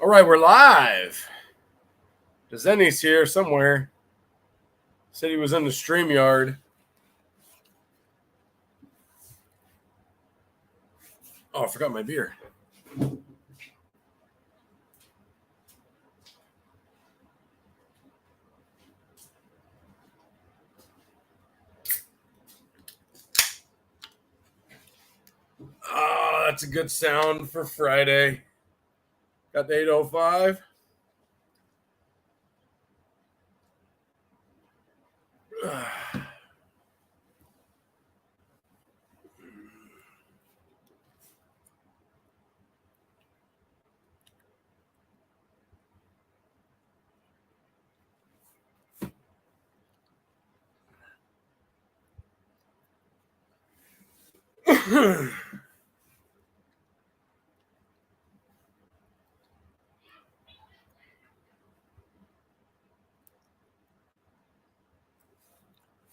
All right, we're live. Dazeni's here somewhere. Said he was in the StreamYard. Oh, I forgot my beer. Oh, that's a good sound for Friday. Got the 805.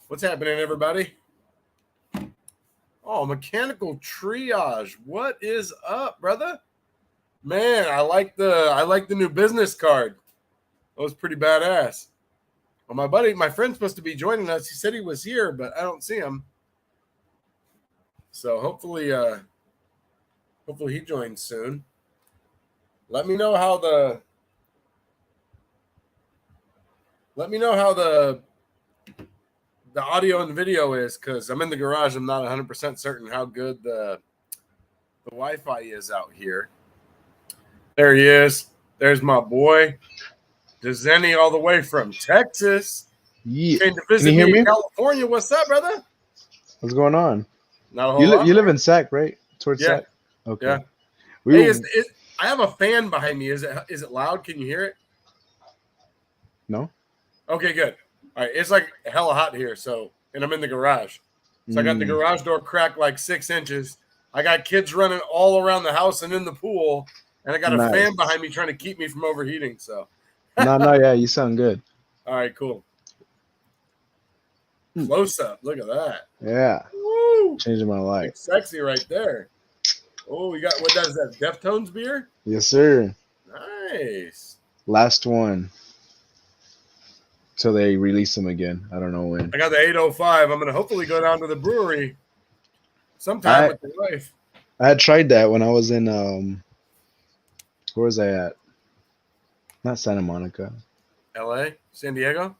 What's happening, everybody? Oh, mechanical triage. What is up, brother? Man, I like the new business card. That was pretty badass. Well, my friend's supposed to be joining us. He said he was here, but I don't see him. So hopefully he joins soon. Let me know how the audio and video is, because I'm in the garage. I'm not 100% certain how good the Wi-Fi is out here. There he is. There's my boy, Dazeni, all the way from Texas. Yeah. Came to visit me in California. What's up, brother? What's going on? Not a whole lot. You live in Sac, right? Towards Yeah. Sac? Okay. Yeah. Hey, I have a fan behind me. Is it loud? Can you hear it? No. Okay, good. All right. It's like hella hot here, and I'm in the garage. So I got the garage door cracked like 6 inches. I got kids running all around the house and in the pool, and I got a fan behind me trying to keep me from overheating. So. Yeah, you sound good. All right, cool. Close up. Look at that. Yeah. Woo! Changing my life. It's sexy right there. Oh, we got what is that? Deftones beer? Yes, sir. Nice. Last one. Till they release them again. I don't know when. I got the 805. I'm gonna hopefully go down to the brewery sometime with the wife. I had tried that when I was in where was I at? Not Santa Monica. LA? San Diego?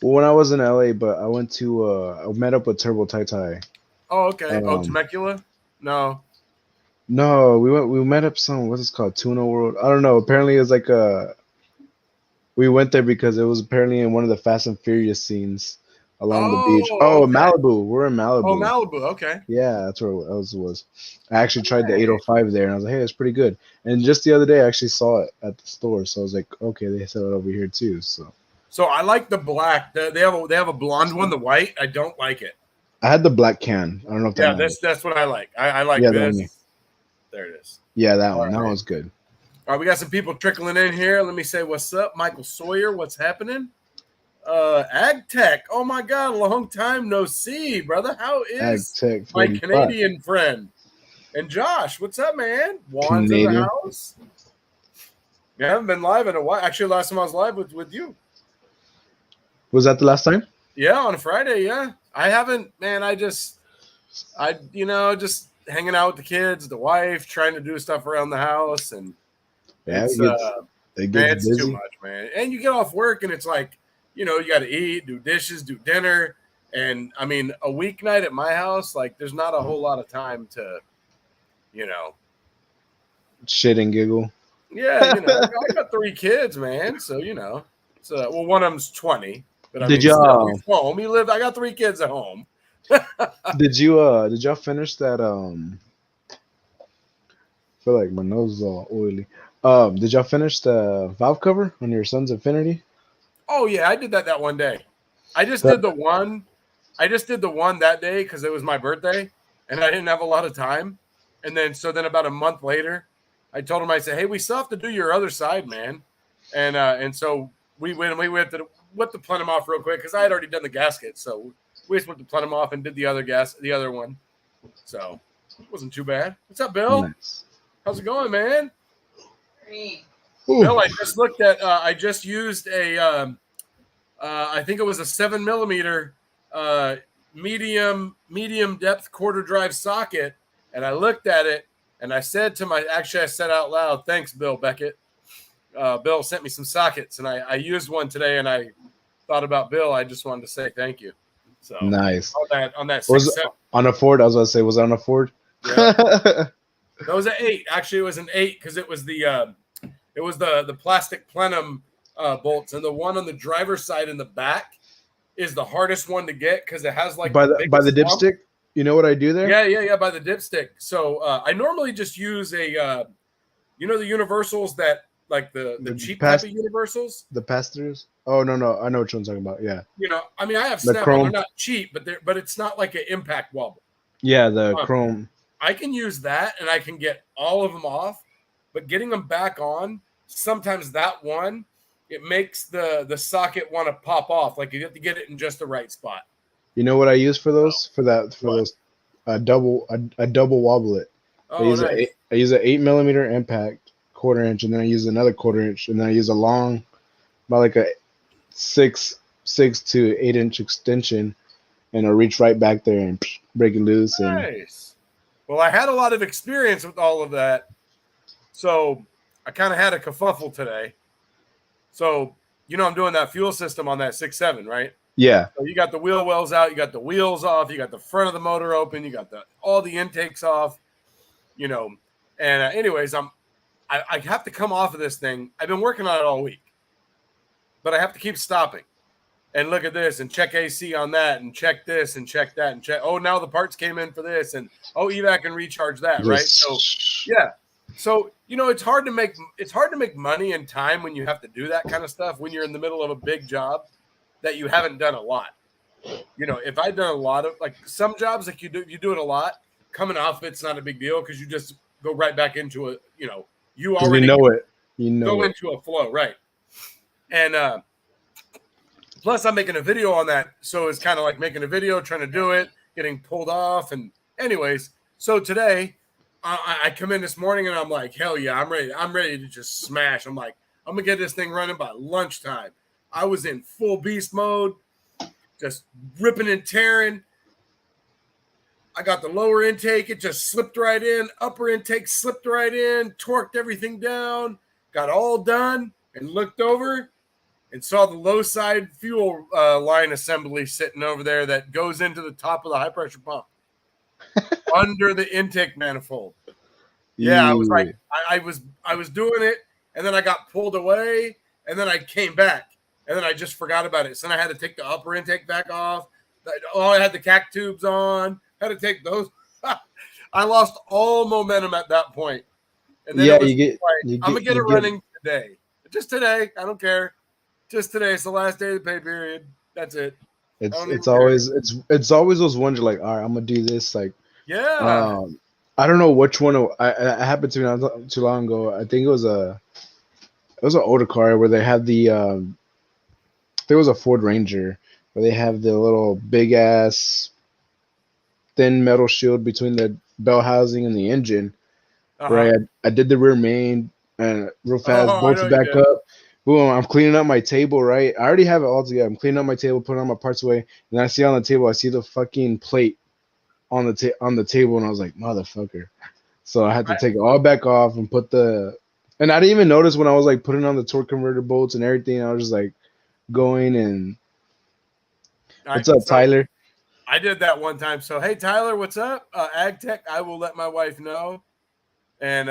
Well, when I was in LA, but I went to I met up with Turbo Tai Tai. Oh, okay. Temecula? No. No, we met up what's it called? Tuna World. I don't know. Apparently it's like we went there because it was apparently in one of the Fast and Furious scenes along the beach. Oh, okay. Malibu. We're in Malibu. Oh, Malibu. Okay. Yeah, that's where it was. I actually tried the 805 there, and I was like, hey, it's pretty good. And just the other day, I actually saw it at the store, so I was like, okay, they sell it over here too. So I like the black. They have a blonde one. The white, I don't like it. I had the black can. I don't know if that. Yeah, that's what I like. I like this. There it is. Yeah, that one. That one's good. All right, we got some people trickling in here. Let me say what's up. Michael Sawyer, what's happening? Ag Tech. Oh my God, long time no see, brother. How is my Canadian friend? And Josh, what's up, man? Juan's in the house. Yeah, I haven't been live in a while. Actually, last time I was live with you. Was that the last time? Yeah, on Friday. Yeah, I haven't, man. just hanging out with the kids, the wife, trying to do stuff around the house, and it's too much, man. And you get off work, and it's like, you got to eat, do dishes, do dinner, and I mean, a weeknight at my house, like, there's not a whole lot of time to, shit and giggle. Yeah, I got 3 kids, man. So well, one of them's 20. But he's home. I got 3 kids at home. Did y'all finish that? I feel like my nose is all oily. Did y'all finish the valve cover on your son's Infinity? Oh yeah, I did that one day. I just did the one that day because it was my birthday and I didn't have a lot of time. And then about a month later, I told him, I said, hey, we still have to do your other side, man. And so we went to plumb him off real quick because I had already done the gasket. So we just went to plumb him off and did the other one. So it wasn't too bad. What's up, Bill? Nice. How's it going, man? Great. Bill, I just looked at. I just used a. I think it was a 7 millimeter medium depth quarter drive socket, and I looked at it and I said to my. Actually, I said out loud, "Thanks, Bill Beckett." Bill sent me some sockets, and I used one today, and I thought about Bill. I just wanted to say thank you. So Nice. on that Was 6-7. on a Ford? I was gonna say, was it on a Ford? Yeah. That was an 8. Actually, it was an 8 because it was the plastic plenum bolts, and the one on the driver's side in the back is the hardest one to get because it has like by the the biggest lump. dipstick. You know what I do there? Yeah, by the dipstick. So I normally just use a the universals that like the cheap type of universals. The pass-throughs. Oh no, I know what you're talking about. Yeah. I mean, I have The Snap-on. chrome. They're not cheap, but it's not like an impact wobble. Yeah, the chrome. I can use that and I can get all of them off, but getting them back on, sometimes that one, it makes the socket want to pop off. Like you have to get it in just the right spot. You know what I use for those? Those a double wobble it. Oh, nice. I use an 8 millimeter impact 1/4 inch, and then I use another 1/4 inch, and then I use a long, about like a 6 to 8 inch extension, and I'll reach right back there and break it loose. Nice. Well, I had a lot of experience with all of that, so I kind of had a kerfuffle today. So I'm doing that fuel system on that 6.7, right? Yeah. So you got the wheel wells out, you got the wheels off, you got the front of the motor open, you got all the intakes off, And anyways, I have to come off of this thing. I've been working on it all week, but I have to keep stopping and look at this and check AC on that and check this and check that and check. Oh, now the parts came in for this and evac and recharge that, right? So yeah. So it's hard to make money and time when you have to do that kind of stuff when you're in the middle of a big job that you haven't done a lot. If I'd done a lot of like some jobs like you do it a lot, coming off it's not a big deal because you just go right back into it. You already know it. Go into a flow, right? And plus, I'm making a video on that, so it's kind of like making a video, trying to do it, getting pulled off, and anyways. So today, I come in this morning and I'm like, hell yeah, I'm ready. I'm ready to just smash. I'm like, I'm gonna get this thing running by lunchtime. I was in full beast mode, just ripping and tearing. I got the lower intake, it just slipped right in. Upper intake slipped right in, torqued everything down, got all done, and looked over and saw the low side fuel line assembly sitting over there that goes into the top of the high pressure pump under the intake manifold. Yeah, I was like, I was doing it, and then I got pulled away, and then I came back, and then I just forgot about it. So then I had to take the upper intake back off. I had the CAC tubes on. Had to take those. I lost all momentum at that point. And then I'm gonna get it running today. Just today. I don't care. Just today. It's the last day of the pay period. That's it. It's always those ones you're like, all right, I'm gonna do this. Like, yeah. I don't know which one. I happened to me not too long ago. I think it was an older car where they had there was a Ford Ranger where they have the little big ass thin metal shield between the bell housing and the engine. Right, I did the rear main and real fast, bolted back up. Boom, I'm cleaning up my table, right? I already have it all together. I'm cleaning up my table, putting all my parts away, and I see on the table, I see the fucking plate on the table, and I was like, motherfucker. So I had to take it all back off and and I didn't even notice when I was like putting on the torque converter bolts and everything. I was just like going and what's up, Tyler? I did that one time. So, hey, Tyler, what's up? Ag Tech, I will let my wife know. And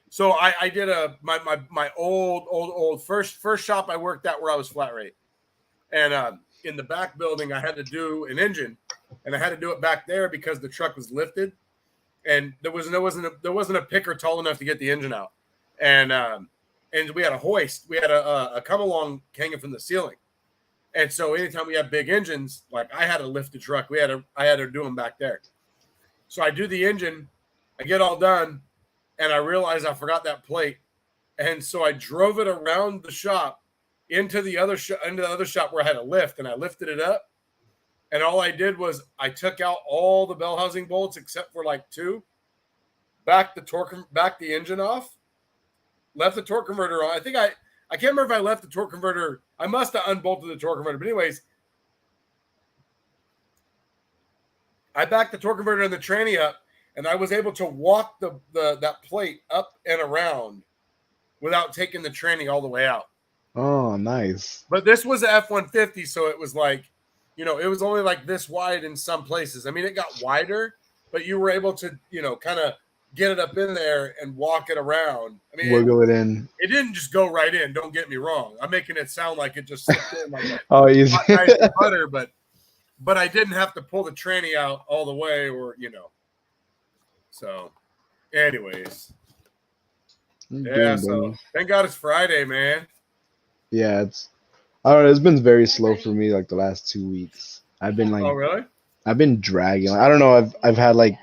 so I did my old first shop I worked at where I was flat rate. And in the back building, I had to do an engine, and I had to do it back there because the truck was lifted, and there wasn't a picker tall enough to get the engine out. And we had a hoist. We had a come along hanging from the ceiling. And so anytime we had big engines, like I had to lift the truck. I had to do them back there. So I do the engine, I get all done, and I realize I forgot that plate. And so I drove it around the shop into the other shop where I had a lift, and I lifted it up. And all I did was I took out all the bell housing bolts except for like 2, back the engine off, left the torque converter on. I can't remember if I left the torque converter. I must have unbolted the torque converter. But anyways, I backed the torque converter and the tranny up, and I was able to walk that plate up and around without taking the tranny all the way out. Oh, nice. But this was a F-150, so it was like, it was only like this wide in some places. I mean, it got wider, but you were able to, kind of get it up in there and walk it around. I mean, wiggle it in. It didn't just go right in. Don't get me wrong. I'm making it sound like it just slipped in like that. Oh, easy. Nice butter, but I didn't have to pull the tranny out all the way, or So, anyways, So thank God it's Friday, man. Yeah, I don't know. It's been very slow for me like the last 2 weeks. I've been like, oh really? I've been dragging. I don't know. I've had like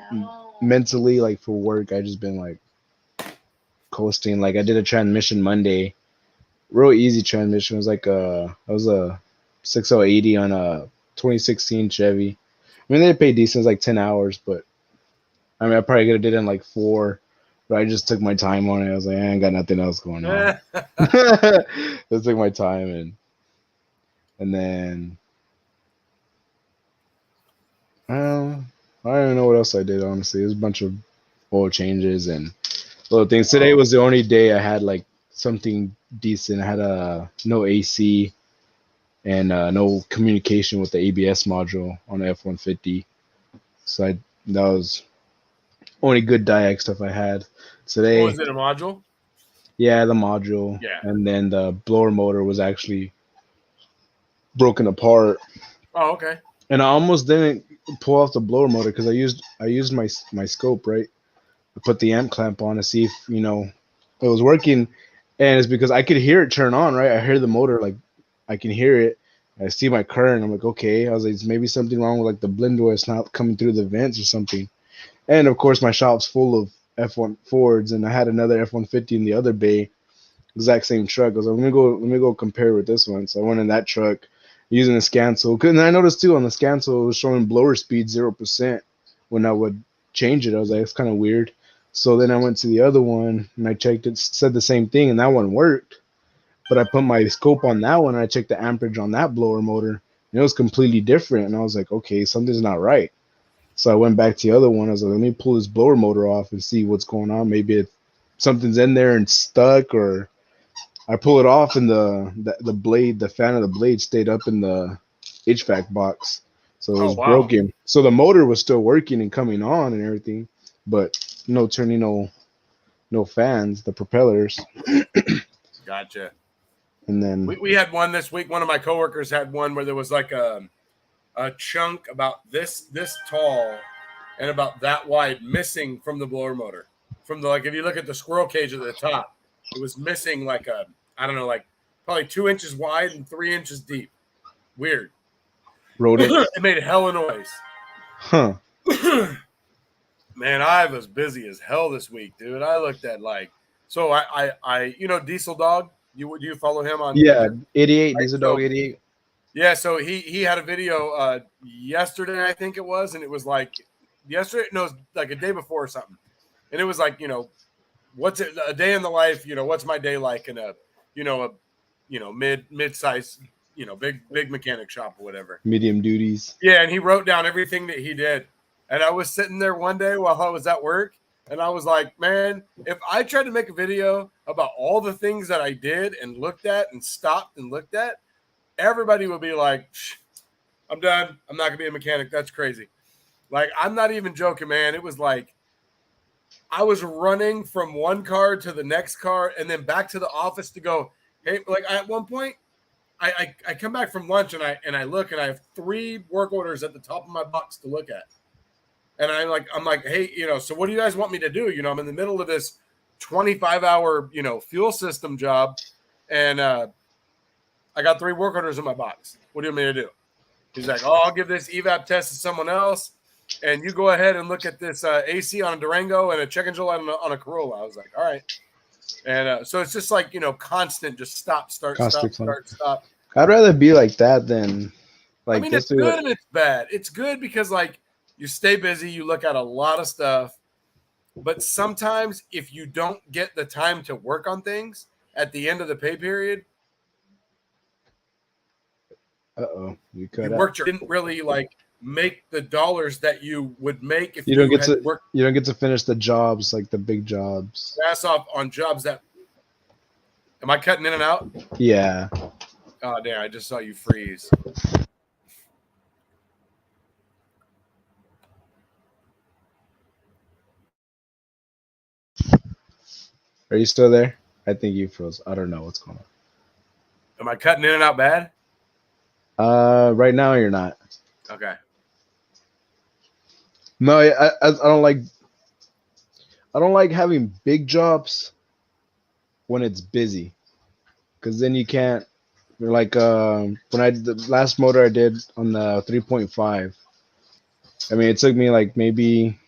mentally like for work. I just been like coasting. Like I did a transmission Monday, real easy transmission. It was like it was a 6080 on a 2016 Chevy. I mean they pay decent, like 10 hours, but I mean I probably could have did it in like 4. But I just took my time on it. I was like, I ain't got nothing else going on. Just took my time and then I don't know what else I did, honestly. It was a bunch of oil changes and little things. Today was the only day I had like something decent. I had no AC and no communication with the ABS module on the F-150. So that was only good diag stuff I had today. Was it a module? Yeah, the module. Yeah. And then the blower motor was actually broken apart. Oh, okay. And I almost didn't pull off the blower motor because I used my scope, right? I put the amp clamp on to see if it was working, and it's because I could hear it turn on, right? I hear the motor, like I can hear it. I see my current. I'm like, okay. I was like, it's maybe something wrong with like the blender. It's not coming through the vents or something. And of course, my shop's full of F1 Fords, and I had another F-150 in the other bay, exact same truck. I was like, let me go compare with this one. So I went in that truck using the scancel. And I noticed too on the scancel it was showing blower speed 0% when I would change it. I was like, it's kind of weird. So then I went to the other one and I checked it, said the same thing, and that one worked. But I put my scope on that one and I checked the amperage on that blower motor, and it was completely different. And I was like, okay, something's not right. So I went back to the other one. I was like, let me pull this blower motor off and see what's going on. Maybe something's in there and stuck, or I pull it off and the blade, the fan of the blade stayed up in the HVAC box. So it was broken. So the motor was still working and coming on and everything, but turning no fans, the propellers. Gotcha. And then we had one this week. One of my coworkers had one where there was like a chunk about this tall and about that wide missing from the blower motor. From the, like, if you look at the squirrel cage at the top, it was missing like like probably 2 inches wide and 3 inches deep. Weird. Rode it. It made hell of noise. Huh. Man, I was busy as hell this week, dude. I looked at so I Diesel Dog. Do you follow him on? Yeah, 88 Diesel Dog 88. Yeah, so he had a video yesterday, I think it was, and it was like yesterday, no, it was like a day before or something, and it was like what's it a day in the life? What's my day like in a mid-size big mechanic shop or whatever. Medium duties. Yeah, and he wrote down everything that he did, and I was sitting there one day while I was at work. And I was like, man, if I tried to make a video about all the things that I did and looked at and stopped and looked at, everybody would be like, I'm done. I'm not going to be a mechanic. That's crazy. Like, I'm not even joking, man. It was like I was running from one car to the next car and then back to the office to go, hey, like at one point, I come back from lunch and I look and I have 3 work orders at the top of my box to look at. And I'm like, hey, so what do you guys want me to do? I'm in the middle of this 25-hour, fuel system job, and I got 3 work orders in my box. What do you want me to do? He's like, I'll give this evap test to someone else, and you go ahead and look at this AC on a Durango and a check engine light on a Corolla. I was like, all right. And so it's just like, constant, just stop, start, Constant stop. I'd rather be like that than like. I mean, it's good and it's bad. It's good because like, you stay busy. You look at a lot of stuff. But sometimes if you don't get the time to work on things at the end of the pay period, You you cut out. worked didn't really like make the dollars that you would make if You don't you get had to. worked You don't get to finish the jobs like the big jobs. your ass off on jobs that. Am I cutting in and out? Yeah. Oh damn! I just saw you freeze. Are you still there? I think you froze. I don't know what's going Am I cutting in and out bad? on. Right now you're not. Okay. No, I don't like. I don't like having big jobs when it's busy, because then you can't. Like when I did the last motor I did on the 3.5. I mean, it took me like maybe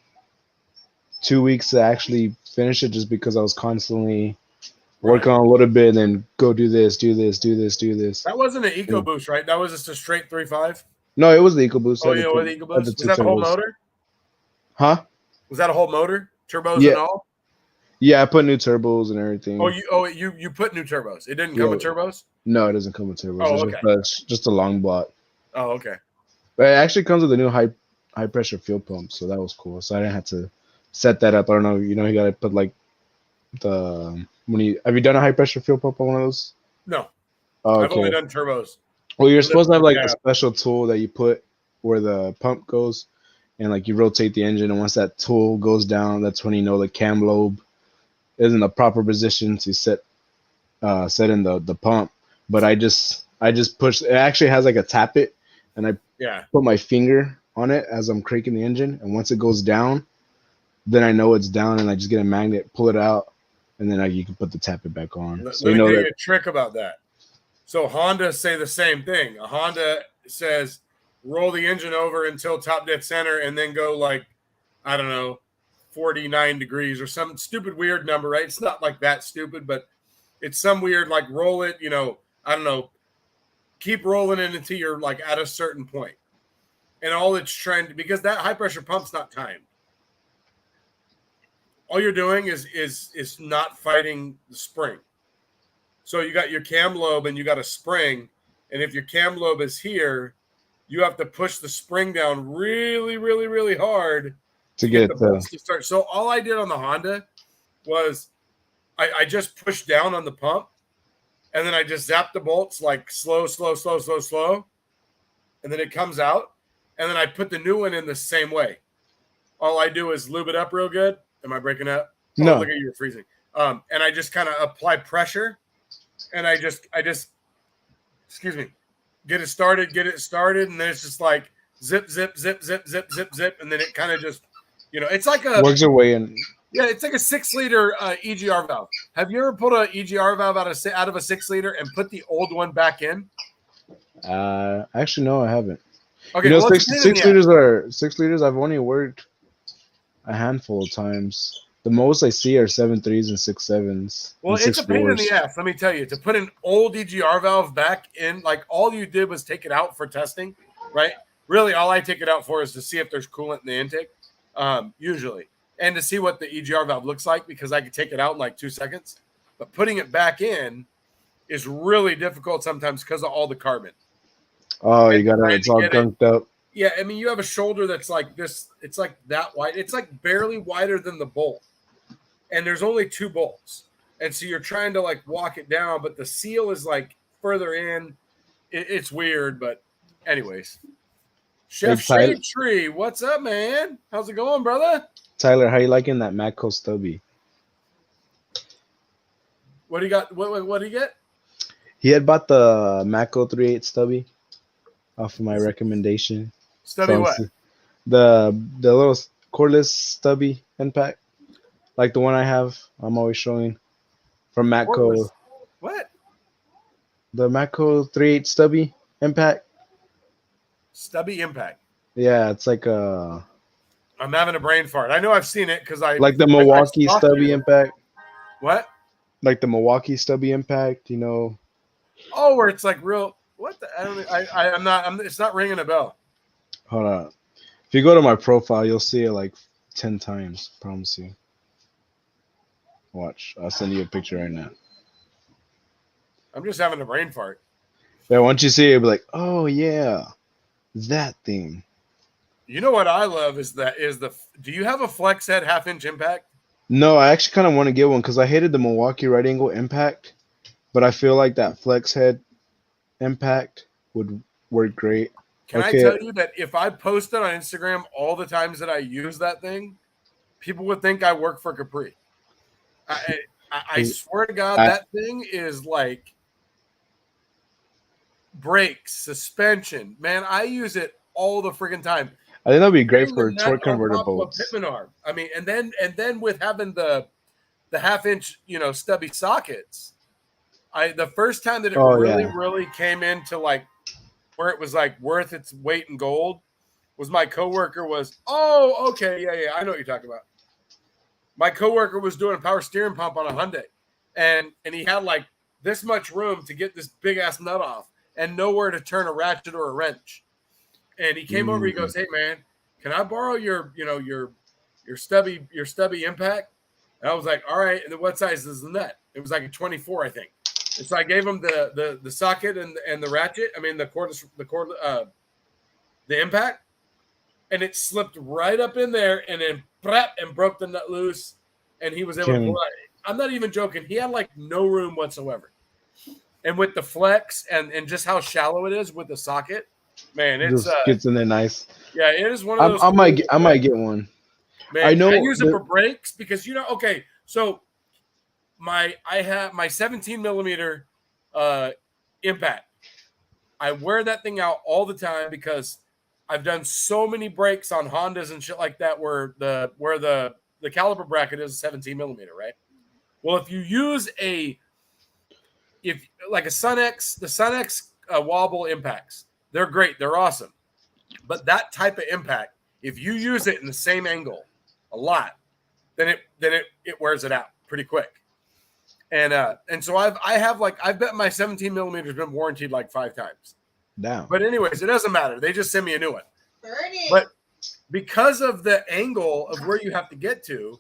2 weeks to actually finish it, just because I was constantly working on a little bit and then go do this, do this, do this, do this. That wasn't an EcoBoost, right? That was just a straight 3.5. No, it was the EcoBoost. Oh, yeah, with the EcoBoost. Was that the whole motor? Huh? Was that a whole motor, turbos Yeah. and all? Yeah, I put new turbos and everything. You put new turbos. It didn't come with turbos? No, it doesn't come with turbos. Oh, It's just a long block. Oh, okay. But it actually comes with a new high pressure fuel pump, so that was cool. So I didn't have to set that up. I don't know. You gotta put like have you done a high pressure fuel pump on one of those? No. Oh, I've only done turbos. Well, you're supposed to have like a special tool that you put where the pump goes, and like you rotate the engine, and once that tool goes down, that's when you know the cam lobe is in the proper position to set in the pump. But I just push. It actually has like a tap it, and I put my finger on it as I'm cranking the engine, and once it goes down, then I know it's down, and I just get a magnet, pull it out, and then you can put the tap it back on. Let me tell you a trick about that. So Honda say the same thing. A Honda says roll the engine over until top dead center and then go like, I don't know, 49 degrees or some stupid weird number, right? It's not like that stupid, but it's some weird like roll it, I don't know, keep rolling it until you're like at a certain point. And all it's trying to, because that high pressure pump's not timed. All you're doing is not fighting the spring. So you got your cam lobe and you got a spring. And if your cam lobe is here, you have to push the spring down really, really, really hard to get the bolts to start. So all I did on the Honda was I just pushed down on the pump, and then I just zapped the bolts like slow. And then it comes out. And then I put the new one in the same way. All I do is lube it up real good. Am I breaking up? No. Oh, look at you, you're freezing. And I just kind of apply pressure. And I just, excuse me, get it started, and then it's just like zip, zip, zip, zip, zip, zip, zip, and then it kind of just, it's like a works your way in. Yeah, it's like a 6-liter EGR valve. Have you ever pulled an EGR valve out of a 6-liter and put the old one back in? Actually, no, I haven't. Okay, 6 liters. I've only worked a handful of times. The most I see are 7.3s and 6.7s. Well, it's a pain in the ass, let me tell you. To put an old EGR valve back in, like all you did was take it out for testing, right? Really, all I take it out for is to see if there's coolant in the intake, usually, and to see what the EGR valve looks like, because I could take it out in like 2 seconds. But putting it back in is really difficult sometimes because of all the carbon. Oh, you got it. It's all gunked up. Yeah, I mean, you have a shoulder that's like this. It's like that wide. It's like barely wider than the bolt. And there's only 2 bolts. And so you're trying to like walk it down, but the seal is like further in. It's weird, but anyways. Chef Shade Tree, what's up, man? How's it going, brother? Tyler, how you liking that Matco stubby? What do you got? What do you get? He had bought the Matco 3.8 stubby off of my recommendation. Stubby what? The little cordless stubby end pack. Like the one I have, I'm always showing from Matco. What? The Matco 3.8 stubby impact. Stubby impact. Yeah, it's like a. I'm having a brain fart. I know I've seen it because I like the Milwaukee stubby impact. What? Like the Milwaukee stubby impact, Oh, where it's like real. What the? I'm not. It's not ringing a bell. Hold on. If you go to my profile, you'll see it like 10 times. Promise you. Watch, I'll send you a picture right now. I'm just having a brain fart. Yeah, once you see it, you'll be like, oh yeah, that thing. You know what I love is do you have a flex head 1/2 inch impact? No, I actually kind of want to get one because I hated the Milwaukee right angle impact, but I feel like that flex head impact would work great. Can I Okay, tell you that if I posted on Instagram all the times that I use that thing, people would think I work for Capri. I swear to God, I, that thing is like brakes, suspension. Man, I use it all the freaking time. I think that'd be great Getting the for nut torque on converter top of a bolts. Pitman arm. I mean, and then with having the 1/2 inch, stubby sockets. The first time that it Oh really, yeah, really came into like where it was like worth its weight in gold was my coworker was, oh, okay, yeah, I know what you're talking about. My coworker was doing a power steering pump on a Hyundai, and he had like this much room to get this big ass nut off and nowhere to turn a ratchet or a wrench. And he came over, he goes, "Hey man, can I borrow your stubby impact?" And I was like, "All right." And then what size is the nut? It was like a 24, I think. And so I gave him the socket and the ratchet. I mean the impact, and it slipped right up in there, and then and broke the nut loose, and he was able to pull it. I'm not even joking. He had like no room whatsoever. And with the flex and just how shallow it is with the socket, man, it's just gets in there nice. yeah, it is one of those. I might get one. Man, I know I use it for brakes because okay, so I have my 17 millimeter impact. I wear that thing out all the time because I've done so many brakes on Hondas and shit like that where the caliper bracket is 17 millimeter, right? Well, if you use if like a the Sun X wobble impacts, they're great, they're awesome. But that type of impact, if you use it in the same angle a lot, then it wears it out pretty quick. And so I've bet my 17 millimeters been warranted like 5 times. Down. But anyways, it doesn't matter. They just send me a new one. But because of the angle of where you have to get to,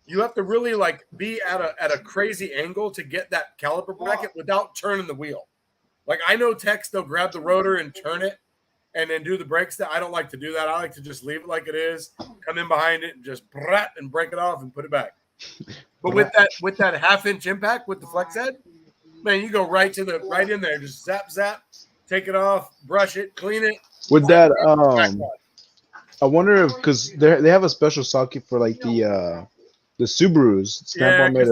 you have to really like be at a crazy angle to get that caliper bracket without turning the wheel. Like I know techs, they'll grab the rotor and turn it and then do the brakes. That I don't like to do that. I like to just leave it like it is, come in behind it and just and break it off and put it back. But with that 1/2 inch impact with the flex head, man, you go right in there, just zap, take it off, brush it, clean it. With that, I wonder if because they have a special socket for like the Subarus. Snap-on made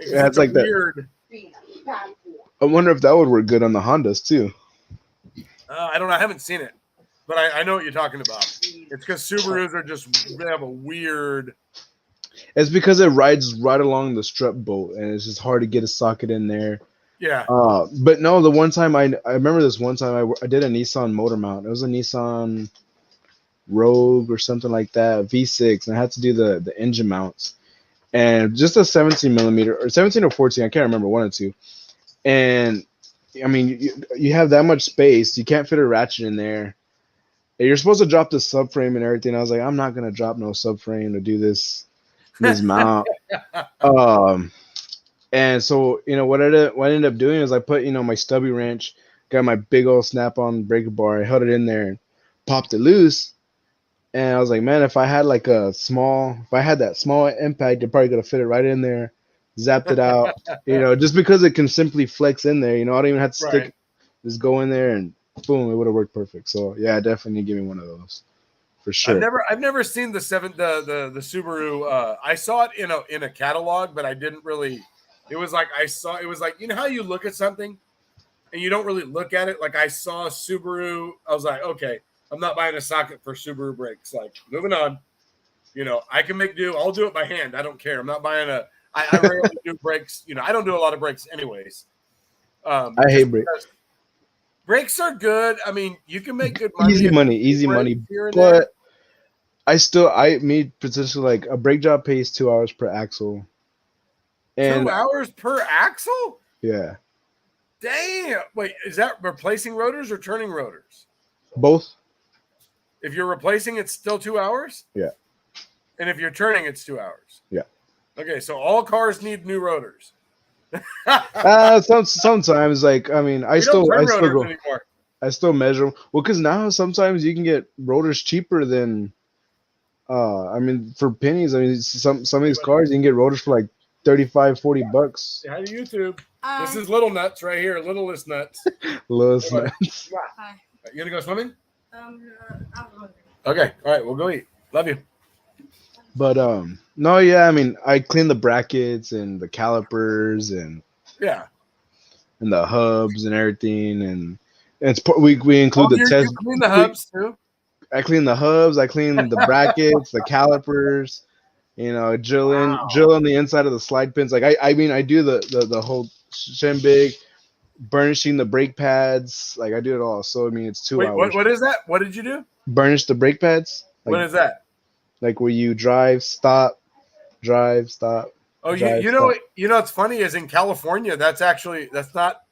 it has like weird. I wonder if that would work good on the Hondas too. I don't know. I haven't seen it, but I know what you're talking about. It's because Subarus they have a weird. It's because it rides right along the strut bolt, and it's just hard to get a socket in there. Yeah. But no, the one time I remember this one time I did a Nissan motor mount. It was a Nissan Rogue or something like that, V6, and I had to do the engine mounts, and just a 17 millimeter or 17 or 14, I can't remember, one or two. And I mean, you have that much space, you can't fit a ratchet in there. And you're supposed to drop the subframe and everything. I was like, I'm not gonna drop no subframe to do this mount. And so what I ended up doing is I put my stubby wrench, got my big old snap-on breaker bar, I held it in there and popped it loose. And I was like, man, if I had that small impact, it probably could have fit it right in there, zapped it out, just because it can simply flex in there. I don't even have to stick it, just go in there and boom, it would have worked perfect. So yeah, definitely give me one of those for sure. I've never seen the Subaru. I saw it in a catalog, but I didn't really. It was like how you look at something and you don't really look at it. Like I saw a Subaru, I was like, okay, I'm not buying a socket for Subaru brakes. Like moving on, I can make do. I'll do it by hand. I don't care. I'm not buying I rarely do brakes. I don't do a lot of brakes anyways. I hate brakes. Brakes are good. I mean, you can make good money. Easy money. But potentially like a brake job pays 2 hours per axle. And 2 hours per axle? Yeah. Damn. Wait, is that replacing rotors or turning rotors? Both. If you're replacing, it's still 2 hours? Yeah. And if you're turning, it's 2 hours? Yeah. Okay, so all cars need new rotors. Sometimes, like, I mean, We don't turn rotors anymore. I still measure them. Well, because now sometimes you can get rotors cheaper than, I mean, for pennies. I mean, some of these cars you can get rotors for like $35-$40. Hi to YouTube. This is Little Nuts right here, Littlest Nuts. Littlest Nuts. Hi. You gonna go swimming? I'm hungry. Okay, all right, we'll go eat. Love you. But no, yeah, I mean, I clean the brackets and the calipers and the hubs and everything, and we include the test. You clean the hubs too. I clean the hubs. I clean the brackets, the calipers. You know, drill on the inside of the slide pins. Like I mean, I do the whole shindig, burnishing the brake pads. Like I do it all. So I mean, it's 2 hours. What is that? What did you do? Burnish the brake pads. Like, what is that? Like where you drive, stop, drive, stop. Oh, drive, you know, stop. What's funny is in California, that's not.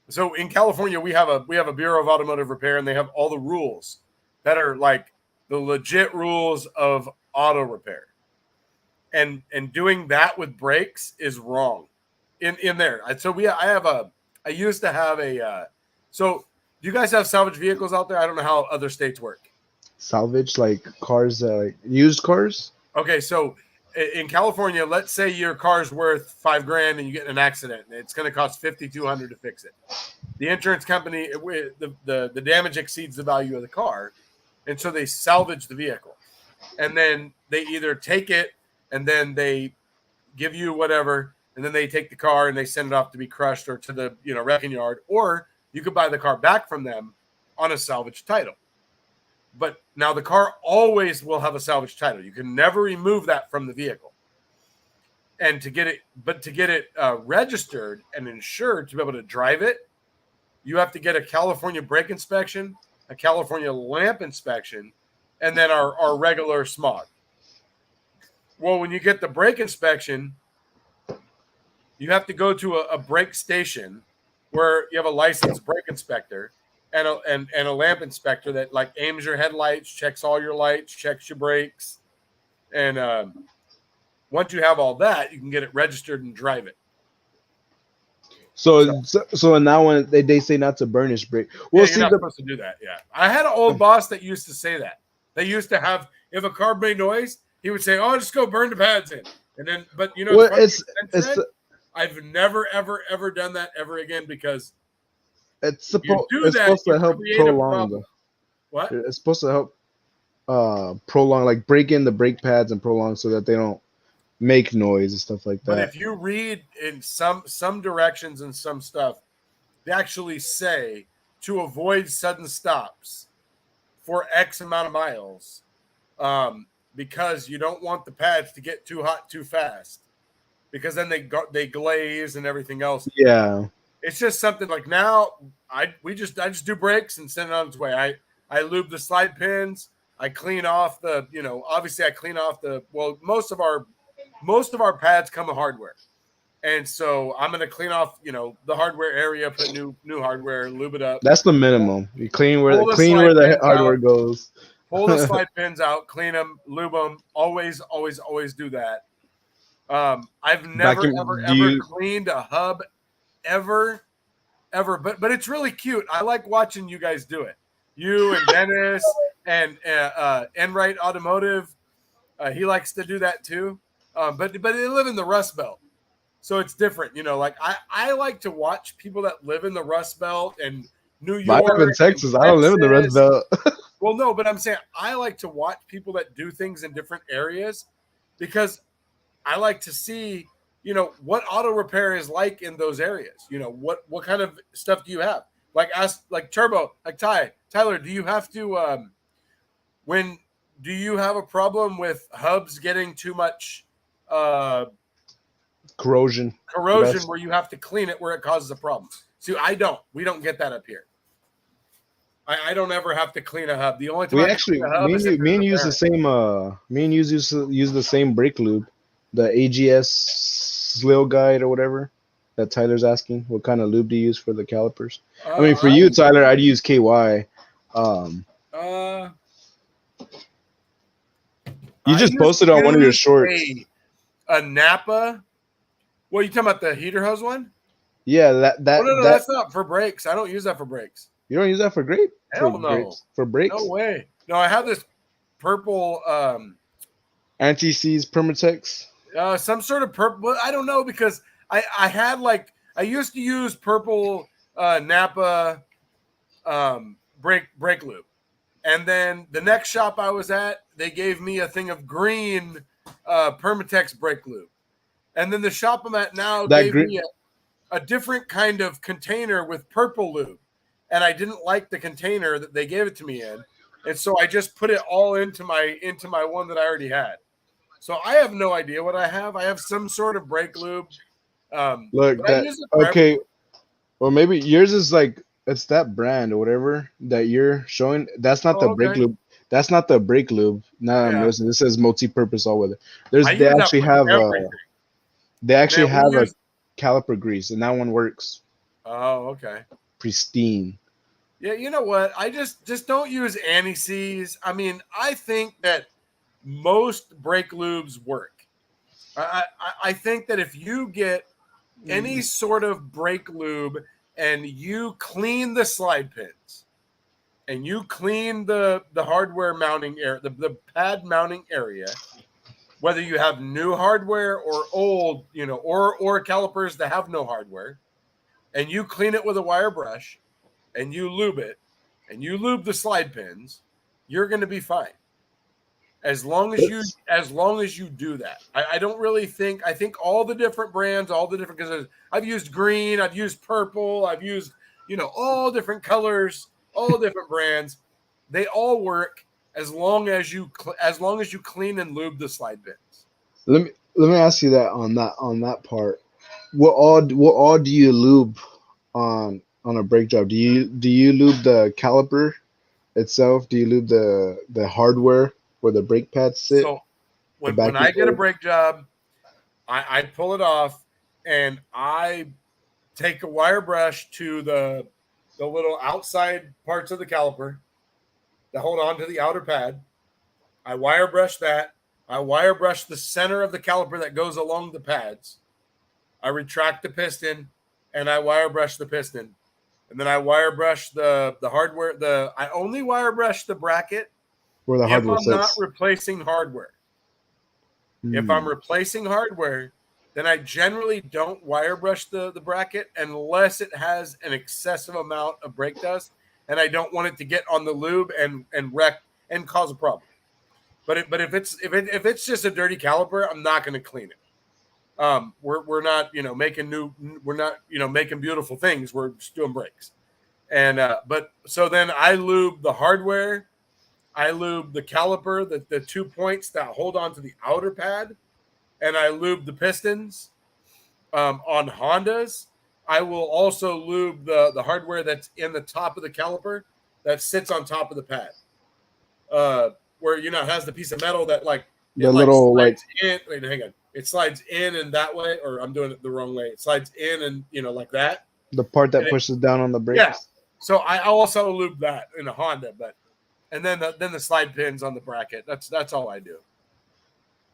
So in California, we have a Bureau of Automotive Repair, and they have all the rules that are like the legit rules of auto repair. And doing that with brakes is wrong in there. So I used to have a. So do you guys have salvage vehicles out there? I don't know how other states work. Salvage, like cars, like used cars. Okay, so in California, let's say your car's worth $5,000 and you get in an accident, and it's going to cost $5,200 to fix it. The insurance company, the damage exceeds the value of the car, and so they salvage the vehicle, and then they either take it and then they give you whatever, and then they take the car and they send it off to be crushed or to the wrecking yard, or you could buy the car back from them on a salvage title. But now the car always will have a salvage title. You can never remove that from the vehicle. And to get it registered and insured to be able to drive it, you have to get a California brake inspection, a California lamp inspection, and then our regular smog. Well, when you get the brake inspection, you have to go to a brake station where you have a licensed brake inspector and a lamp inspector that like aims your headlights, checks all your lights, checks your brakes, and once you have all that, you can get it registered and drive it. So now when they say not to burnish brake, you're not supposed to do that. Yeah, I had an old boss that used to say that. They used to have, if a car made noise, he would say, "Oh, just go burn the pads in," and then, but I've never ever done that ever again because. It's supposed to help prolong. What? It's supposed to help prolong, like break in the brake pads and prolong so that they don't make noise and stuff like that. But if you read in some directions and some stuff, they actually say to avoid sudden stops for X amount of miles, because you don't want the pads to get too hot too fast, because then they glaze and everything else. Yeah. It's just something like now I just do brakes and send it on its way. I lube the slide pins. I clean off obviously I clean off most of our pads come with hardware. And so I'm going to clean off, the hardware area, put new hardware, lube it up. That's the minimum. You clean where the hardware goes. Pull the slide pins out, clean them, lube them. Always do that. I've never ever cleaned a hub ever, but it's really cute. I like watching you guys do it. You and Dennis and Enright Automotive. He likes to do that too. But they live in the Rust Belt, so it's different. Like I like to watch people that live in the Rust Belt and New York. I live in Texas. I don't live in the Rust Belt. Well, no, but I'm saying I like to watch people that do things in different areas because I like to see. What auto repair is like in those areas. What kind of stuff do you have? Like Turbo, like Tyler, do you have to do you have a problem with hubs getting too much corrosion where you have to clean it where it causes a problem? See, we don't get that up here. I don't ever have to clean a hub. The only time me and you use the same brake lube, the AGS Slil Guide or whatever that Tyler's asking. What kind of lube do you use for the calipers? I mean, for you, Tyler, I'd use KY. You just posted on one of your shorts. a Napa. What are you talking about? The heater hose one? Yeah, Oh, no, that's not for brakes. I don't use that for brakes. You don't use that for grape? Hell For no. grapes? For brakes? No way. No, I have this purple Anti-seize Permatex. some sort of purple. I don't know because I had like I used to use purple Napa brake lube, and then the next shop I was at, they gave me a thing of green Permatex brake lube, and then the shop I'm at now gave me a different kind of container with purple lube, and I didn't like the container that they gave it to me in, and so I just put it all into my one that I already had. So I have no idea what I have. I have some sort of brake lube. Look, but I that use it for okay. everything. Or maybe yours is like it's that brand or whatever that you're showing. That's not the brake Okay. lube. That's not the brake lube. Now I'm Yeah. noticing this says multi-purpose all weather. I They use that actually for have everything. they actually Man, have a caliper grease, and that one works Oh, okay. pristine. Yeah, you know what? I just don't use anti-seize. I mean, I think that most brake lubes work. I think that if you get any sort of brake lube and you clean the slide pins and you clean the hardware mounting area, the pad mounting area, whether you have new hardware or old, or calipers that have no hardware, and you clean it with a wire brush and you lube it and you lube the slide pins, you're going to be fine. As long as you do that. I don't really think, I think all the different brands, all the different, because I've used green, I've used purple, I've used, all different colors, all different brands. They all work as long as you clean and lube the slide pins. Let me ask you that on that part. What all do you lube on a brake job? Do you lube the caliper itself? Do you lube the hardware where the brake pads sit? So The when I backing get a cord? brake job, I pull it off and I take a wire brush to the little outside parts of the caliper that hold on to the outer pad. I wire brush that. I wire brush the center of the caliper that goes along the pads. I retract the piston and I wire brush the piston. And then I wire brush the hardware. I only wire brush the bracket Where the if hardware I'm not sits. replacing hardware. If I'm replacing hardware, then I generally don't wire brush the bracket unless it has an excessive amount of brake dust and I don't want it to get on the lube and wreck and cause a problem. But if it's just a dirty caliper, I'm not going to clean it. We're not making beautiful things. We're just doing brakes. And but so then I lube the hardware. I lube the caliper, the 2 points that hold on to the outer pad, and I lube the pistons. On Hondas, I will also lube the hardware that's in the top of the caliper that sits on top of the pad. Where it has the piece of metal that The little slides in. Wait, hang on. It slides in and that way, or I'm doing it the wrong way. It slides in and like that. the part that pushes down on the brakes. Yeah. So I also lube that in a Honda, and then the slide pins on the bracket. That's all I do.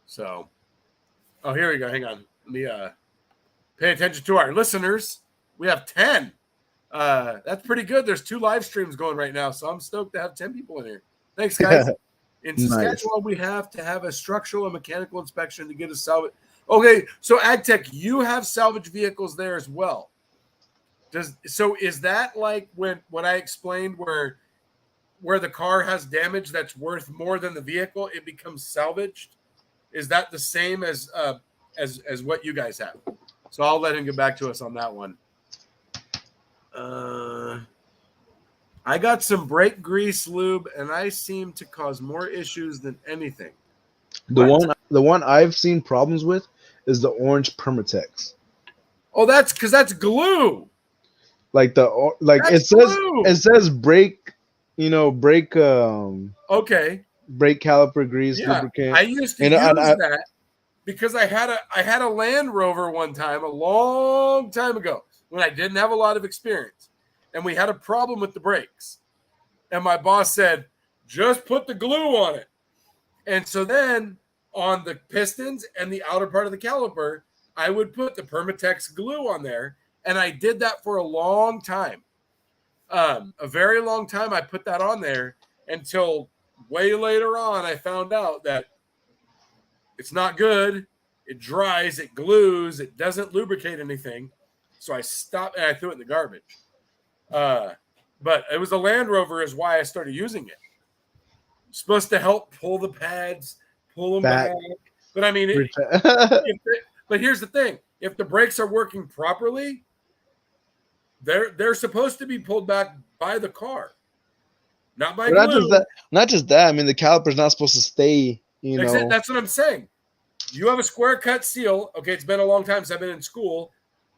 So, here we go. Hang on. Let me pay attention to our listeners. We have 10. That's pretty good. There's 2 live streams going right now, so I'm stoked to have 10 people in here. Thanks, guys. In Saskatchewan, we have to have a structural and mechanical inspection to get a salvage. Okay, so AgTech, you have salvage vehicles there as well. Is that like when I explained where the car has damage that's worth more than the vehicle, it becomes salvaged? Is that the same as what you guys have? So I'll let him get back to us on that one. I got some brake grease lube, and I seem to cause more issues than anything. The one I've seen problems with is the orange Permatex. Oh, that's because that's glue. Like That's it says brake, brake Okay. brake caliper grease Yeah, lubricant. I used to use that because I had a Land Rover one time, a long time ago, when I didn't have a lot of experience, and we had a problem with the brakes. And my boss said, "Just put the glue on it." And so then on the pistons and the outer part of the caliper, I would put the Permatex glue on there. And I did that for a long time. A very long time I put that on there until way later on I found out that it's not good. It dries, it glues, it doesn't lubricate anything. So I stopped and I threw it in the garbage. But it was a Land Rover is why I started using it. It's supposed to help pull the pads, pull them back. But I mean, but here's the thing: if the brakes are working properly, they're supposed to be pulled back by the car, not by glue. Not just that. I mean, the caliper's not supposed to stay. That's what I'm saying. You have a square cut seal. Okay, it's been a long time since I've been in school,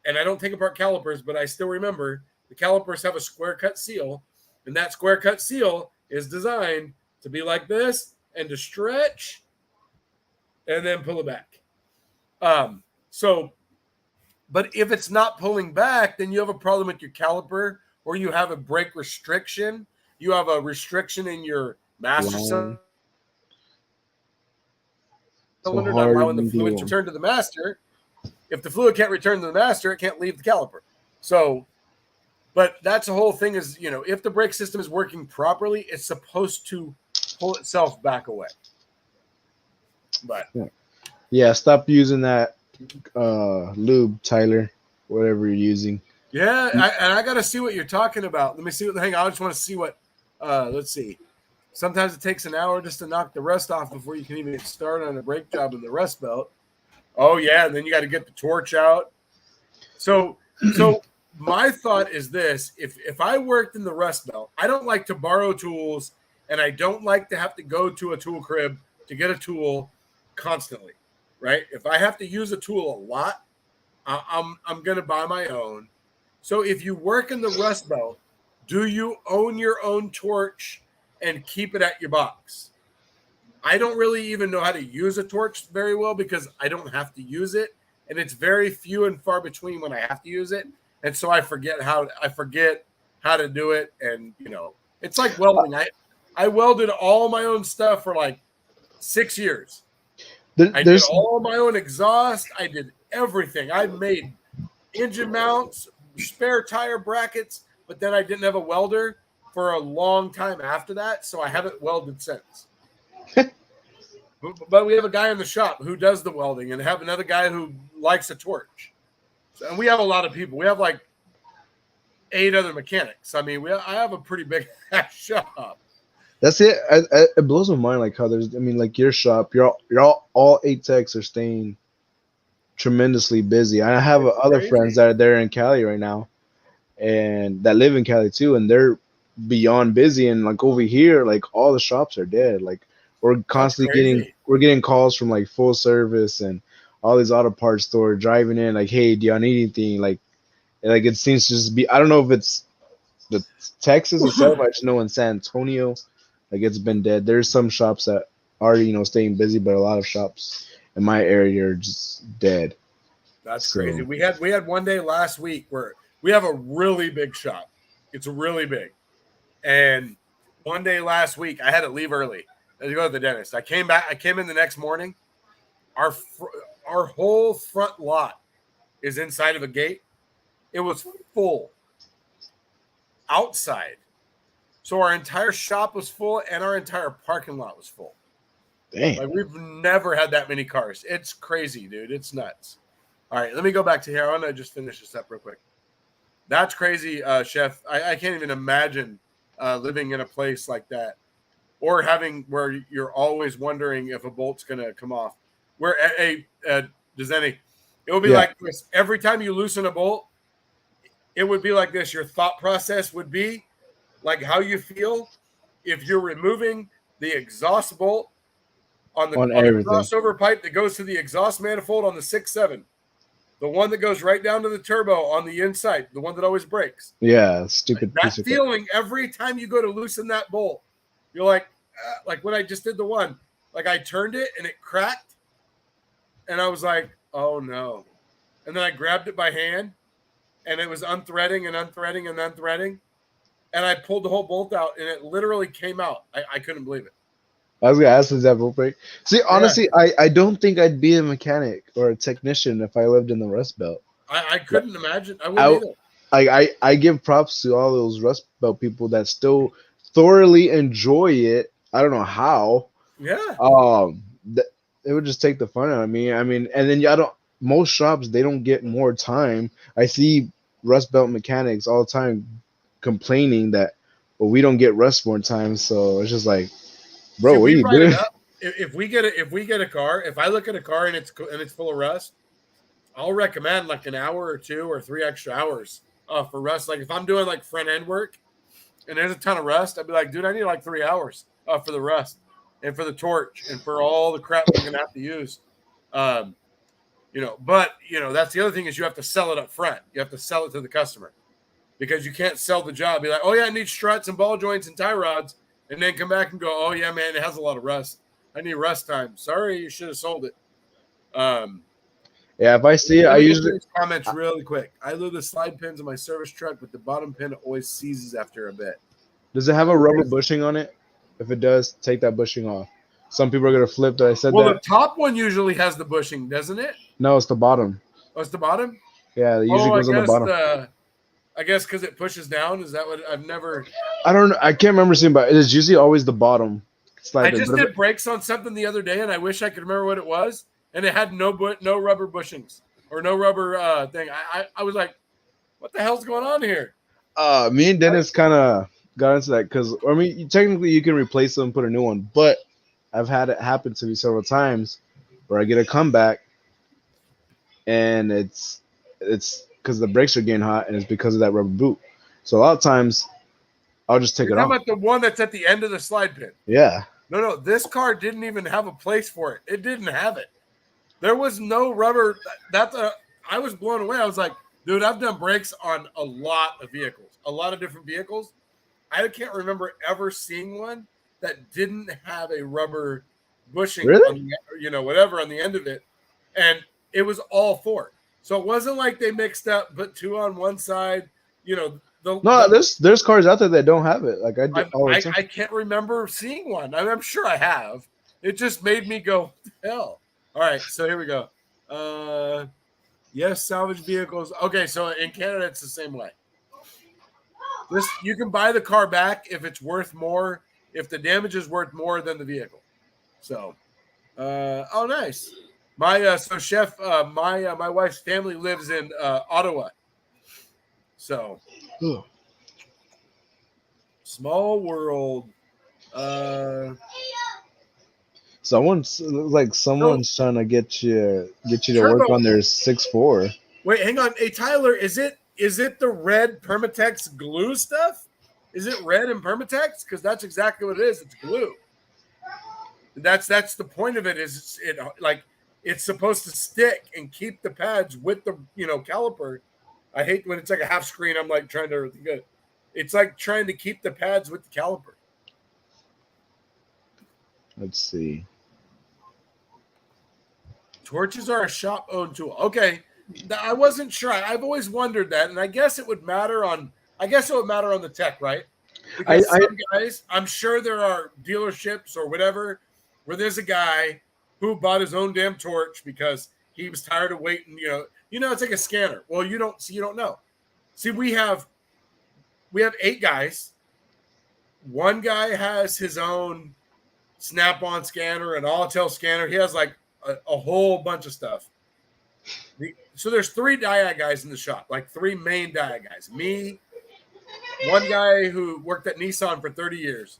and I don't take apart calipers, but I still remember the calipers have a square cut seal, and that square cut seal is designed to be like this and to stretch and then pull it back. But if it's not pulling back, then you have a problem with your caliper, or you have a brake restriction. You have a restriction in your master cylinder, not allowing the fluid to return to the master. If the fluid can't return to the master, it can't leave the caliper. So, but that's the whole thing is, if the brake system is working properly, it's supposed to pull itself back away. But yeah, stop using that lube, Tyler, whatever you're using. Yeah, I got to see what you're talking about. Let me see hang on, I just want to see what. Let's see. Sometimes it takes an hour just to knock the rust off before you can even get started on a brake job in the rust belt. Oh yeah, and then you got to get the torch out. So my thought is this: if I worked in the rust belt, I don't like to borrow tools, and I don't like to have to go to a tool crib to get a tool constantly. Right? If I have to use a tool a lot, I'm going to buy my own. So if you work in the rust belt, do you own your own torch and keep it at your box? I don't really even know how to use a torch very well because I don't have to use it, and it's very few and far between when I have to use it, and so I forget how to do it. And it's like welding. I welded all my own stuff for like 6 years. I did all my own exhaust. I did everything. I made engine mounts, spare tire brackets, but then I didn't have a welder for a long time after that, so I haven't welded since. But we have a guy in the shop who does the welding, and have another guy who likes a torch. So, and we have a lot of people. We have like 8 other mechanics. I mean, I have a pretty big shop. That's it. It blows my mind, like how there's. I mean, like your shop, you're all 8 techs are staying tremendously busy. I have other friends that are there in Cali right now, and that live in Cali too, and they're beyond busy. And like over here, like all the shops are dead. Like we're constantly getting calls from like Full Service and all these auto parts stores driving in, like, hey, do y'all need anything? Like it seems to just be. I don't know if it's the Texas itself. I just know in San Antonio, like it's been dead. There's some shops that are staying busy, but a lot of shops in my area are just dead. That's crazy. We had one day last week where we have a really big shop. It's really big. And one day last week, I had to leave early. I had to go to the dentist. I came in the next morning. Our whole front lot is inside of a gate. It was full outside. So our entire shop was full and our entire parking lot was full. Dang. Like we've never had that many cars. It's crazy, dude. It's nuts. All right, let me go back to here. I want to just finish this up real quick. That's crazy, Chef. I can't even imagine living in a place like that, or where you're always wondering if a bolt's going to come off. Where Dazeni, it would be like this. Every time you loosen a bolt, it would be like this. Your thought process would be like how you feel if you're removing the exhaust bolt on the crossover pipe that goes to the exhaust manifold on the 6.7. The one that goes right down to the turbo on the inside, the one that always breaks. Yeah, stupid. That feeling every time you go to loosen that bolt, you're like when I just did the one, like I turned it and it cracked, and I was like, oh no. And then I grabbed it by hand, and it was unthreading, and I pulled the whole bolt out, and it literally came out. I couldn't believe it. I was gonna ask is that break. See, Yeah, honestly, I don't think I'd be a mechanic or a technician if I lived in the Rust Belt. I couldn't imagine. I wouldn't I either. I give props to all those Rust Belt people that still thoroughly enjoy it. I don't know how. Yeah. It would just take the fun out of me. I mean, and then I don't. Most shops they don't get more time. I see Rust Belt mechanics all the time complaining that, well, we don't get rust more time. So it's just like, See, bro, what are we you write it doing? up. If we get a car, if I look at a car and it's full of rust, I'll recommend like an hour or 2 or 3 extra hours for rust. Like if I'm doing like front end work and there's a ton of rust, I'd be like, dude, I need like 3 hours for the rust and for the torch and for all the crap I'm gonna have to use. Um, but that's the other thing is you have to sell it up front. You have to sell it to the customer because you can't sell the job. Be like, oh yeah, I need struts and ball joints and tie rods, and then come back and go, oh yeah, man, it has a lot of rust. I need rust time. Sorry, you should have sold it. Um, Yeah, if I see it, Let I me get usually these comments really quick. I lose the slide pins in my service truck, but the bottom pin always seizes after a bit. does it have a rubber bushing on it? If it does, take that bushing off. Some people are gonna flip that I said Well, that. the top one usually has the bushing, doesn't it? No, it's the bottom. Oh, it's the bottom. Yeah, it usually Oh, goes on the bottom. I guess because it pushes down. Is that what I've never? I don't know. I can't remember seeing, but it is usually always the bottom I slide pin. just did brakes on something the other day, and I wish I could remember what it was, and it had no rubber bushings or no rubber thing. I was like, what the hell's going on here? Me and Dennis kind of got into that because I mean, technically you can replace them and put a new one, but I've had it happen to me several times where I get a comeback and it's because the brakes are getting hot and it's because of that rubber boot. So a lot of times I'll just take You're it talking off. about the one that's at the end of the slide pin. Yeah. No, this car didn't even have a place for it. It didn't have it. There was no rubber. I was blown away. I was like, dude, I've done brakes on a lot of vehicles, a lot of different vehicles. I can't remember ever seeing one that didn't have a rubber bushing Really? on whatever on the end of it, and it was all four. So it wasn't like they mixed up, put two on one side. No, there's cars out there that don't have it. Like I do all the time. I can't remember seeing one. I'm sure I have. It just made me go, what the hell? All right, so here we go. Yes, salvage vehicles. Okay, so in Canada, it's the same way. You can buy the car back if it's worth more, if the damage is worth more than the vehicle. So, oh, nice. So chef, my wife's family lives in Ottawa. So, small world. Someone's trying to get you to Turbo. work on their 6.4. Wait, hang on. Hey, Tyler, is it the red Permatex glue stuff? Is it red in Permatex? Because that's exactly what it is. It's glue. That's the point of it. Is it's supposed to stick and keep the pads with the caliper. I hate when it's like a half screen. I'm like trying to get. It's like trying to keep the pads with the caliper. Let's see. Torches are a shop-owned tool. Okay, I wasn't sure. I've always wondered that, and I guess it would matter on. I guess it would matter on the tech, right? Because some guys, I'm sure there are dealerships or whatever where there's a guy who bought his own damn torch because he was tired of waiting. It's like a scanner. Well, you don't know. See, we have 8 guys. One guy has his own Snap-on scanner, an Autel scanner. He has like a whole bunch of stuff. So there's 3 diag guys in the shop, like 3 main diag guys. Me, one guy who worked at Nissan for 30 years.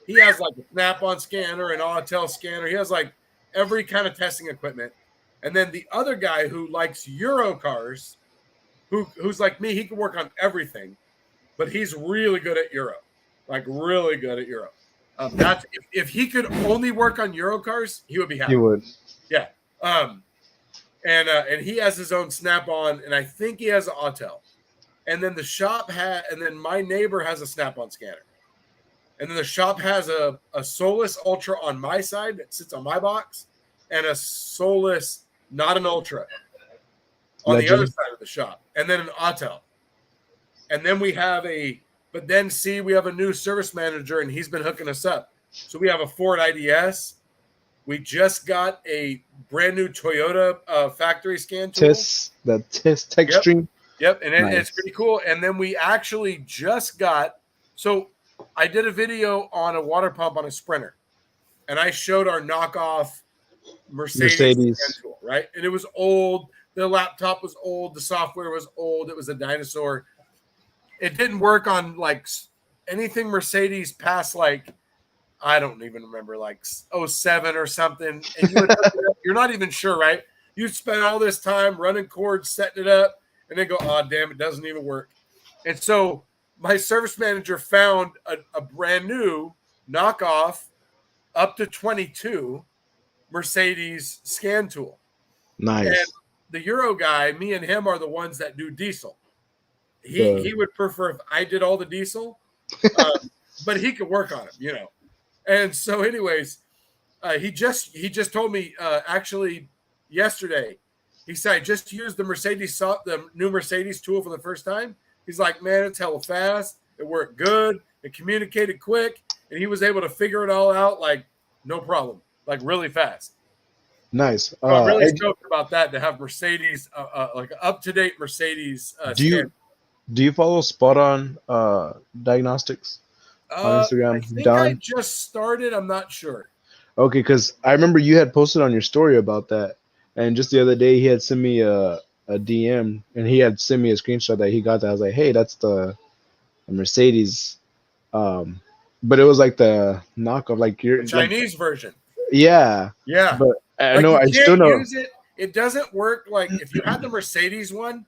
He has like a Snap-on scanner, an Autel scanner. He has like every kind of testing equipment. And then the other guy who likes Euro cars, who's like me, he can work on everything, but he's really good at Euro, like really good at Euro. That's if he could only work on Euro cars, he would be happy. He would. Yeah. And he has his own Snap-on, and I think he has an Autel. And then the shop and then my neighbor has a Snap-on scanner. And then the shop has a Solus Ultra on my side that sits on my box, and a Solus, not an Ultra, on the other side of the shop, and then an Autel. And then we have we have a new service manager, and he's been hooking us up So we have a Ford IDS. We just got a brand new Toyota factory scan tool. Test Tech Stream. Yep, and Nice. it's pretty cool. And then we actually just got. So I did a video on a water pump on a Sprinter, and I showed our knockoff Mercedes scan tool, right? And it was old. The laptop was old. The software was old. It was a dinosaur. It didn't work on like anything Mercedes past like, I don't even remember, like 07 or something. And you're not even sure, right? You spend all this time running cords, setting it up, and then go, oh, damn, it doesn't even work. And so my service manager found a brand new knockoff up to 22 Mercedes scan tool. Nice. And the Euro guy, me and him are the ones that do diesel. He would prefer if I did all the diesel, but he could work on it, And so, anyways, he just told me actually yesterday. He said, I just used the new Mercedes tool for the first time. He's like, man, it's hella fast. It worked good. It communicated quick, and he was able to figure it all out like no problem, like really fast. Nice. So I'm really stoked about that, to have Mercedes, like up to date Mercedes. Do you follow Spot On Diagnostics on Instagram? I think I just started. I'm not sure. Okay, because I remember you had posted on your story about that, and just the other day he had sent me a DM, and he had sent me a screenshot that he got that. I was like, hey, that's the Mercedes, but it was like the knockoff, like your Chinese version. Yeah. But I know I still know use it. It doesn't work. Like if you had the Mercedes one,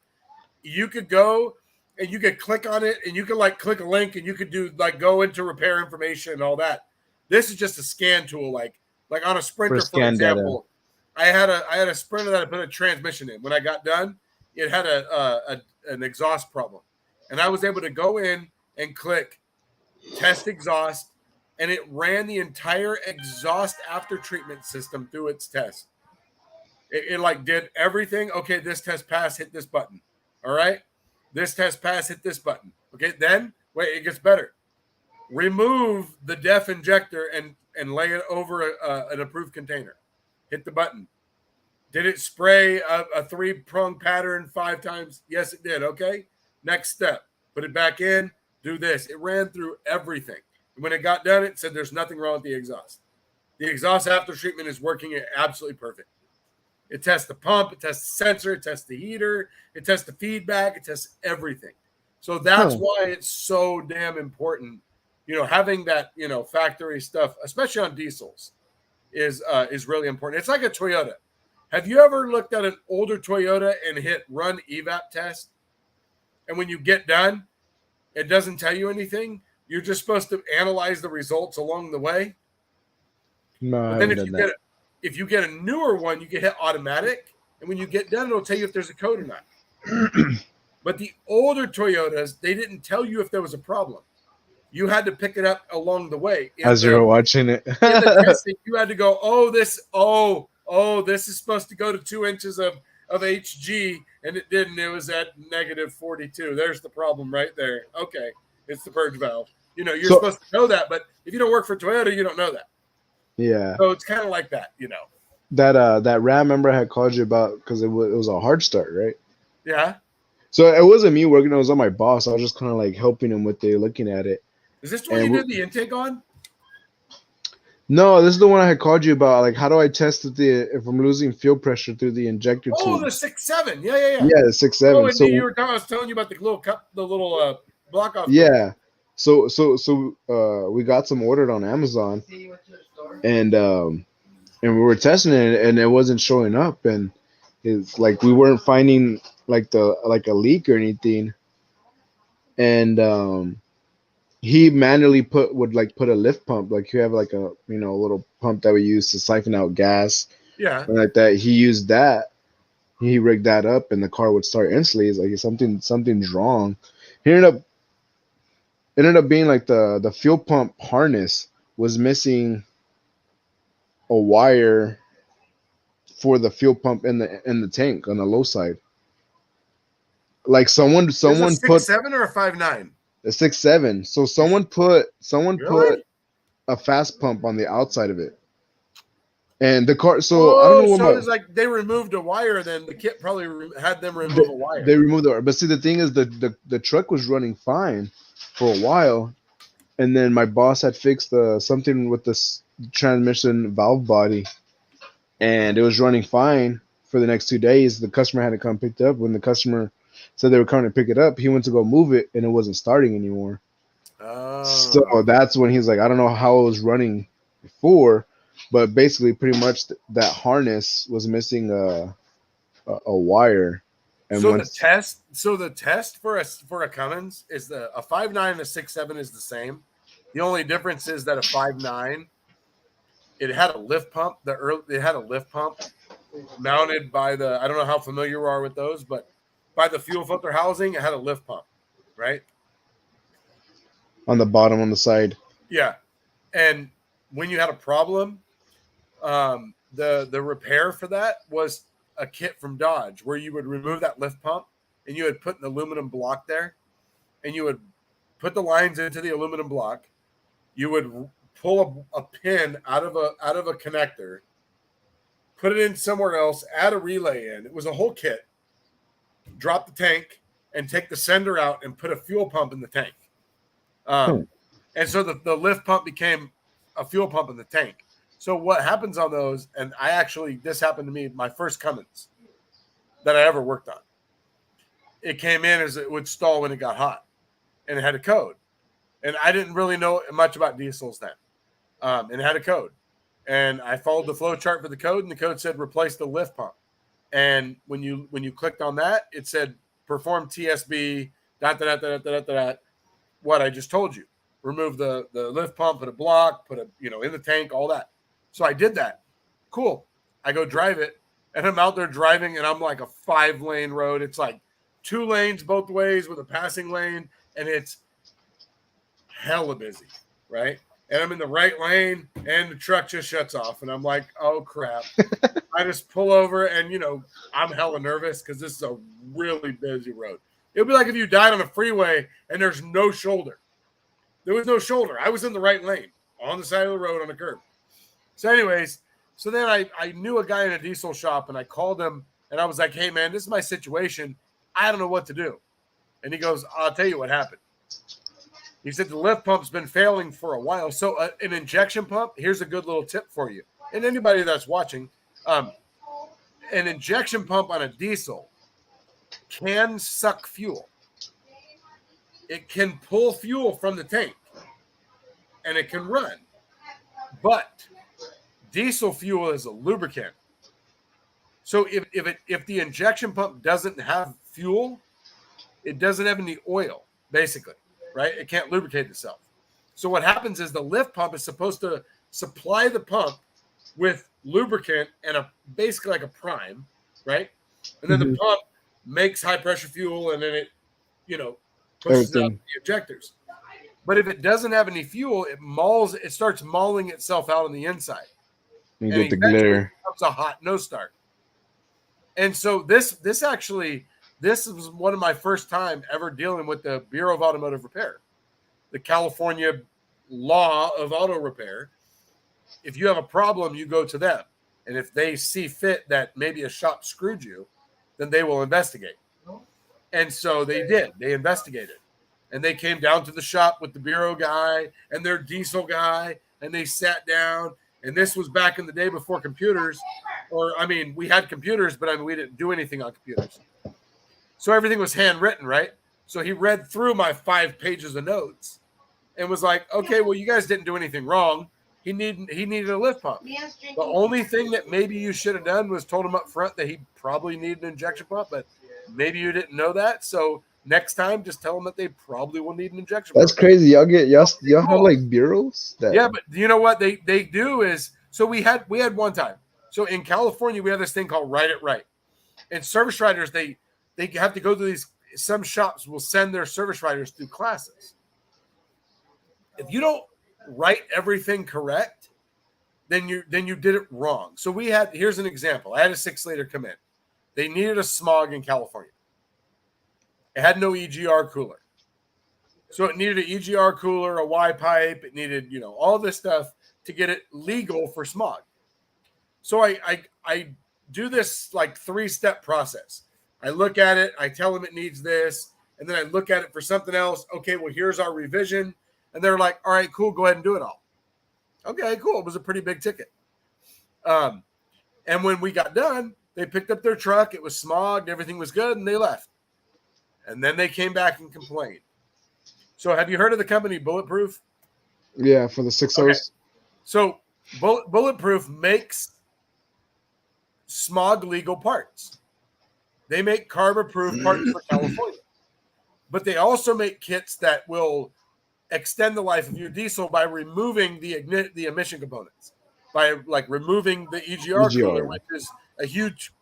you could go and you could click on it, and you could like click a link, and you could do like go into repair information and all that. This is just a scan tool, like on a Sprinter, for example. Data. I had a Sprinter that I put a transmission in. When I got done, it had an exhaust problem, and I was able to go in and click test exhaust, and it ran the entire exhaust after treatment system through its test. It like did everything. Okay, this test pass, hit this button. All right, this test pass, hit this button. Okay, then wait, it gets better. Remove the def injector and lay it over an approved container. Hit the button. Did it spray a 3-prong pattern 5 times? Yes, it did. Okay. Next step. Put it back in. Do this. It ran through everything. When it got done, it said there's nothing wrong with the exhaust. The exhaust after treatment is working absolutely perfect. It tests the pump. It tests the sensor. It tests the heater. It tests the feedback. It tests everything. So that's why it's so damn important. Having that, factory stuff, especially on diesels, is really important. It's like a Toyota. Have you ever looked at an older Toyota and hit run evap test? And when you get done, it doesn't tell you anything. You're just supposed to analyze the results along the way. No, but then if you get a newer one, you can hit automatic. And when you get done, it'll tell you if there's a code or not. But the older Toyotas, they didn't tell you if there was a problem. You had to pick it up along the way. As you were watching it. In the testing, you had to go, this is supposed to go to 2 inches of HG, and it didn't. It was at negative 42. There's the problem right there. Okay, it's the purge valve. You're supposed to know that, but if you don't work for Toyota, you don't know that. Yeah. So it's kind of like that, That RAM member I had called you about, because it was a hard start, right? Yeah. So it wasn't me working. It was on my boss. I was just kind of like helping him with it, looking at it. Is this the one you did the intake on? No, this is the one I had called you about. Like, how do I test if I'm losing fuel pressure through the injector tube? Oh, the 6.7. Yeah. Yeah, the 6.7. Oh, and I was telling you about the little cup, the little block off. Yeah. So we got some ordered on Amazon, and we were testing it, and it wasn't showing up, and it's like we weren't finding like a leak or anything, and he manually would put a lift pump, like you have like a little pump that we use to siphon out gas, like that. He used that. He rigged that up, and the car would start instantly. It's like something's wrong. It ended up being like the fuel pump harness was missing a wire for the fuel pump in the tank on the low side. Like someone put 6.7 or a 5.9. A 6.7. So someone put a fast pump on the outside of it. And the car, so I don't know Oh, what so my it's like they removed a wire. Then the kit probably had them they, remove a wire. they removed the, but see the thing is the truck was running fine for a while, and then my boss had fixed something with this transmission valve body, and it was running fine for the next 2 days. The customer had to come pick it up. When the customer said they were coming to pick it up, he went to go move it, and it wasn't starting anymore. So Oh, that's when he's like, I don't know how it was running before, but basically, pretty much that harness was missing a wire, and so the once test. So the test for a Cummins is a 5.9 and a 6.7 is the same. The only difference is that a 5.9 it had a lift pump. It had a lift pump mounted by the. I don't know how familiar you are with those, but by the fuel filter housing, it had a lift pump, right? on the bottom on the side. Yeah, and when you had a problem, the repair for that was a kit from Dodge where you would remove that lift pump and you would put an aluminum block there, and you would put the lines into the aluminum block. You would pull a pin out of a connector, put it in somewhere else, add a relay in. It was a whole kit. Drop the tank and take the sender out and put a fuel pump in the tank. And so the lift pump became a fuel pump in the tank. So what happens on those, and this happened to me, my first Cummins that I ever worked on. It came in as it would stall when it got hot, and it had a code. And I didn't really know much about diesels then. And it had a code. And I followed the flow chart for the code, and the code said replace the lift pump. And when you clicked on that, it said perform TSB, what I just told you. Remove the lift pump, put a block, put in the tank, all that. So I did that. Cool. I go drive it, and I'm out there driving, and I'm like a 5-lane road. It's like 2 lanes both ways with a passing lane, and it's hella busy, right? And I'm in the right lane, and the truck just shuts off, and I'm like, oh crap. I just pull over, and I'm hella nervous because this is a really busy road. It would be like if you died on a freeway and there's no shoulder. There was no shoulder. I was in the right lane on the side of the road on a curb. So anyways, then I knew a guy in a diesel shop, and I called him, and I was like, hey, man, this is my situation. I don't know what to do. And he goes, I'll tell you what happened. He said the lift pump's been failing for a while. So an injection pump, here's a good little tip for you. And anybody that's watching, an injection pump on a diesel can suck fuel. It can pull fuel from the tank, and it can run. But diesel fuel is a lubricant. So if the injection pump doesn't have fuel, it doesn't have any oil, basically, right? It can't lubricate itself. So what happens is the lift pump is supposed to supply the pump with lubricant and basically like a prime, right? And then the pump makes high pressure fuel, and then it, pushes out the injectors. But if it doesn't have any fuel, it starts mauling itself out on the inside. You And get the eventually glare. it becomes a hot no start. And so this was one of my first time ever dealing with the Bureau of Automotive Repair, the California law of auto repair. If you have a problem, you go to them. And if they see fit that maybe a shop screwed you, then they will investigate. And so they did. They investigated. And they came down to the shop with the Bureau guy and their diesel guy, and they sat down. And this was back in the day before computers. We had computers, but we didn't do anything on computers. So everything was handwritten, right? So he read through my 5 pages of notes and was like, okay, well, you guys didn't do anything wrong. He needed a lift pump. The only thing that maybe you should have done was told him up front that he probably needed an injection pump, but maybe you didn't know that. So next time, just tell them that they probably will need an injection pump. That's crazy. Y'all have like bureaus? Yeah, but you know what they do is, so we had one time. So in California, we have this thing called Write It Right. And service writers, they have to go to some shops will send their service writers through classes. If you don't write everything correct, then you did it wrong. So here's an example. I had a 6-liter come in. They needed a smog in California. It had no EGR cooler. So it needed an EGR cooler, a Y pipe. It needed, all this stuff to get it legal for smog. So I do this like 3-step process. I look at it, I tell them it needs this, and then I look at it for something else. Okay, well, here's our revision. And they're like, all right, cool, go ahead and do it all. Okay, cool. It was a pretty big ticket. And when we got done, they picked up their truck. It was smogged. Everything was good, and they left. And then they came back and complained. So have you heard of the company Bulletproof? Yeah, for the 6.0s. Okay. So Bulletproof makes smog legal parts. They make carb-approved parts for California. But they also make kits that will extend the life of your diesel by removing the emission components, by like removing the EGR cooler, which is a huge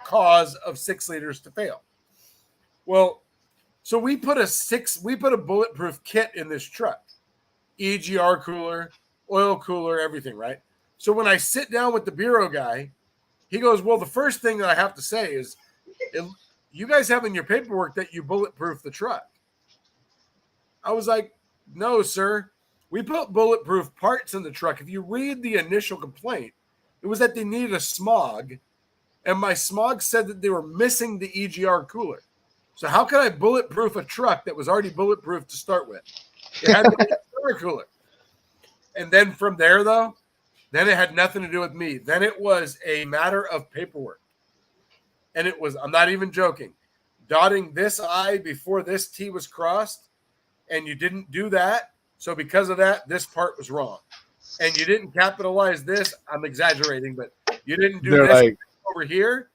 cause of 6 liters to fail. Well, so we put a bulletproof kit in this truck, EGR cooler, oil cooler, everything, right? So when I sit down with the bureau guy, he goes, well, the first thing that I have to say is, you guys have in your paperwork that you bulletproof the truck. I was like, no, sir. We put bulletproof parts in the truck. If you read the initial complaint, it was that they needed a smog, and my smog said that they were missing the EGR cooler. So how could I bulletproof a truck that was already bulletproof to start with? It had to be a cooler. And then from there, though, then it had nothing to do with me. Then it was a matter of paperwork. And it was, I'm not even joking, dotting this I before this T was crossed, and you didn't do that. So because of that, this part was wrong. And you didn't capitalize this. I'm exaggerating, but you didn't do this over here,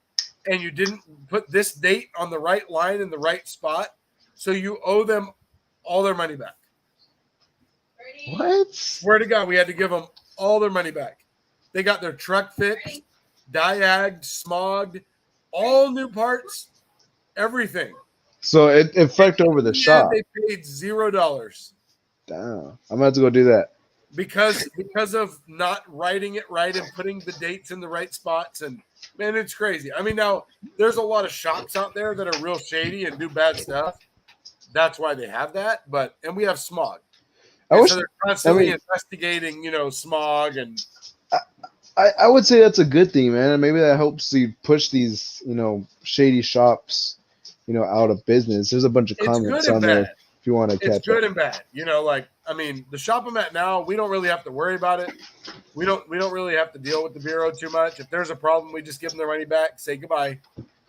and you didn't put this date on the right line in the right spot. So you owe them all their money back. What? Swear to God, we had to give them all their money back. They got their truck fixed, diagged, smogged, all new parts, everything. So it fucked over the shop. They paid $0. Damn, I'm gonna have to go do that because of not writing it right and putting the dates in the right spots. And man, it's crazy. I mean, now there's a lot of shops out there that are real shady and do bad stuff. That's why they have that. And we have smog. So they're constantly investigating, smog and. I would say that's a good thing, man. And maybe that helps you push these, shady shops, out of business. There's a bunch of comments on there if you want to catch up. It's good and bad. The shop I'm at now, we don't really have to worry about it. We don't really have to deal with the bureau too much. If there's a problem, we just give them their money back, say goodbye,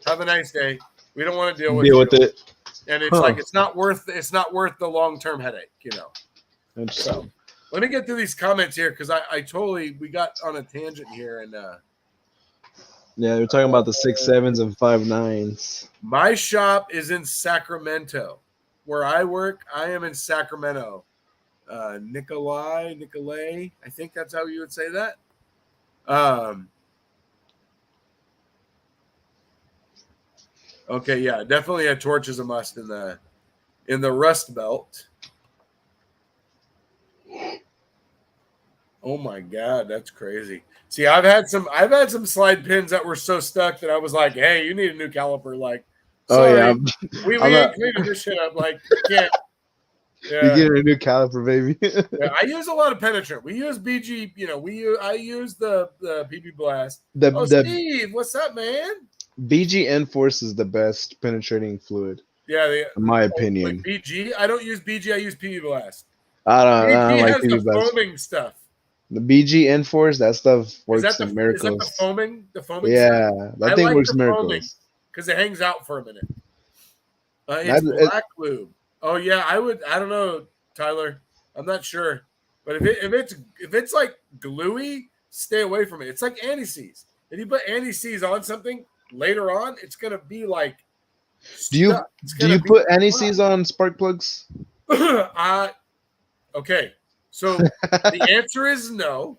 have a nice day. We don't want to deal with it. And it's it's not worth the long-term headache, So let me get through these comments here because we got on a tangent here and yeah, they're talking about the 6.7s and 5.9s. My shop is in Sacramento. Where I work, I am in Sacramento. Nicolay, I think that's how you would say that. Okay, yeah, definitely a torch is a must in the Rust Belt. Oh my God, that's crazy. See, I've had some slide pins that were so stuck that I was like, "Hey, you need a new caliper." Like, sorry, we ain't cleaning this shit up. Like, you can't. Yeah. You get a new caliper, baby. Yeah, I use a lot of penetrant. We use BG. I use the PB Blast. Steve, what's up, man? BG Enforce is the best penetrating fluid. Yeah, in my opinion. Like BG. I don't use BG. I use PB Blast. I don't like PB the Blast. foaming stuff. The BG Enforce, that stuff works in miracles. Is that the foaming? The foaming yeah, stuff? That thing works miracles. Because it hangs out for a minute. It's black lube. Oh yeah, I don't know, Tyler. I'm not sure. But if it's like gluey, stay away from it. It's like anti-seize. If you put anti-seize on something later on, it's gonna be like. Do you put anti-seize on spark plugs? Okay. So the answer is no.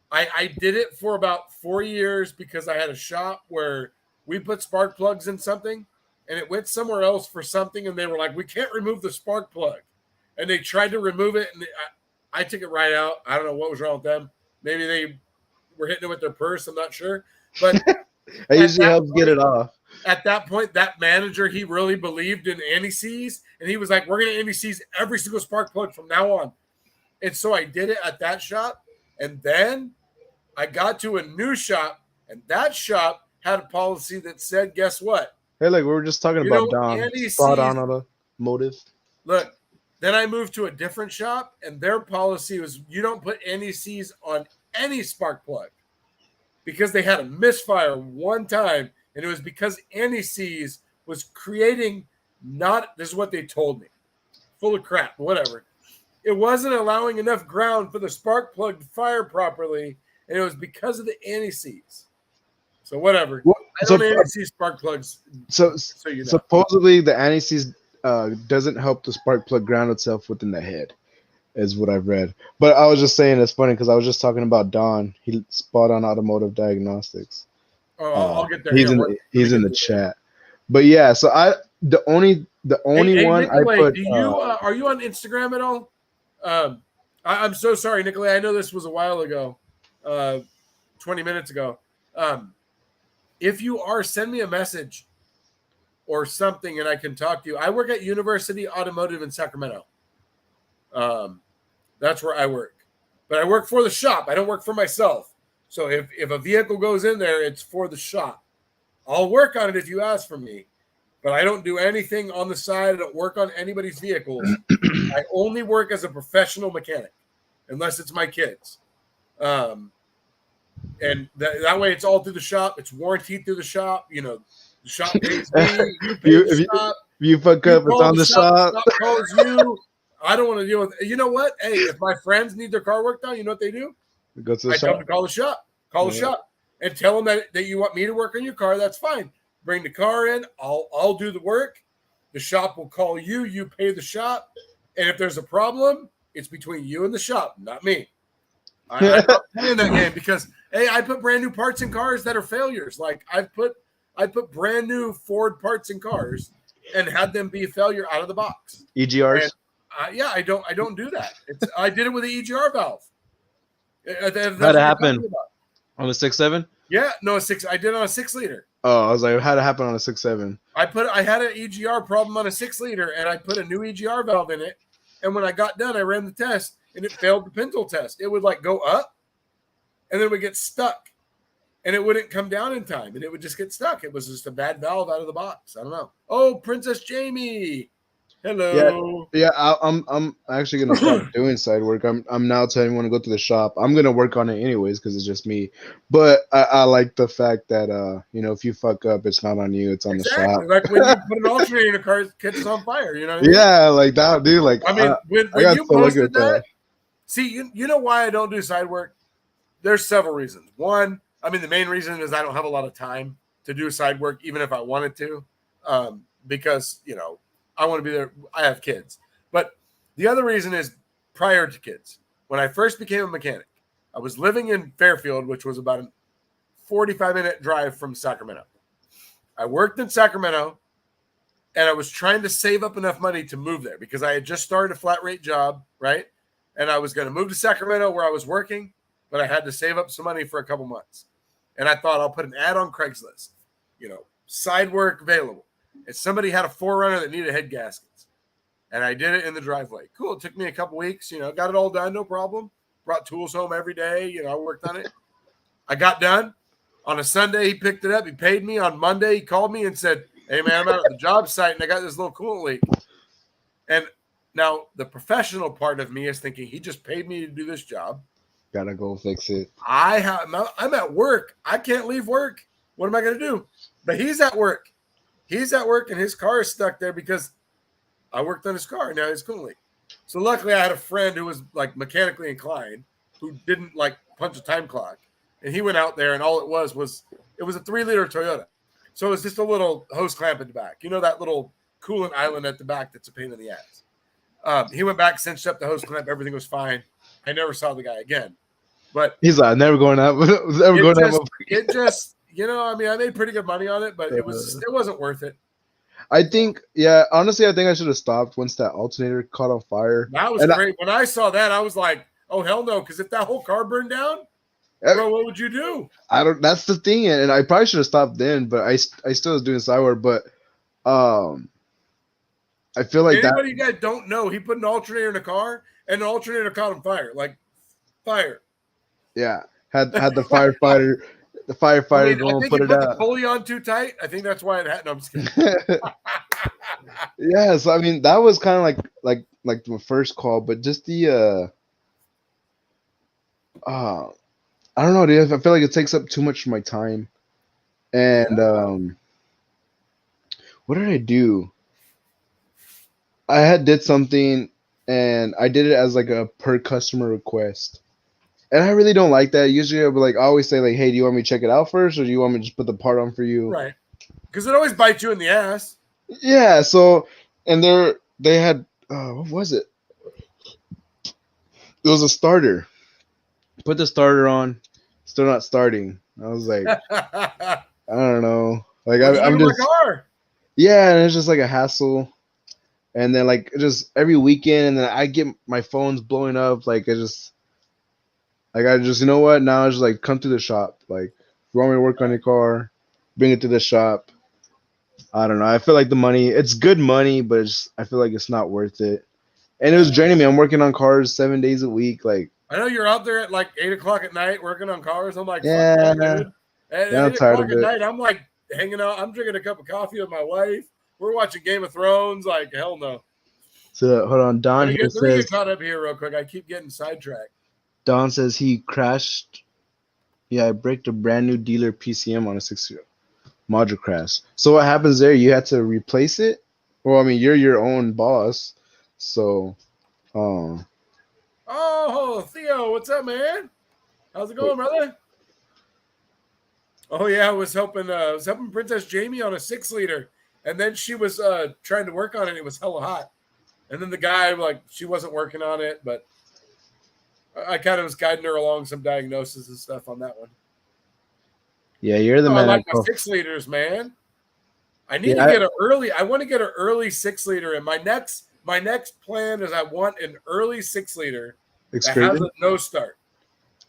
I did it for about 4 years because I had a shop where we put spark plugs in something and it went somewhere else for something. And they were like, we can't remove the spark plug. And they tried to remove it. And I took it right out. I don't know what was wrong with them. Maybe they were hitting it with their purse. I'm not sure. But it usually helps get it off. at that point, that manager, he really believed in anti-seize, and he was like, we're going to anti-seize every single spark plug from now on. And so I did it at that shop, and then I got to a new shop, and that shop had a policy that said, guess what? Hey, like we were just talking about Don. Spot on automotive. Look, then I moved to a different shop, and their policy was you don't put anti-seize on any spark plug because they had a misfire one time, and it was because anti-seize was creating this is what they told me, full of crap, whatever. It wasn't allowing enough ground for the spark plug to fire properly, and it was because of the anti-seize. So whatever. Well, I don't anti-seize spark plugs. So you know. Supposedly the anti-seize doesn't help the spark plug ground itself within the head, is what I've read. But I was just saying it's funny because I was just talking about Don. He spot on automotive diagnostics. Oh, I'll get there. He's in the chat. But yeah, so the only one Nicolay, I put. Are you on Instagram at all? I'm so sorry, Nicolay. I know this was a while ago, 20 minutes ago. If you are, send me a message or something, and I can talk to you. I work at University Automotive in Sacramento. That's where I work. But I work for the shop. I don't work for myself. So if a vehicle goes in there, it's for the shop. I'll work on it if you ask for me. But I don't do anything on the side. I don't work on anybody's vehicles. I only work as a professional mechanic, unless it's my kids. And that way it's all through the shop. It's warranted through the shop. You know, the shop pays me. You pay the shop. You fuck up, it's on the shop. The shop calls you. I don't want to deal with it. You know what? Hey, if my friends need their car worked on, you know what they do? Go to the shop. Tell them to call the shop. Call the shop. And tell them that you want me to work on your car. That's fine. Bring the car in. I'll do the work. The shop will call you. You pay the shop. And if there's a problem, it's between you and the shop, not me. I'm not playing that game because, hey, I put brand new parts in cars that are failures. Like I put brand new Ford parts in cars and had them be a failure out of the box. EGRs. And, I don't do that. I did it with the EGR valve. How'd it happen? On a 6.7? Yeah, no, a 6. I did it on a 6-liter. Oh, I was like, how'd it happen on a 6.7? I had an EGR problem on a 6-liter, and I put a new EGR valve in it. And when I got done, I ran the test, and it failed the pintle test. It would like go up, and then it would get stuck, and it wouldn't come down in time, and it would just get stuck. It was just a bad valve out of the box. I don't know. Oh, Princess Jamie. Hello. Yeah. I'm actually gonna start doing side work. I'm now telling everyone to go to the shop. I'm gonna work on it anyways because it's just me. But I like the fact that if you fuck up, it's not on you. It's on the shop. Like when you put an alternator in a car, it catches on fire. You know what I mean? Yeah, like that, dude. Like I mean, when you posted that, see, you know why I don't do side work? There's several reasons. One, I mean, the main reason is I don't have a lot of time to do side work, even if I wanted to, because I want to be there. I have kids. But the other reason is prior to kids. When I first became a mechanic, I was living in Fairfield, which was about a 45-minute drive from Sacramento. I worked in Sacramento, and I was trying to save up enough money to move there because I had just started a flat rate job, right? And I was going to move to Sacramento where I was working, but I had to save up some money for a couple months. And I thought I'll put an ad on Craigslist, side work available. And somebody had a 4Runner that needed head gaskets. And I did it in the driveway. Cool. It took me a couple weeks, got it all done. No problem. Brought tools home every day. I worked on it. I got done. On a Sunday, he picked it up. He paid me. On Monday, he called me and said, hey, man, I'm out at the job site and I got this little coolant leak. And now the professional part of me is thinking he just paid me to do this job. Gotta go fix it. I'm at work. I can't leave work. What am I going to do? But he's at work. He's at work and his car is stuck there because I worked on his car. Now he's coolant leak. So luckily I had a friend who was like mechanically inclined who didn't like punch a time clock. And he went out there and all it was a 3-liter Toyota. So it was just a little hose clamp at the back. That little coolant island at the back that's a pain in the ass. He went back, cinched up the hose clamp. Everything was fine. I never saw the guy again. But he's like, never going out. It just I made pretty good money on it, but it wasn't worth it. I think, honestly, I think I should have stopped once that alternator caught on fire. That was great. When I saw that, I was like, oh, hell no, because if that whole car burned down, Bro, what would you do? I don't. That's the thing, and I probably should have stopped then, but I still was doing side work. But um, I feel like that. Anybody you guys don't know, he put an alternator in a car, and the alternator caught on fire. Like fire. Yeah, had the I firefighter mean, I go and think he put it put the out. pulley on too tight. I think that's why it had. No, I'm just kidding. Yeah, so I mean that was kind of like my first call, but just the uh I don't know, dude. I feel like it takes up too much of my time. And Yeah. what did I do? I had did something and I did it as like a per customer request. And I really don't like that. Usually I'll be like I always say like, hey, do you want me to check it out first or do you want me to just put the part on for you? Right. Because it always bites you in the ass. Yeah, so and they had what was it? It was a starter. Put the starter on, still not starting. I was like, I don't know. Like What'd you do I'm to my just car? yeah, and it's just like a hassle. And then like just every weekend, and then I get my phones blowing up. Like I just you know what? Now I just like come to the shop. Like if you want me to work on your car, bring it to the shop. I don't know. I feel like the money, it's good money, but I feel like it's not worth it. And it was draining me. I'm working on cars 7 days a week. Like I know you're out there at like 8 o'clock at night working on cars. I'm like, fuck yeah, that, dude. At yeah, I'm 8 o'clock tired of at it. night, I'm like hanging out. I'm drinking a cup of coffee with my wife. We're watching Game of Thrones. Like, hell no. So hold on. Let Don me here get let me says get caught up here real quick. I keep getting sidetracked. Don says he crashed. Yeah, I bricked a brand new dealer PCM on a 6-year module crash. So what happens there? You had to replace it? Well, I mean, you're your own boss, so um, Oh, Theo, what's up, man? How's it going, brother? Oh yeah, I was helping Princess Jamie on a 6-liter, and then she was trying to work on it. It was hella hot, and then the guy like she wasn't working on it, but I kind of was guiding her along some diagnosis and stuff on that one. yeah, you're the Oh, I man. like my 6-liters, man. I need to Yeah, get an early. I want to get an early 6-liter, and my next plan is I want an early 6-liter that has excursion. a no start,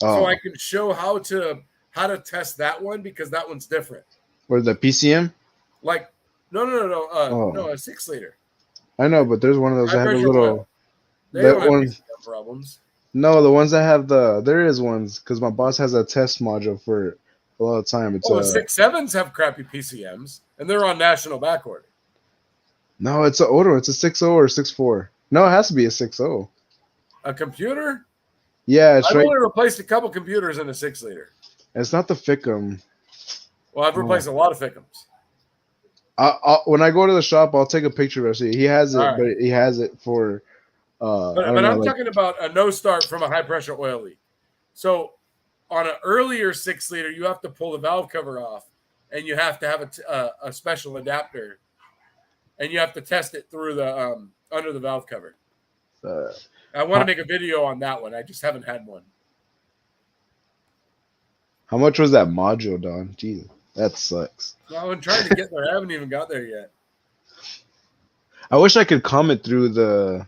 so Oh, I can show how to test that one because that one's different. or the PCM. Like no, Oh, a 6-liter I know, but there's one of those high that have a pressure oil. little They that don't have one. PCM problems. No, the ones that have there is ones because my boss has a test module for a lot of time. It's Well, the 6.7s have crappy PCMs, and they're on national back order. no, it's an older. It's a 6.0 or 6.4. No, it has to be a 6.0. A computer? Yeah, it's I've right. only replaced a couple computers in a 6-liter. It's not the Ficum. Well, I've Oh. replaced a lot of Ficums. When I go to the shop, I'll take a picture of it. He has All it, right. but he has it for I don't But know, I'm like talking about a no start from a high pressure oil leak. So on an earlier 6-liter, you have to pull the valve cover off, and you have to have a special adapter, and you have to test it through the under the valve cover. uh, I want to make a video on that one. I just haven't had one. how much was that module, Don? Jesus, that sucks. No, I've been trying to get there. I haven't even got there yet. I wish I could comment through the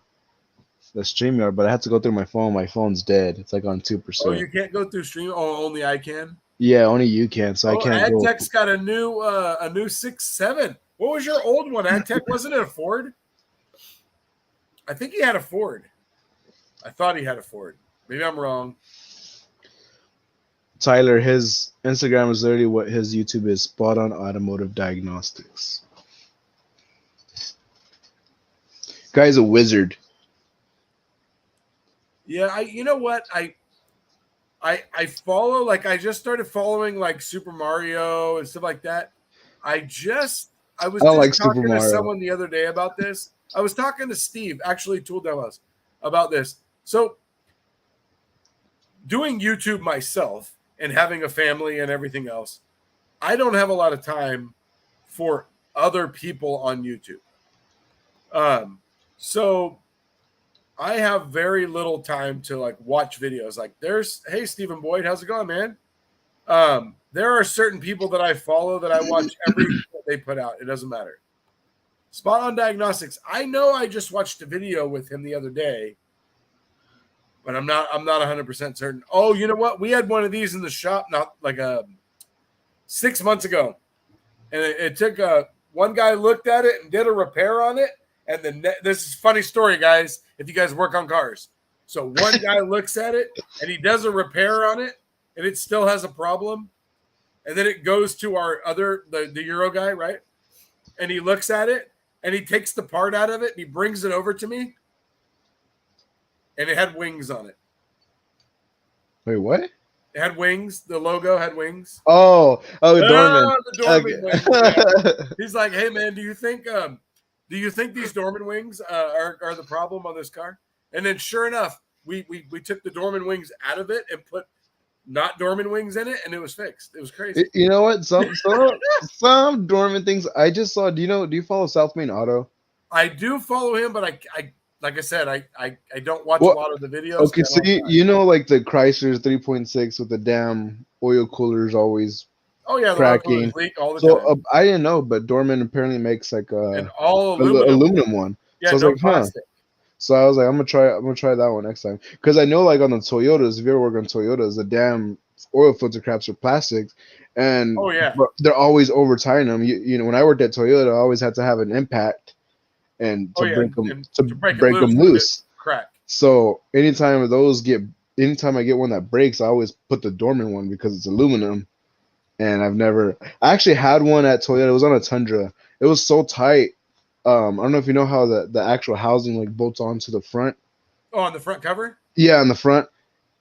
StreamYard, but I have to go through my phone. My phone's dead. It's like on 2%. Oh, you can't go through stream. Oh, only I can. Yeah, only you can, so I Oh, can't go. AdTech's got a new 6.7. What was your old one? AdTech wasn't it a Ford? I think he had a Ford. I thought he had a Ford. Maybe I'm wrong. Tyler, his Instagram is literally what his YouTube is. Spot on automotive diagnostics. Guy's a wizard. Yeah, you know what? I follow, like, I just started following like Super Mario and stuff like that. I was I don't just like Super talking to Mario. someone the other day about this. I was talking to Steve, actually Tool Demos, about this. So doing YouTube myself and having a family and everything else, I don't have a lot of time for other people on YouTube. So I have very little time to like watch videos. Like hey, Stephen Boyd, how's it going, man? There are certain people that I follow that I watch everything that they put out. It doesn't matter. Spot on Diagnostics. I know I just watched a video with him the other day, but I'm not 100% certain. Oh, you know what? We had one of these in the shop not like 6 months ago, and it took one guy looked at it and did a repair on it, and then this is a funny story, guys. If you guys work on cars, so one guy looks at it and he does a repair on it, and it still has a problem, and then it goes to our other the Euro guy, right? And he looks at it and he takes the part out of it and he brings it over to me, and it had wings on it. Wait, what? It had wings. The logo had wings. Oh, Dorman. The Dorman Okay. wings. Yeah. He's like, hey man, do you think these Dorman wings are the problem on this car? And then sure enough, we took the Dorman wings out of it and put not Dorman wings in it, and it was fixed. It was crazy. You know what? Some Dorman things I just saw. Do you follow South Main Auto? I do follow him, but I like I said, I don't watch Well, a lot of the videos. Okay, so you know, like the Chryslers 3.6 with the damn oil coolers always cracking. Leak all the So time. I didn't know, but Dorman apparently makes like An all aluminum one. Yeah, so I was no like, plastic. So I was like, I'm gonna try that one next time, because I know like on the Toyotas, if you ever work on Toyotas, the damn oil filter caps are plastic, and they're always over tying them. You know, when I worked at Toyota, I always had to have an impact and to break them loose. Crack. So anytime I get one that breaks, I always put the Dorman one because it's aluminum. And I actually had one at Toyota. It was on a Tundra. It was so tight. I don't know if you know how the actual housing like bolts onto the front. Oh, on the front cover? Yeah, on the front.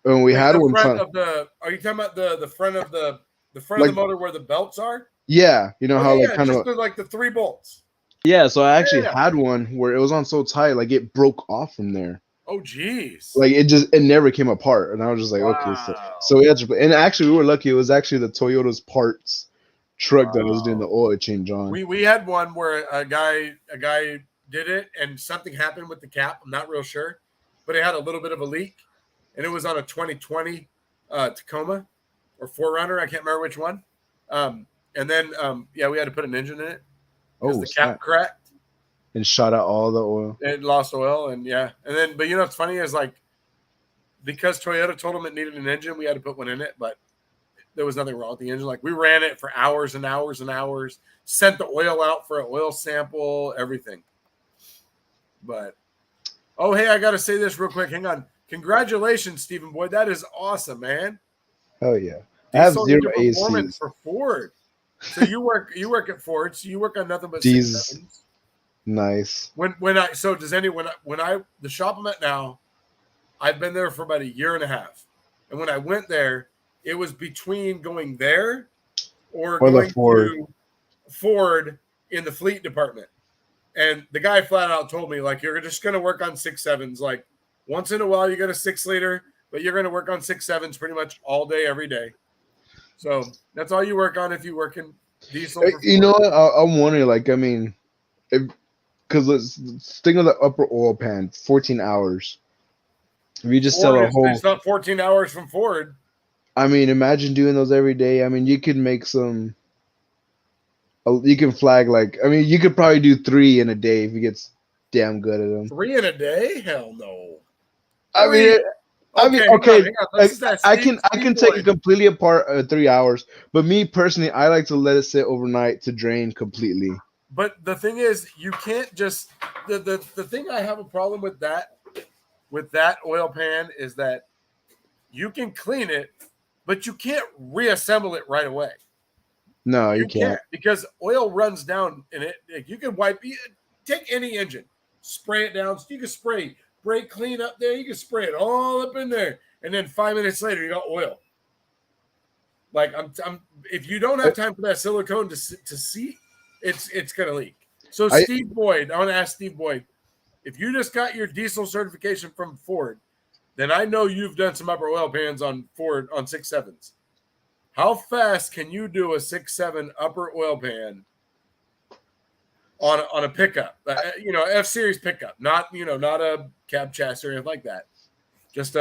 And we had one. Are you talking about the front of the front of the motor where the belts are? Yeah, you know how kind of like the 3 bolts. Yeah, so I actually had one where it was on so tight, like it broke off from there. Oh, geez. Like it never came apart, and I was just like, okay, so we had to. And actually, we were lucky. It was actually the Toyota's parts truck that was doing the oil change on. We had one where a guy did it, and something happened with the cap. I'm not real sure, but it had a little bit of a leak, and it was on a 2020 Tacoma or 4Runner. I can't remember which one. And then we had to put an engine in it. Oh, the cap cracked and shot out all the oil. It lost oil, and but you know what's funny is like because Toyota told them it needed an engine, we had to put one in it, but there was nothing wrong with the engine. Like we ran it for hours and hours and hours, sent the oil out for an oil sample, everything. But hey, I gotta say this real quick. Hang on. Congratulations, Stephen Boyd. That is awesome, man. Hell yeah. I have 0 AC for Ford. So you work at Ford, so you work on nothing but these. Nice. The shop I'm at now, I've been there for about 1.5 years. And when I went there, it was between going there or going to Ford in the fleet department. And the guy flat out told me, like, you're just going to work on 6.7s. Like, once in a while, you get a 6-liter, but you're going to work on 6.7s pretty much all day, every day. So that's all you work on if you work in diesel. You know what? I'm wondering, like, I mean, because let's think of the upper oil pan, 14 hours. If you just sell a whole. It's not 14 hours from Ford. I mean, imagine doing those every day. I mean, you could make some. You can flag like. I mean, you could probably do 3 in a day if you get damn good at them. 3 in a day? Hell no. Okay. I can take it completely apart 3 hours, but me personally, I like to let it sit overnight to drain completely. But the thing is, you can't just the thing I have a problem with that oil pan is that you can clean it, but you can't reassemble it right away. No, you can't because oil runs down in it. You can take any engine, spray it down. You can spray brake clean up there. You can spray it all up in there, and then 5 minutes later, you got oil. Like if you don't have time for that silicone to seat, it's gonna leak. So Steve Boyd, I want to ask Steve Boyd, if you just got your diesel certification from Ford, then I know you've done some upper oil pans on Ford on 6.7s. How fast can you do a 6.7 upper oil pan on a pickup? F-Series pickup, not a cab chassis or anything like that. Just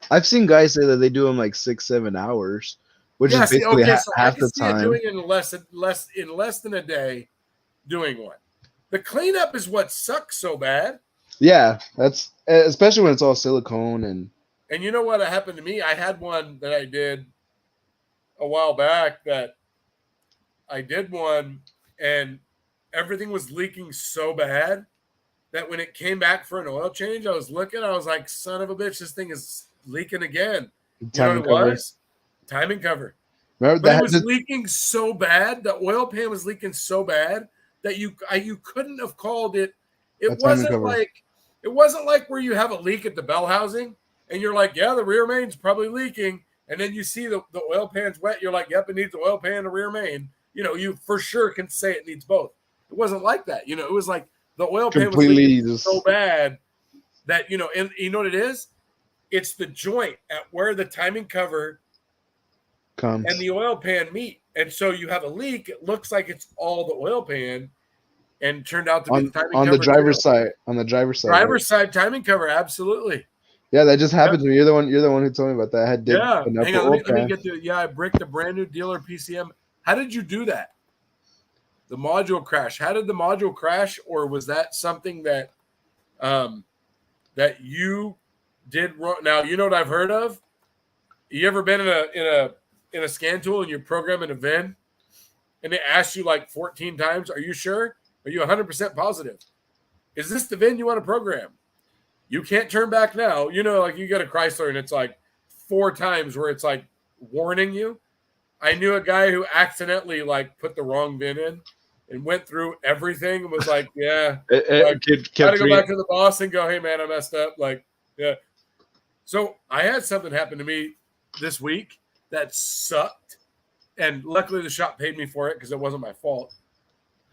I've seen guys say that they do them like 6-7 hours, which is basically half the time. Doing it in less than a day, doing one. The cleanup is what sucks so bad. Yeah, that's especially when it's all silicone and And you know what happened to me? I had one that I did a while back that I did one and everything was leaking so bad that when it came back for an oil change, I was looking, I was like, son of a bitch, this thing is leaking again. You know what timing it cover. was? Timing cover. Remember But it that? was leaking so bad, the oil pan was leaking so bad that you couldn't have called it. A timing cover. It wasn't like where you have a leak at the bell housing and you're like, yeah, the rear main's probably leaking. And then you see the oil pan's wet. You're like, yep, it needs the oil pan and the rear main. You know, you for sure can say it needs both. It wasn't like that. You know, it was like the oil pan was Completely leaking just so bad that, you know, and you know what it is? It's the joint at where the timing cover comes. and the oil pan meet. And so you have a leak. It looks like it's all the oil pan and turned out to be the timing on cover. the driver's side. On the driver's side. Driver's side timing cover, absolutely. Yeah, that just happened to me. You're the one who told me about that. I did Yeah. an Hang upper on, oil let me pan. get to it. Yeah, I bricked a brand new dealer PCM. How did you do that? The module crash. How did the module crash, or was that something that that you did wrong? Now you know what I've heard of. You ever been in a scan tool and you're programming a VIN and it asks you like 14 times, are you sure? Are you 100% positive? Is this the VIN you want to program? You can't turn back now. You know, like you get a Chrysler and it's like 4 times where it's like warning you. I knew a guy who accidentally like put the wrong VIN in and went through everything and was like, yeah, like, got to go back to the boss and go, hey man, I messed up. Like, yeah. So I had something happen to me this week that sucked. And luckily the shop paid me for it because it wasn't my fault.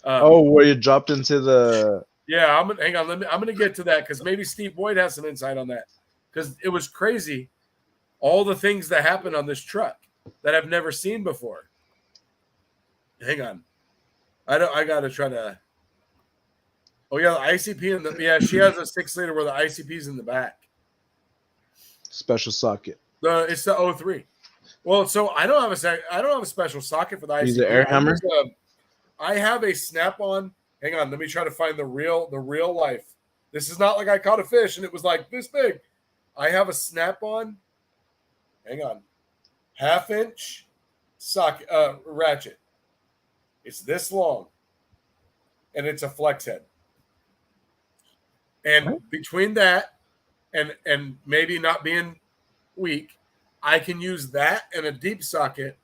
Where you dropped into the Yeah, hang on. I'm gonna get to that because maybe Steve Boyd has some insight on that. Because it was crazy, all the things that happened on this truck that I've never seen before. Hang on. I gotta try to. Oh yeah, the ICP in the she has a 6-liter where the ICP's in the back. special socket. It's the 03. Well, so I don't have a special socket for the ICP. Use the air hammer. I have a snap-on. Hang on, let me try to find the real life. This is not like I caught a fish and it was like this big. I have a snap-on. Hang on, 1/2-inch socket ratchet. It's this long, and it's a flex head. And between that and maybe not being weak, I can use that and a deep socket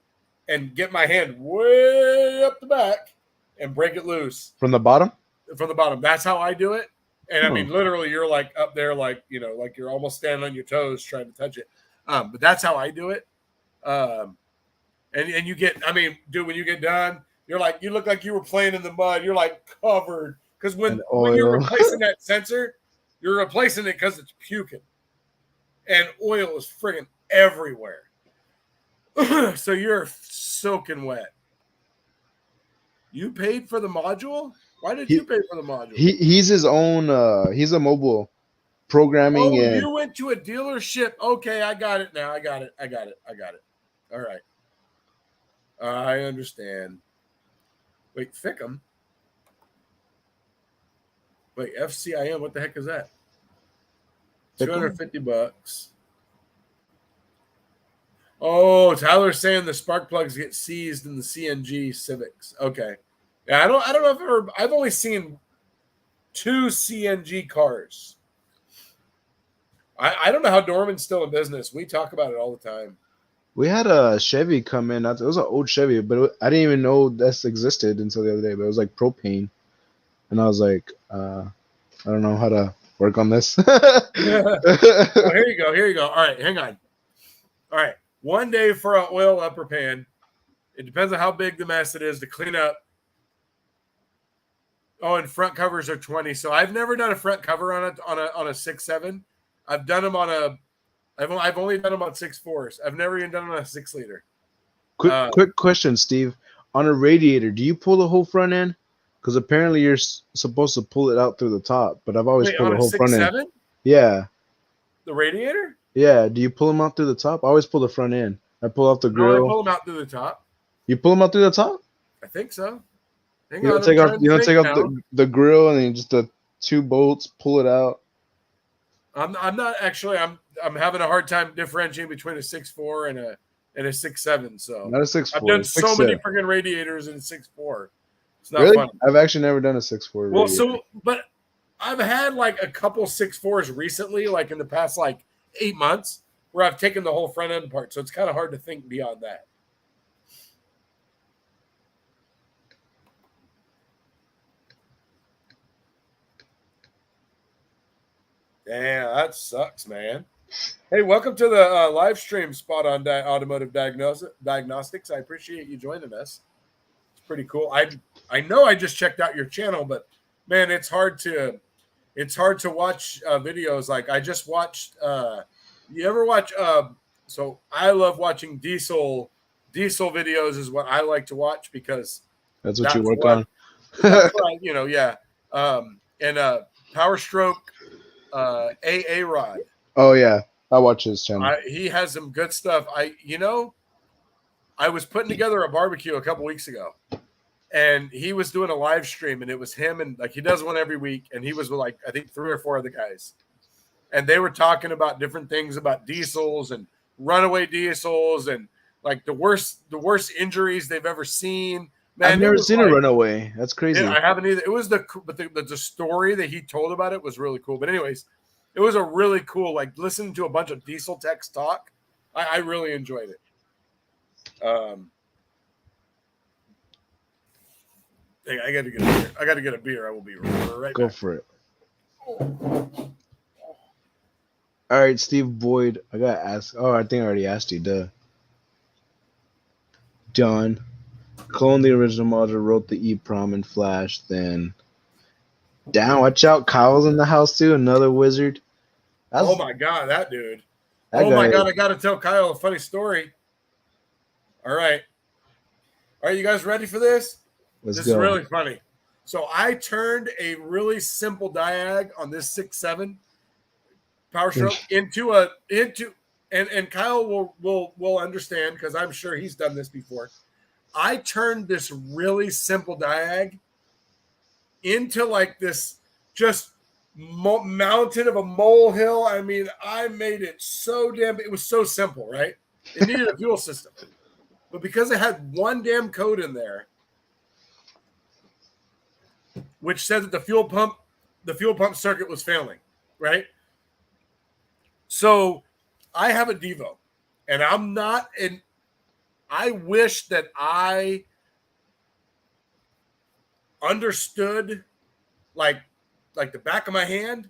and get my hand way up the back and break it loose from the bottom. From the bottom. That's how I do it. And I mean, literally, you're like up there, like, you know, like you're almost standing on your toes trying to touch it. But that's how I do it. And you get, I mean, dude, when you get done, you're like, you look like you were playing in the mud. You're like covered. Because when you're replacing that sensor, you're replacing it because it's puking. And oil is friggin' everywhere. So you're soaking wet. You paid for the module? Why did you pay for the module? He's his own. He's a mobile programming. Oh, and you went to a dealership. Okay, I got it now. I got it. All right. I understand. Wait, Fickham? Wait, FCIM, what the heck is that? $250. Oh, Tyler's saying the spark plugs get seized in the CNG Civics. Okay. Yeah, I don't know if I've only seen 2 CNG cars. I don't know how Dorman's still in business. We talk about it all the time. We had a Chevy come in. It was an old Chevy, but I didn't even know this existed until the other day. But it was like propane, and I was like, I don't know how to work on this. Oh, here you go. All right, hang on. All right, one day for an oil upper pan. It depends on how big the mess it is to clean up. Oh, and front covers are 20. So I've never done a front cover on a 6.7. I've done them on a. I've only done them on 6.4s. I've never even done them on a 6-liter. Quick question, Steve. On a radiator, do you pull the whole front end? Because apparently you're supposed to pull it out through the top, but I've always pulled the whole front end. Yeah. The radiator? Yeah. Do you pull them out through the top? I always pull the front end. I pull out the grill. No, I pull them out through the top. You pull them out through the top? I think so. You don't take off the grill and then just the 2 bolts, pull it out. I'm not actually. I'm having a hard time differentiating between a 6'4" and a 6'7". So Not a 6'4", I've done so many 6'7". freaking radiators in 6'4". It's not Really? funny. I've actually never done a 6'4" Well, radiator. but I've had like a couple 6'4s recently, like in the past like 8 months, where I've taken the whole front end apart. So it's kind of hard to think beyond that. Damn, that sucks, man. Hey, welcome to the live stream Spot on Automotive Diagnostics. I appreciate you joining us. It's pretty cool. I know I just checked out your channel, but man, it's hard to watch videos. Like I just watched. You ever watch? So I love watching diesel videos. Is what I like to watch because That's what you work what, on. That's what yeah. And Power Stroke, AA Rod. Oh yeah, I watch his channel. He has some good stuff. I was putting together a barbecue a couple weeks ago, and he was doing a live stream, and it was him and like he does one every week, and he was with like I think 3 or 4 other guys, and they were talking about different things about diesels and runaway diesels and like the worst injuries they've ever seen. Man, I've never seen a runaway. That's crazy. Yeah, I haven't either. It was the story that he told about it was really cool. But anyways, it was a really cool, like listening to a bunch of diesel techs talk. I really enjoyed it. Hey, I got to get a beer. I got to get a beer. I will be right Go back. for it. All right, Steve Boyd. I got to ask. Oh, I think I already asked you. Duh. John. Clone the original model, wrote the EEPROM in Flash, then down. Watch out, Kyle's in the house too, another wizard. Oh my god, that dude. That Oh my guy- god, I gotta tell Kyle a funny story. All right. Are you guys ready for this? Let's This go. is really funny. So I turned a really simple diag on this 6.7 Power Stroke into and Kyle will understand because I'm sure he's done this before. I turned this really simple diag into like this just mountain of a molehill. I mean, I made it so damn. It was so simple, right? It needed a fuel system, but because it had one damn code in there, which said that the fuel pump circuit was failing, right? So I have a Devo, and I'm not in. I wish that I understood like the back of my hand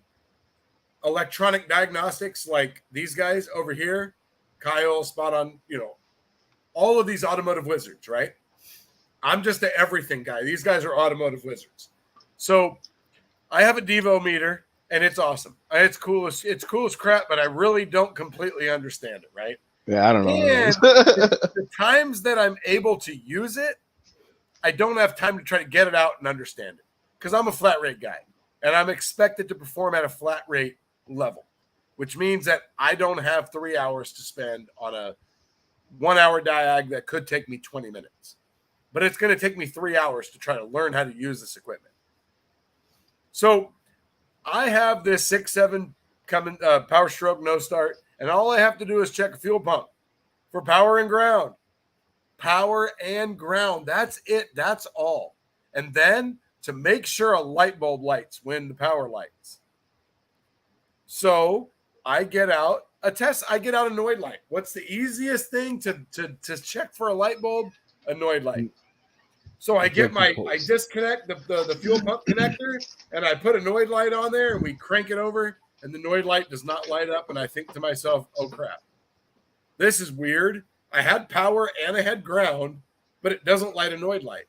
electronic diagnostics like these guys over here, Kyle, Spot on, all of these automotive wizards, right? I'm just the everything guy. These guys are automotive wizards. So I have a Devo meter and it's awesome. It's cool as crap, but I really don't completely understand it, right? Yeah, I don't know. And the times that I'm able to use it, I don't have time to try to get it out and understand it because I'm a flat rate guy and I'm expected to perform at a flat rate level, which means that I don't have 3 hours to spend on a 1 hour diag that could take me 20 minutes, but it's going to take me 3 hours to try to learn how to use this equipment. So I have this 6.7 coming Power Stroke no start, and all I have to do is check a fuel pump for power and ground. Power and ground. That's it. That's all. And then to make sure a light bulb lights when the power lights. So I get out a test. I get out a Noid light. What's the easiest thing to check for a light bulb? A Noid light. So I disconnect the fuel pump connector and I put a Noid light on there and we crank it over and the Noid light does not light up. And I think to myself, oh crap, this is weird. I had power and I had ground, but it doesn't light a Noid light.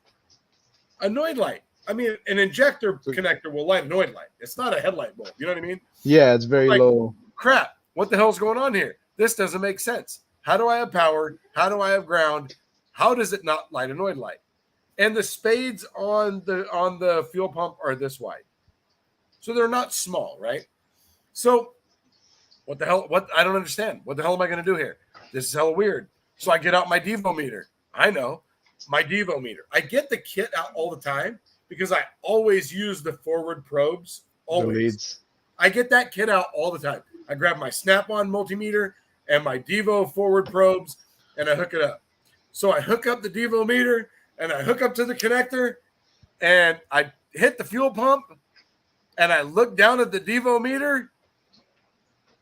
A Noid light. I mean, an injector connector will light a Noid light. It's not a headlight bulb. You know what I mean? Yeah, it's very low. Crap. What the hell's going on here? This doesn't make sense. How do I have power? How do I have ground? How does it not light a Noid light? And the spades on the fuel pump are this wide. So they're not small, right? So what the hell? What I don't understand. What the hell am I going to do here? This is hella weird. So I get out my Devo meter. I know my Devo meter. I get the kit out all the time because I always use the forward probes. Always. I get that kit out all the time. I grab my Snap-on multimeter and my Devo forward probes, and I hook it up. So I hook up the Devo meter, and I hook up to the connector, and I hit the fuel pump, and I look down at the Devo meter,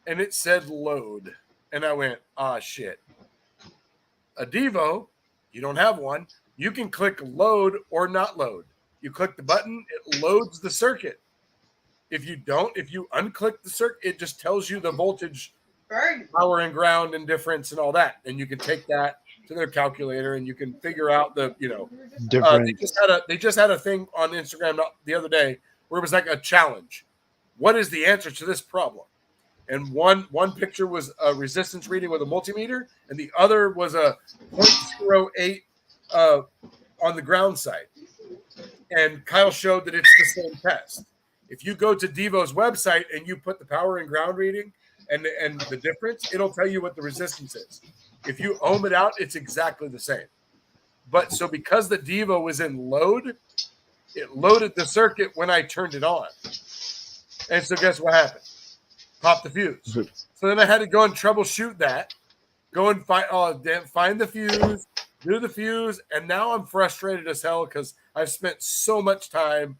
and it said load. And I went, shit. A Devo, you don't have one, you can click load or not load. You click the button, it loads the circuit. If you unclick the circuit, it just tells you the voltage, power and ground and difference and all that. And you can take that to their calculator and you can figure out the, different. They just had a thing on Instagram the other day where it was like a challenge. What is the answer to this problem? And one picture was a resistance reading with a multimeter, and the other was a 0.08 on the ground side. And Kyle showed that it's the same test. If you go to Devo's website and you put the power and ground reading and the difference, it'll tell you what the resistance is. If you ohm it out, it's exactly the same. But so because the Devo was in load, it loaded the circuit when I turned it on. And so guess what happened? Pop the fuse. So then I had to go and troubleshoot that, go and find the fuse, do the fuse, and now I'm frustrated as hell because I've spent so much time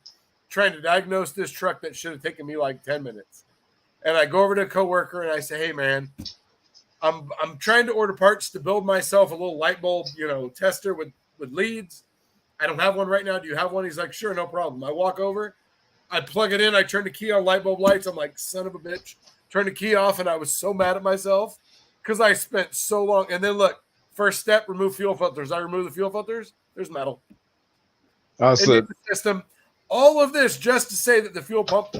trying to diagnose this truck that should have taken me like 10 minutes. And I go over to a coworker and I say, hey man, I'm trying to order parts to build myself a little light bulb, tester with leads. I don't have one right now. Do you have one? He's like, sure, no problem. I walk over, I plug it in, I turn the key on light bulb lights. I'm like, son of a bitch. Turn the key off, and I was so mad at myself because I spent so long. And then look, first step, remove fuel filters. I remove the fuel filters. There's metal. Awesome. The system. All of this just to say that the fuel pump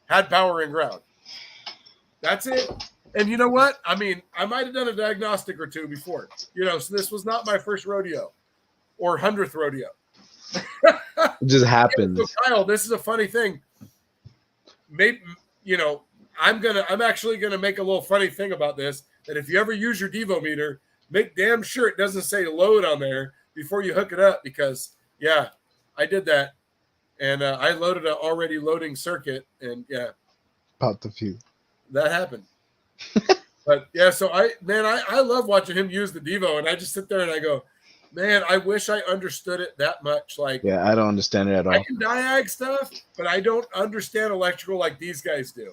had power and ground. That's it. And you know what? I mean, I might have done a diagnostic or two before. So this was not my first rodeo or 100th rodeo. It just happens. So Kyle, this is a funny thing. Maybe, I'm actually gonna make a little funny thing about this. That if you ever use your Devo meter, make damn sure it doesn't say load on there before you hook it up, because I did that, and I loaded an already loading circuit, and Pop the fuse. That happened. But so I love watching him use the Devo, and I just sit there and I go, man, I wish I understood it that much. Like, I don't understand it at all. I can diag stuff, but I don't understand electrical like these guys do.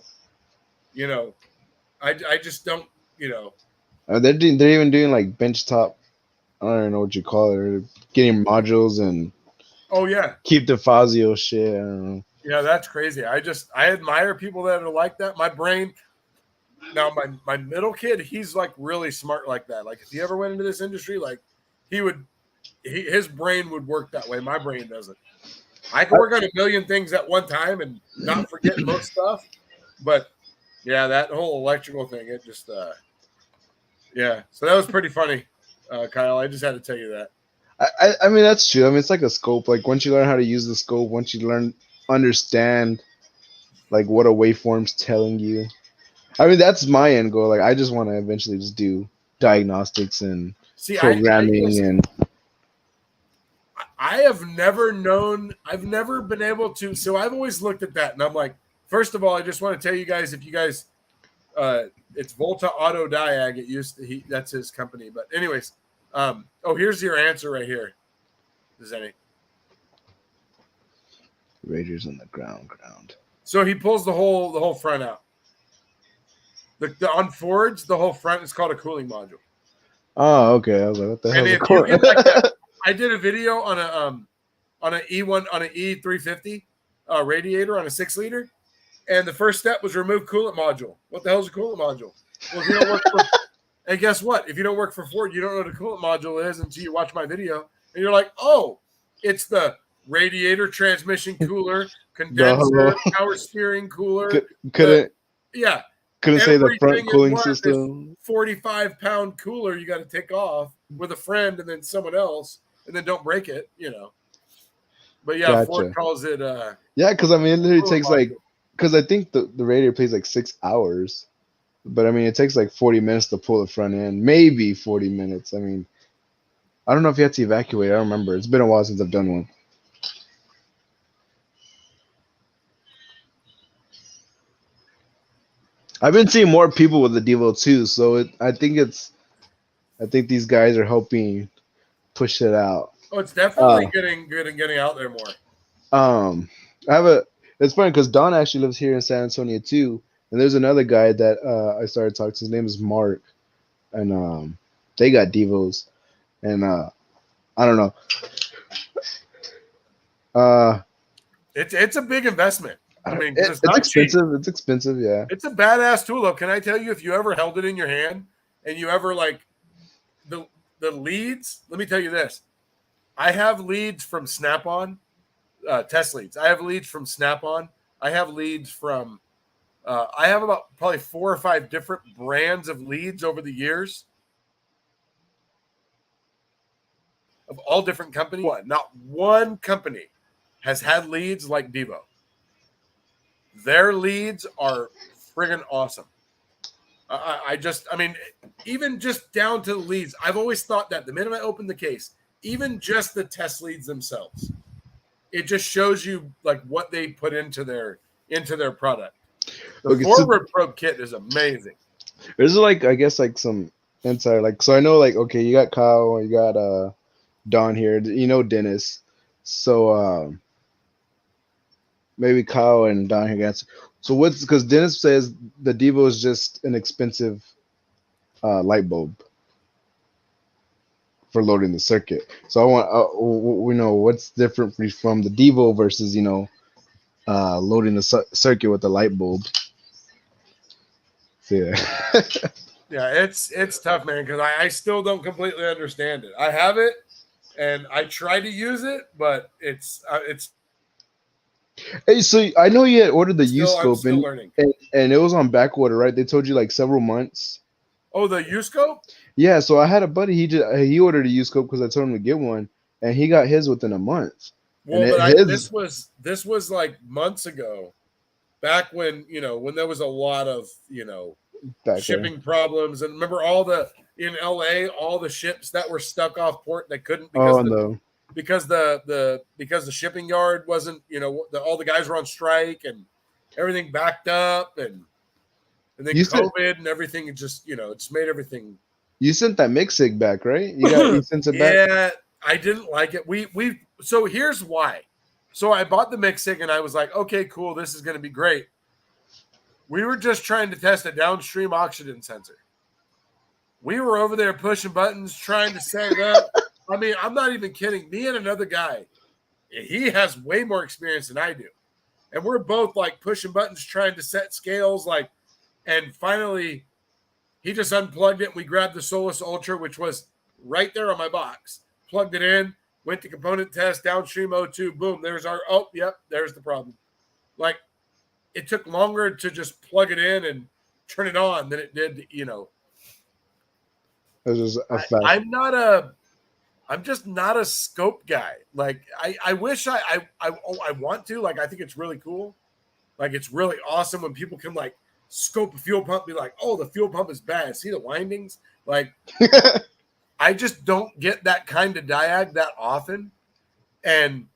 I just don't. They're even doing like benchtop. I don't know what you call it. Getting modules and keep the Fazio shit. I don't know. Yeah, that's crazy. I admire people that are like that. My brain. Now my middle kid, he's like really smart like that. Like if he ever went into this industry, like his brain would work that way. My brain doesn't. I can work on a million things at one time and not forget most stuff. But that whole electrical thing, it just So that was pretty funny, Kyle. I just had to tell you that. I mean, that's true. I mean, it's like a scope. Like once you learn how to use the scope, once you understand like what a waveform's telling you. I mean, that's my end goal. Like I just want to eventually just do diagnostics and programming I have never known. I've never been able to. So I've always looked at that, and I'm like, first of all, I just want to tell you guys, if you guys, it's Volta Auto Diag. It used to, that's his company. But anyways, here's your answer right here. Dazeni. Radiators on the ground. So he pulls the whole front out. The on Fords, the whole front is called a cooling module. Oh, okay. I was like, what the hell? And if you get like that, I did a video on an E350 radiator on a 6-liter, and the first step was remove coolant module. What the hell is a coolant module? Well, if you don't work for, and guess what? If you don't work for Ford, you don't know what a coolant module is until you watch my video, and you're like, oh, it's the radiator, transmission cooler, condenser, power steering cooler. Couldn't say the Everything front cooling in one, system. 45-pound cooler you got to take off with a friend and then someone else, and then don't break it, But Gotcha. Ford calls it. Because I mean, it literally takes like, because I think the radiator plays like 6 hours, but I mean, it takes like 40 minutes to pull the front end, maybe 40 minutes. I mean, I don't know if you have to evacuate. I don't remember. It's been a while since I've done one. I've been seeing more people with the Devo too, so I think these guys are helping push it out. Oh, it's definitely Uh, getting good and getting out there more. um, I have a. It's funny because Don actually lives here in San Antonio too, and there's another guy that I started talking to. His name is Mark, and they got Devos, and I don't know. Uh, It's a big investment. I mean, because it's it's not cheap. expensive. It's expensive, yeah. It's a badass tool, though. Can I tell you, if you ever held it in your hand and you ever like the leads? Let me tell you this: I have leads from Snap-on, test leads. I have leads from Snap-on. I have leads from. I have about probably 4 or 5 different brands of leads over the years of all different companies. Not one company has had leads like Devo. Their leads are friggin' awesome. I mean, even just down to the leads, I've always thought that the minute I open the case, even just the test leads themselves, it just shows you like what they put into their product. The Okay, so forward probe kit is amazing. there's like I guess like some insider like so I know like okay you got Kyle, you got Don here, you know Dennis, so maybe Kyle and Don here can answer. So what's because Dennis says the Devo is just an expensive light bulb for loading the circuit. So I want we know what's different from the Devo versus loading the circuit with the light bulb. So, yeah. Yeah, it's tough, man, because I still don't completely understand it. I have it and I try to use it, but it's Hey, so I know you had ordered the U I'm scope still learning. and it was on back order, right? They told you like several months. Oh, the U scope? Yeah, so I had a buddy. He ordered a U scope because I told him to get one, and he got his within a month. And Well, but his this was like months ago, back when when there was a lot of back there. shipping problems, and remember all the in LA all the ships that were stuck off port that couldn't Oh no. because the shipping yard wasn't all the guys were on strike and everything backed up and then You sent COVID and everything just it's made everything. you sent that mixig back, right? You sent it back. Yeah, I didn't like it. We so here's why. So I bought the mixing and I was like, okay, cool, this is going to be great. We were just trying to test a downstream oxygen sensor. We were over there pushing buttons, trying to set it up. I mean, I'm not even kidding. Me and another guy, he has way more experience than I do. And we're both like pushing buttons, trying to set scales, like, and finally he just unplugged it. And we grabbed the Solus Ultra, which was right there on my box, plugged it in, went to component test, downstream O2, boom, there's there's the problem. Like, it took longer to just plug it in and turn it on than it did, It was just a fact. I'm just not a scope guy. Like I wish I want to. Like I think it's really cool. Like it's really awesome when people can like scope a fuel pump, be like, oh, the fuel pump is bad. See the windings? Like I just don't get that kind of diag that often. And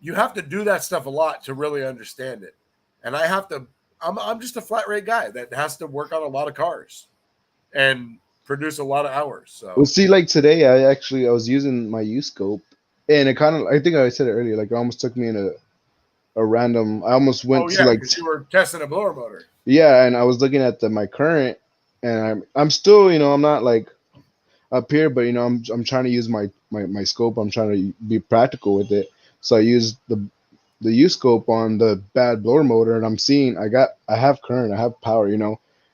you have to do that stuff a lot to really understand it. And I'm just a flat rate guy that has to work on a lot of cars and produce a lot of hours. So Well, see, like today, I was using my U scope, and it kind of I think I said it earlier. Like it almost took me in a random. I almost went to like because you were testing a blower motor. yeah, and I was looking at my current, and I'm still I'm not like up here, but I'm trying to use my scope. I'm trying to be practical with it. So I used the U scope on the bad blower motor, and I'm seeing I have current, I have power.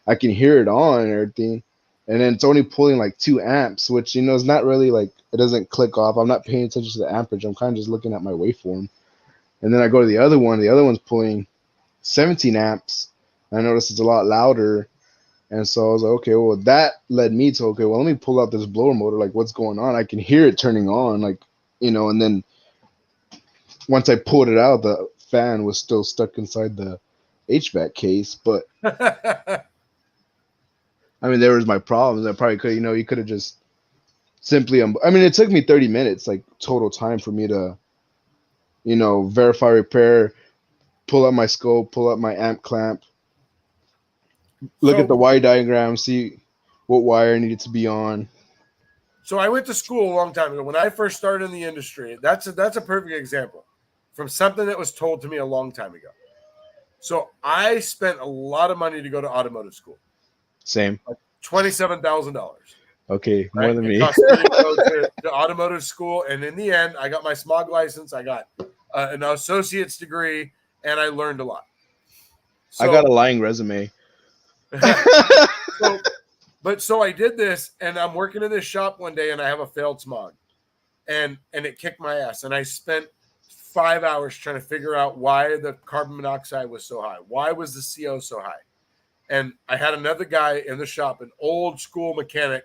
I can hear it on and everything, and then it's only pulling like 2 amps, which is not really like it doesn't click off. I'm not paying attention to the amperage. I'm kind of just looking at my waveform, and then I go to the other one. The other one's pulling 17 amps. I noticed it's a lot louder. And so I was like, okay, well, that led me to, okay, well, let me pull out this blower motor. Like, what's going on? I can hear it turning on, like, and then once I pulled it out, the fan was still stuck inside the HVAC case. But, I mean, there was my problems. I probably could, you could have just simply, I mean, it took me 30 minutes, like, total time for me to, verify repair, pull up my scope, pull up my amp clamp, Look at the So, Y diagram, see what wire needed to be on. so I went to school a long time ago. When I first started in the industry, that's a perfect example from something that was told to me a long time ago. So I spent a lot of money to go to automotive school, Same. like $27,000. Okay, more Right? than It me. cost me to go to automotive school, and in the end, I got my smog license. I got an associate's degree, and I learned a lot. I got a So, lying resume. so, so I did this, and I'm working in this shop one day, and I have a failed smog, and it kicked my ass, and I spent 5 hours trying to figure out why the carbon monoxide was so high. Why was the CO so high? And I had another guy in the shop, an old school mechanic,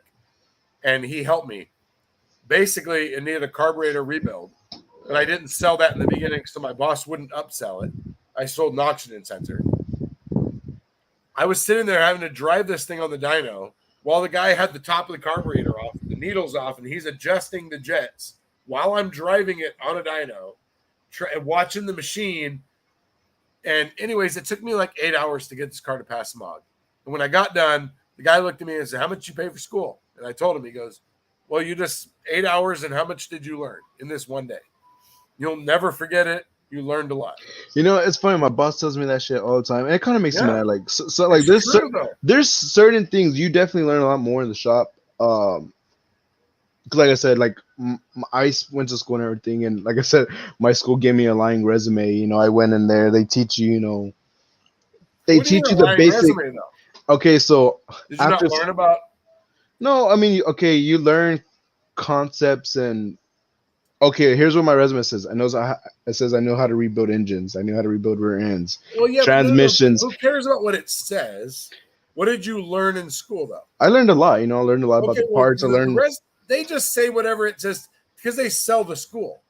and he helped me. Basically, it needed a carburetor rebuild, but I didn't sell that in the beginning, so my boss wouldn't upsell it. I sold an oxygen sensor. I was sitting there having to drive this thing on the dyno while the guy had the top of the carburetor off, the needles off, and he's adjusting the jets while I'm driving it on a dyno, watching the machine. And anyways, it took me like 8 hours to get this car to pass smog. And when I got done, the guy looked at me and said, "How much did you pay for school?" And I told him, he goes, "Well, you just 8 hours, and how much did you learn in this one day? You'll never forget it. You learned a lot." You know, it's funny. My boss tells me that shit all the time, and it kind of makes me Yeah. mad. Like, so like It's true, though. there's certain things you definitely learn a lot more in the shop. 'Cause like I said, like I went to school and everything, and like I said, my school gave me a lying resume. You know, I went in there. They teach you, you know, they What do you teach mean you a the lying basic. resume, though? Okay, so Did you not after learn about? no, I mean, okay, you learn concepts and okay. Here's what my resume says. It says I know how to rebuild engines. I know how to rebuild rear ends, Well, yeah, but no. transmissions. Who cares about what it says? What did you learn in school, though? I learned a lot. You know, I learned a lot about Okay, the well, parts. I the learned. rest they just say whatever it says because they sell the school,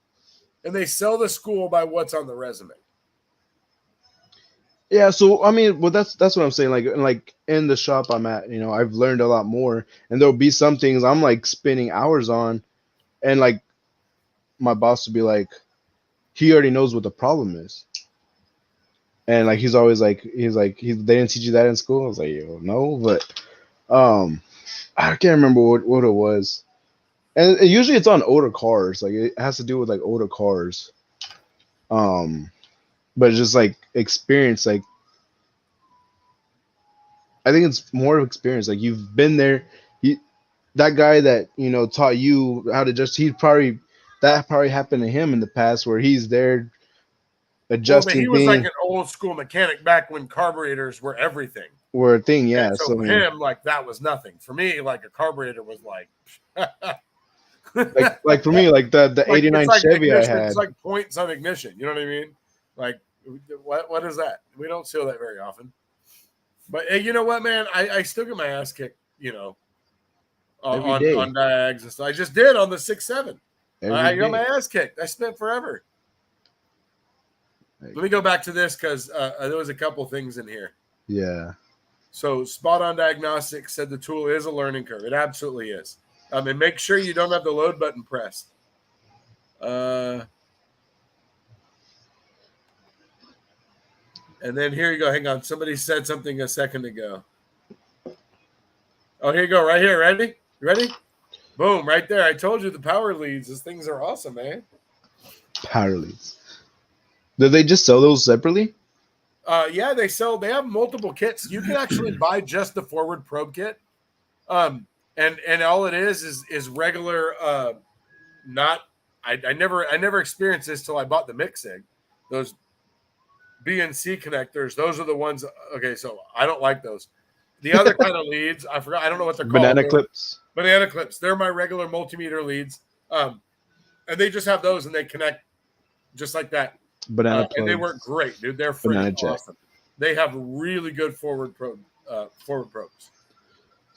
and they sell the school by what's on the resume. Yeah, so I mean, well, that's what I'm saying. Like in the shop I'm at, you know, I've learned a lot more, and there'll be some things I'm like spending hours on, and like my boss will be like, he already knows what the problem is, and like he's like they didn't teach you that in school. I was like, yo, no, but I can't remember what it was, and usually it's on older cars. Like it has to do with like older cars, um, but it's just like experience, like. I think it's more of experience. Like you've been there. He, that guy that you know taught you how to just. That probably happened to him in the past where he's there Well, but he adjusting was like things an old school mechanic back when carburetors were everything. or a thing. And Yeah. so So for him, like that was nothing. For me, like a carburetor was like, like for me, like the like it's '89 like Chevy I ignition. had. It's like points on ignition. You know what I mean? Like, what is that? We don't see that very often. But hey, you know what, man? I still get my ass kicked. You know, Every day. on diags and stuff. I just did on the 6.7. I Every got my day. ass kicked. I spent forever. Like, Let me go back to this because there was a couple things in here. yeah. So Spot On Diagnostics said the tool is a learning curve. It absolutely is. And make sure you don't have the load button pressed. And then here you go. Hang on. Somebody said something a second ago. Oh, here you go. Right here. Ready? You ready? Boom. Right there. I told you the power leads. These things are awesome, man. Power leads. Did they just sell those separately? Yeah, they have multiple kits. You can actually buy just the forward probe kit. And all it is regular not I never experienced this till I bought the Mixig. Those BNC connectors, those are the ones. Okay, so I don't like those. The other kind of leads, I forgot. I don't know what they're Banana called. clips. Banana clips. They're my regular multimeter leads, and they just have those, and they connect just like that. Banana And they plugs. work great, dude. They're Banana freaking jack. awesome. They have really good forward probes.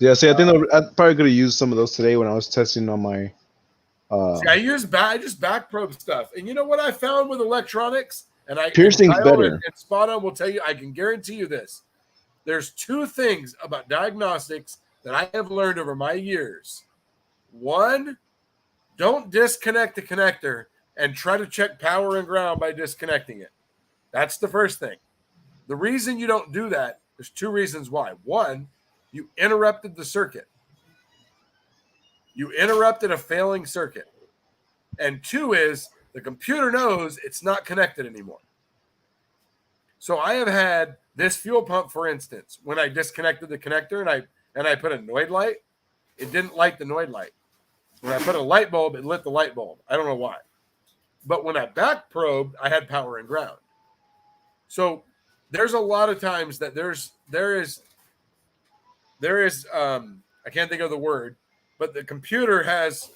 Yeah, see, I probably could have used some of those today when I was testing on my. See, I just back probe stuff, and you know what I found with electronics, and Piercing's and Kyle better. and Spot On will tell you. I can guarantee you this: there's two things about diagnostics that I have learned over my years. One, don't disconnect the connector and try to check power and ground by disconnecting it. That's the first thing. The reason you don't do that There's two reasons why. One, you interrupted the circuit. You interrupted a failing circuit. And two is the computer knows it's not connected anymore. So I have had this fuel pump, for instance, when I disconnected the connector and I put a Noid light, it didn't light the Noid light. When I put a light bulb, it lit the light bulb. I don't know why. But when I back probed, I had power and ground. So there's a lot of times that there is I can't think of the word, but the computer has,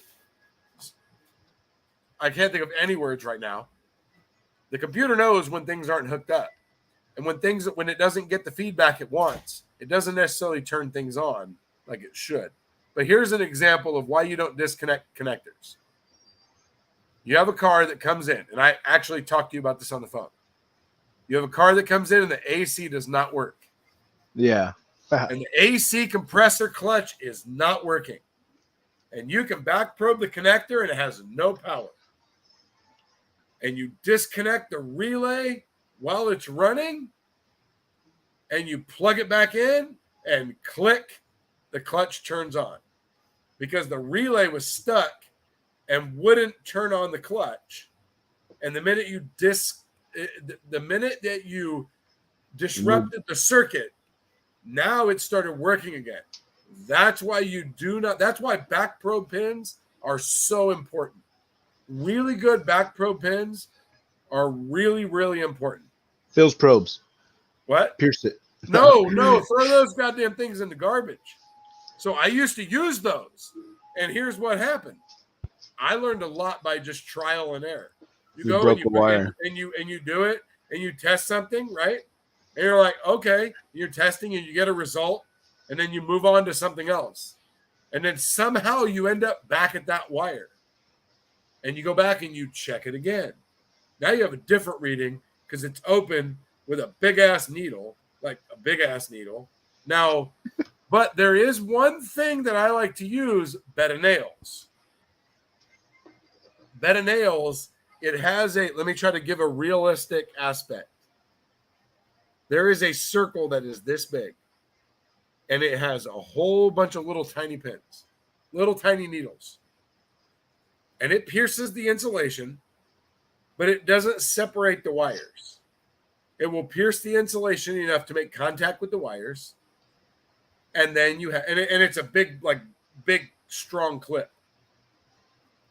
I can't think of any words right now. The computer knows when things aren't hooked up. And when it doesn't get the feedback it wants, it doesn't necessarily turn things on like it should. But here's an example of why you don't disconnect connectors. You have a car that comes in, and I actually talked to you about this on the phone. You have a car that comes in and the AC does not work. Yeah. And the AC compressor clutch is not working. And you can back probe the connector and it has no power. And you disconnect the relay while it's running and you plug it back in and click, the clutch turns on because the relay was stuck and wouldn't turn on the clutch. And the minute that you disrupted the circuit, now it started working again. That's why that's why back probe pins are so important. Really good back probe pins are really, really important. Phil's probes. What? Pierce it. No, throw those goddamn things in the garbage. So I used to use those. And here's what happened. I learned a lot by just trial and error. You go broke and the wire. and you do it and you test something, right? And you're like, okay, you're testing and you get a result, and then you move on to something else. And then somehow you end up back at that wire. And you go back and you check it again. Now you have a different reading because it's open with a big-ass needle, like a big-ass needle. Now, but there is one thing that I like to use, bed of nails. Bed of nails, it has let me try to give a realistic aspect. There is a circle that is this big, and it has a whole bunch of little tiny pins, little tiny needles. And it pierces the insulation, but it doesn't separate the wires. It will pierce the insulation enough to make contact with the wires. And then you have, and it's a big, strong clip.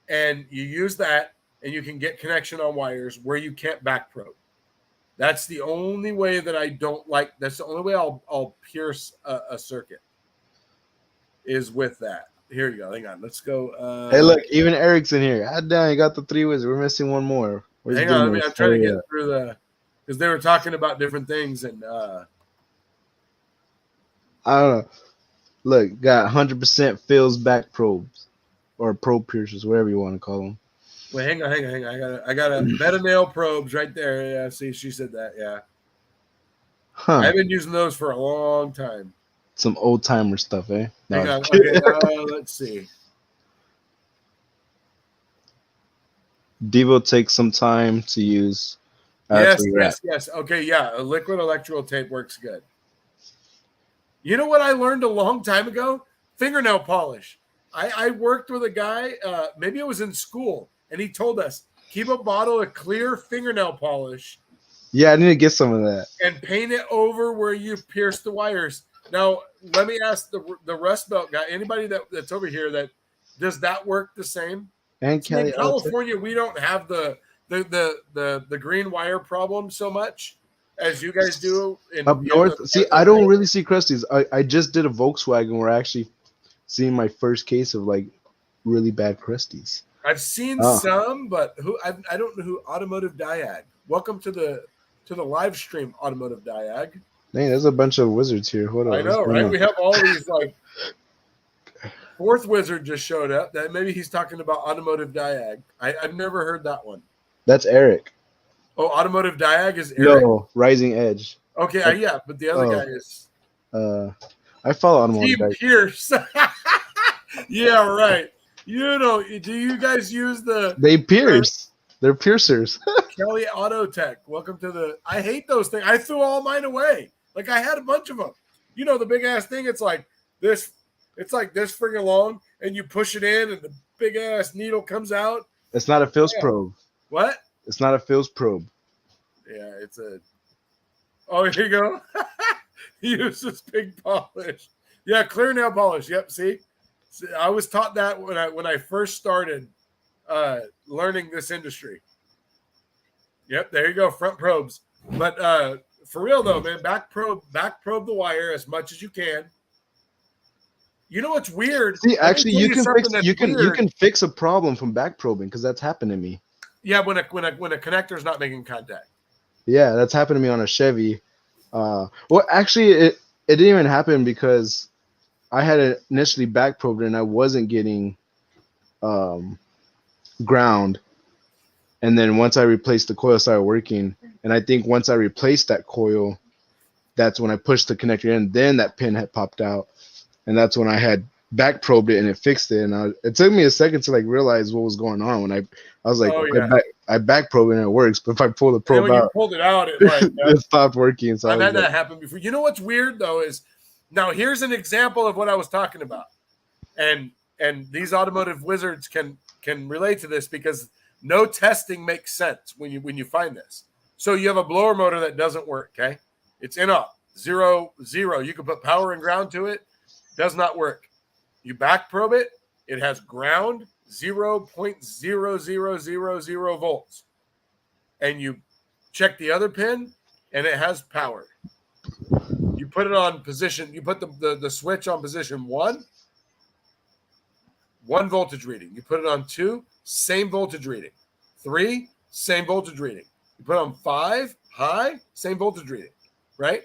And you use that, and you can get connection on wires where you can't back probe. That's the only way that I don't like. That's the only way I'll pierce a circuit is with that. Here you go. Hang on. Let's go. Hey, look, even Eric's in here. God damn, you got the 3 wizards. We're missing one more. Hang on. I'm trying to get through because they were talking about different things and I don't know. Look, got 100% Phil's back probes or probe piercers, whatever you want to call them. Wait, hang on. I got a bed of nail probes right there. Yeah, see, she said that. Yeah. Huh. I've been using those for a long time. Some old timer stuff, eh? No, Hang on. Okay, let's see. Devo takes some time to use. Yes. Okay, yeah. A liquid electrical tape works good. You know what I learned a long time ago? Fingernail polish. I worked with a guy, maybe it was in school, and he told us, keep a bottle of clear fingernail polish. Yeah, I need to get some of that. And paint it over where you pierce the wires. Now, let me ask the Rust Belt guy, anybody that's over here, does that work the same? And in California, we don't have the green wire problem so much as you guys do. Up north, see, I don't really see crusties. I just did a Volkswagen where I actually seen my first case of like really bad crusties. I've seen some, but I don't know who. Automotive Diag. Welcome to the live stream, Automotive Diag. Dang, there's a bunch of wizards here. Hold on. I know, right? We have all these like. Fourth wizard just showed up. That maybe he's talking about Automotive Diag. I've never heard that one. That's Eric. Oh, Automotive Diag is Eric? No, Rising Edge. Okay, yeah, but the other guy is. I follow Automotive Steve Pierce. Yeah, right. You know, do you guys use They pierce. They're piercers. Kelly Autotech? Welcome to I hate those things. I threw all mine away. Like I had a bunch of them. You know, the big ass thing. It's like this friggin' long, and you push it in, and the big ass needle comes out. It's not a Phil's probe. What? It's not a Phil's probe. Yeah, it's a. Oh, here you go. He uses pig polish. Yeah, clear nail polish. Yep. See, I was taught that when I first started learning this industry. Yep, there you go, front probes. But for real though, man, back probe the wire as much as you can. You know what's weird? See, actually, you can fix a problem from back probing because that's happened to me. Yeah, when a connector is not making contact. Yeah, that's happened to me on a Chevy. Well, actually, it didn't even happen because I had initially back probed and I wasn't getting ground. And then once I replaced the coil, it started working. And I think once I replaced that coil, that's when I pushed the connector in. Then that pin had popped out. And that's when I had back probed it and it fixed it. And it took me a second to like realize what was going on. When I was like, I back probe and it works. But if I pull the probe out, you pulled it out, it like it stopped working. So I've had that happen before. You know what's weird though is now here's an example of what I was talking about. And these automotive wizards can relate to this because no testing makes sense when you find this. So you have a blower motor that doesn't work, okay? It's in off, 0, 0. You can put power and ground to it, does not work. You back probe it, it has ground, 0.0000 volts. And you check the other pin, and it has power. You put it on position, you put the switch on position 1 voltage reading. You put it on 2, same voltage reading. 3, same voltage reading. You put on 5, high, same voltage reading, right?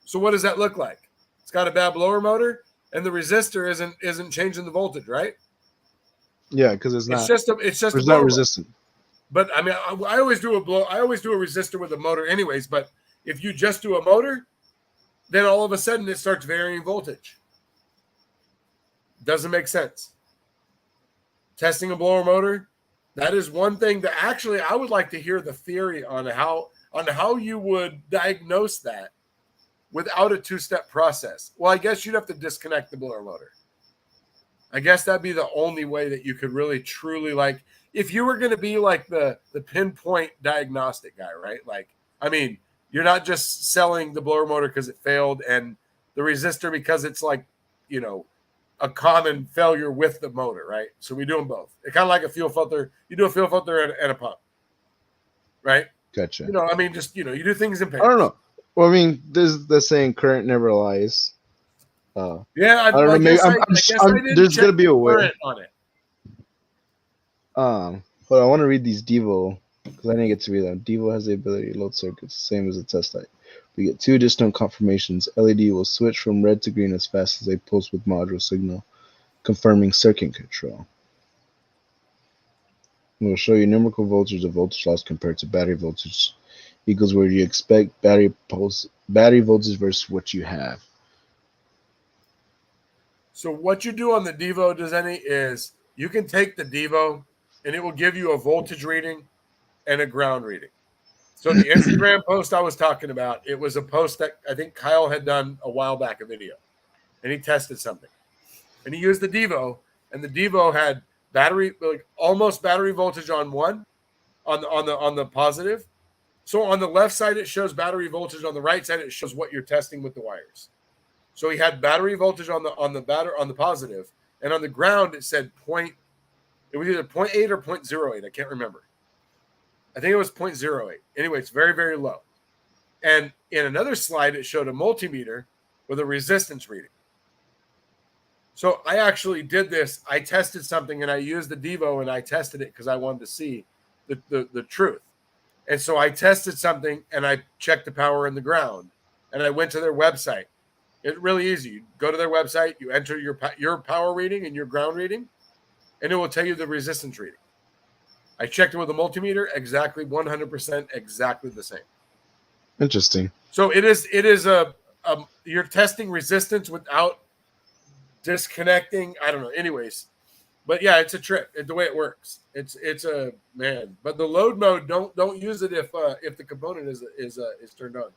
So what does that look like? It's got a bad blower motor, and the resistor isn't changing the voltage, right? Yeah, because it's not resistant. But I mean, I always do a resistor with a motor, anyways. But if you just do a motor, then all of a sudden it starts varying voltage. Doesn't make sense. Testing a blower motor, that is one thing that actually I would like to hear the theory on how you would diagnose that without a two-step process. Well, I guess you'd have to disconnect the blower motor. I guess that'd be the only way that you could really truly, like, if you were going to be like the pinpoint diagnostic guy, right? Like, I mean, you're not just selling the blower motor because it failed and the resistor because it's like, you know, a common failure with the motor, right? So we do them both. It's kind of like a fuel filter. You do a fuel filter and a pump, right? Gotcha. You know, I mean, just, you know, you do things in pairs. I don't know. Well, I mean, there's the saying current never lies. Yeah, I don't know. There's going to be a way. On it. But I want to read these Devo because I didn't get to read them. Devo has the ability to load circuits, same as a test light. We get 2 additional confirmations. LED will switch from red to green as fast as they pulse with module signal, confirming circuit control. We'll show you numerical voltage of voltage loss compared to battery voltage equals where you expect battery voltage versus what you have. So what you do on the Devo, Dazeni, is you can take the Devo and it will give you a voltage reading and a ground reading. So the Instagram post I was talking about, it was a post that I think Kyle had done a while back, a video, and he tested something. And he used the Devo, and the Devo had battery, like almost battery voltage on one, on the positive. So on the left side it shows battery voltage, on the right side it shows what you're testing with the wires. So he had battery voltage on the positive, and on the ground it said it was either 0.8 or 0.08. I can't remember. I think it was 0.08. Anyway, it's very, very low. And in another slide, it showed a multimeter with a resistance reading. So I actually did this. I tested something, and I used the Devo, and I tested it because I wanted to see the truth. And so I tested something, and I checked the power and the ground, and I went to their website. It's really easy. You go to their website, you enter your power reading and your ground reading, and it will tell you the resistance reading. I checked it with a multimeter, exactly 100%, exactly the same. Interesting. So it is you're testing resistance without disconnecting. I don't know. Anyways, but yeah, it's a trick. It's the way it works. It's a man. But the load mode, don't use it if the component is turned on.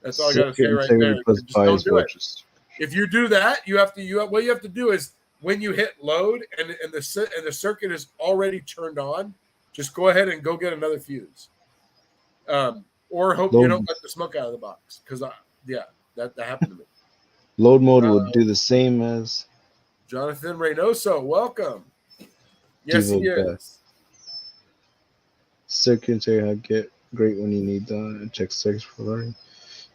That's all I got to say Circuit right integrity there. plus Just don't bias do it. voltage. If you do that, what you have to do is when you hit load and the circuit is already turned on, just go ahead and go get another fuse. Or hope you don't let the smoke out of the box because that happened to me. Load mode will do the same as Jonathan Reynoso, welcome. Yes, he Devo is. Circuit integrity get great when you need done and check circuits for learning.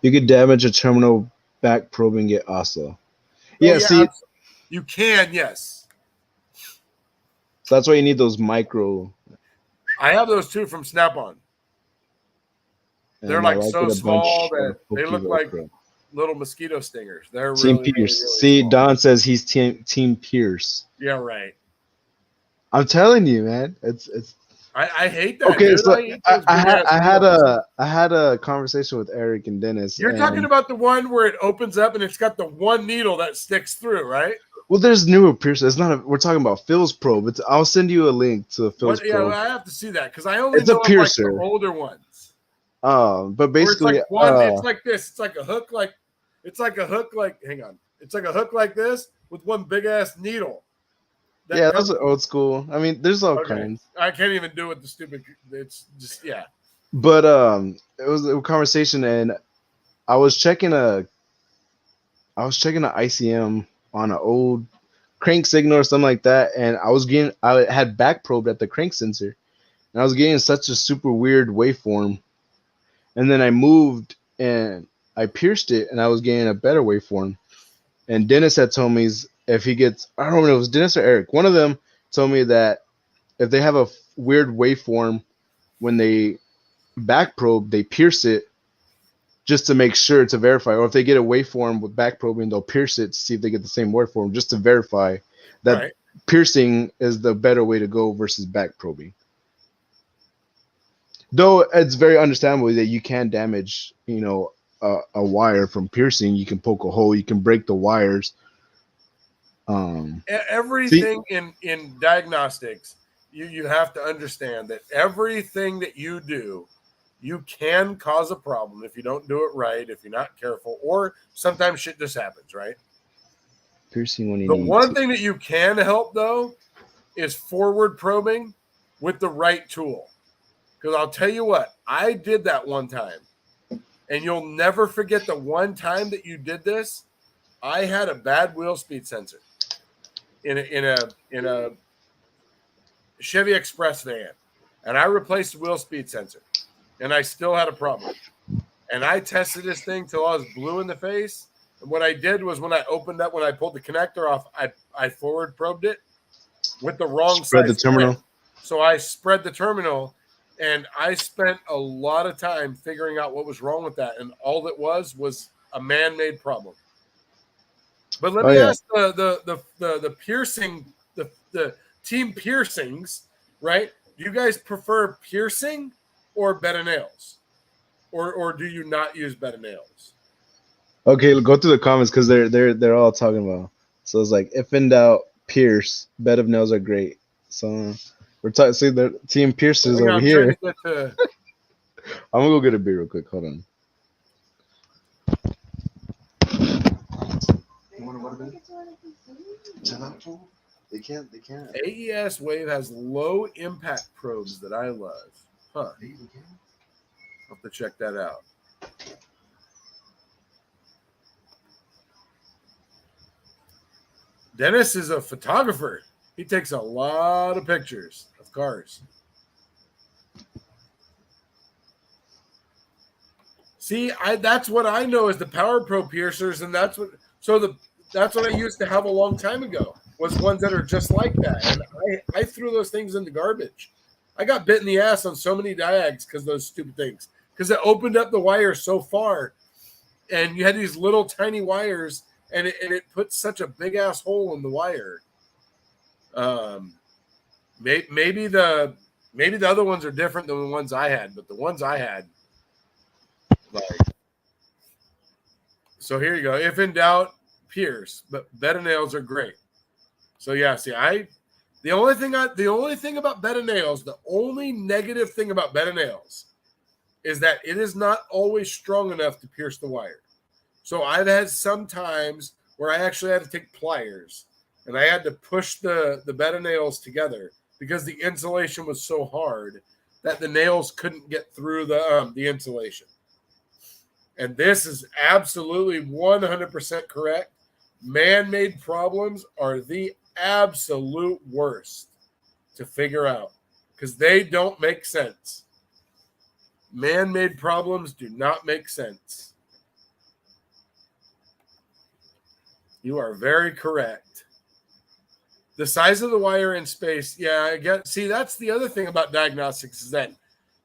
You could damage a terminal back probe and get ASA. Yeah, see, you can, yes. So that's why you need those micro. I have those too from Snap-on. They're like so small that they look like little mosquito stingers. They're Team really, Pierce. really See, small. Don says he's Team Pierce. Yeah, right. I'm telling you, man. It's. I hate that. Okay, dude. so I had a conversation with Eric and Dennis. You're talking about the one where it opens up and it's got the one needle that sticks through, right? Well, there's newer Pierce. It's not. We're talking about Phil's probe. I'll send you a link to Phil's probe. Yeah, well, I have to see that because I only It's a know piercer. Like the older ones. But basically, it's like it's like this. It's like a hook. Hang on. It's like a hook like this with one big ass needle. Those are old school. I mean, there's all kinds. I can't even do it. The stupid. It's just But it was a conversation, and I was checking a ICM on an old crank signal or something like that, and I had back probed at the crank sensor, and I was getting such a super weird waveform, and then I moved and I pierced it, and I was getting a better waveform. And Dennis had told me if he gets, I don't know if it was Dennis or Eric, one of them told me that if they have a weird waveform when they back probe, they pierce it just to make sure to verify, or if they get a waveform with back probing, they'll pierce it to see if they get the same waveform just to verify that piercing is the better way to go versus back probing. Though it's very understandable that you can damage, a wire from piercing. You can poke a hole, you can break the wires. Everything in diagnostics, you have to understand that everything that you do, you can cause a problem if you don't do it right, if you're not careful, or sometimes shit just happens, right? Piercing when you the need one to. thing that you can help though is forward probing with the right tool. Because I'll tell you what, I did that one time, and you'll never forget the one time that you did this. I had a bad wheel speed sensor in a Chevy Express van, and I replaced the wheel speed sensor, and I still had a problem. And I tested this thing till I was blue in the face. And what I did was when I pulled the connector off, I forward probed it with the wrong spread size the terminal. clamp. So I spread the terminal, and I spent a lot of time figuring out what was wrong with that. And all it was a man-made problem. But let me ask the piercing, the team piercings, right? Do you guys prefer piercing or bed of nails? Or do you not use bed of nails? Okay, go through the comments because they're all talking about. So it's like, if in doubt, pierce. Bed of nails are great. So we're talking. See, the team pierces over here. I'm gonna go get a beer real quick. Hold on. They can't. AES Wave has low impact probes that I love. Huh. I'll have to check that out. Dennis is a photographer. He takes a lot of pictures of cars. See, that's what I know is the Power Pro piercers, and that's what I used to have a long time ago, was ones that are just like that. And I threw those things in the garbage. I got bit in the ass on so many diags because those stupid things. Because it opened up the wire so far, and you had these little tiny wires, and it put such a big ass hole in the wire. Maybe the other ones are different than the ones I had, but the ones I had, so here you go. If in doubt, pierce, but bed of nails are great. So yeah, see, the only thing about bed of nails, the only negative thing about bed of nails is that it is not always strong enough to pierce the wire. So I've had some times where I actually had to take pliers and I had to push the bed of nails together because the insulation was so hard that the nails couldn't get through the insulation. And this is absolutely 100% correct. Man-made problems are the absolute worst to figure out because they don't make sense. Man-made problems do not make sense. You are very correct. The size of the wire in space, yeah, I get. See, that's the other thing about diagnostics is that,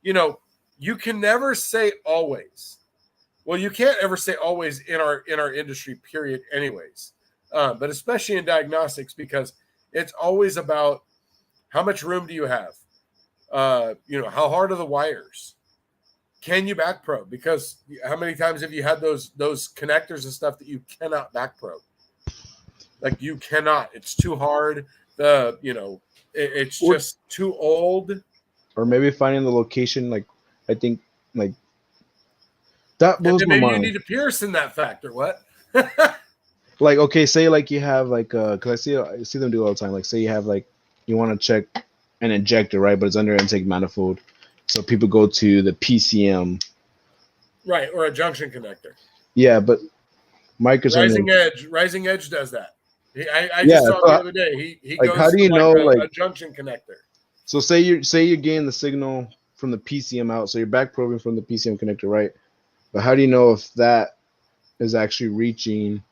you can never say always. Well, you can't ever say always in our industry, period, anyways. But especially in diagnostics, because it's always about how much room do you have? How hard are the wires? Can you back probe? Because how many times have you had those connectors and stuff that you cannot back probe? Like you cannot. It's too hard. It's just too old. Or maybe finding the location. Like I think like that blows my mind. Maybe you need a pierce in that factor. What? Like okay, say like you have like because I see them do it all the time. Like say you have like you want to check an injector, right? But it's under intake manifold, so people go to the PCM, right, or a junction connector. Yeah, but Microsoft Rising Edge does that. I just saw the other day. He like, goes how do you know a junction connector. So say you're getting the signal from the PCM out, so you're back probing from the PCM connector, right? But how do you know if that is actually reaching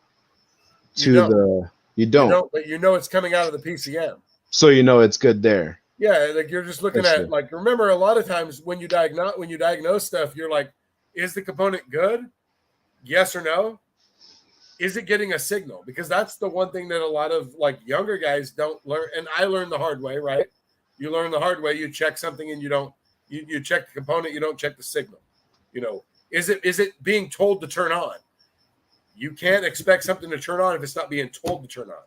to you don't, but it's coming out of the PCM. So it's good there. Yeah, like you're just looking at like remember a lot of times when you diagnose stuff, you're like, is the component good? Yes or no? Is it getting a signal? Because that's the one thing that a lot of like younger guys don't learn. And I learned the hard way, right? You learn the hard way. You check something and you check the component. You don't check the signal. Is it being told to turn on? You can't expect something to turn on if it's not being told to turn on.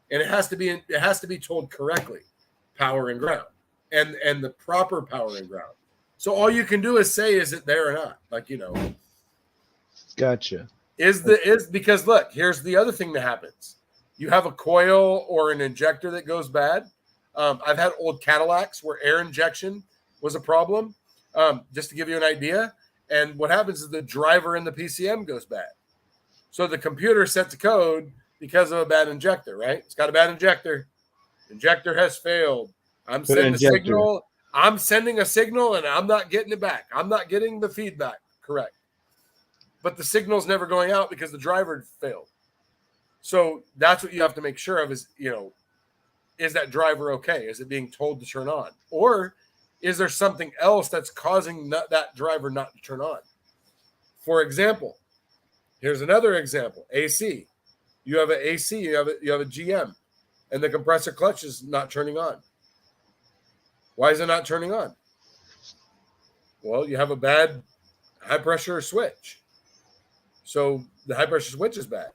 And it has to be told correctly, power and ground and the proper power and ground. So all you can do is say, is it there or not? Like, Gotcha. Because look, here's the other thing that happens. You have a coil or an injector that goes bad. I've had old Cadillacs where air injection was a problem, just to give you an idea. And what happens is the driver in the PCM goes bad. So the computer sets a code because of a bad injector, right? It's got a bad injector. Injector has failed. I'm sending a signal and I'm not getting it back. I'm not getting the feedback correct. But the signal's never going out because the driver failed. So that's what you have to make sure of is that driver okay? Is it being told to turn on? Or is there something else that's causing that driver not to turn on? For example, here's another example, AC. You have an AC, you have a GM, and the compressor clutch is not turning on. Why is it not turning on? Well, you have a bad high pressure switch. So the high pressure switch is bad.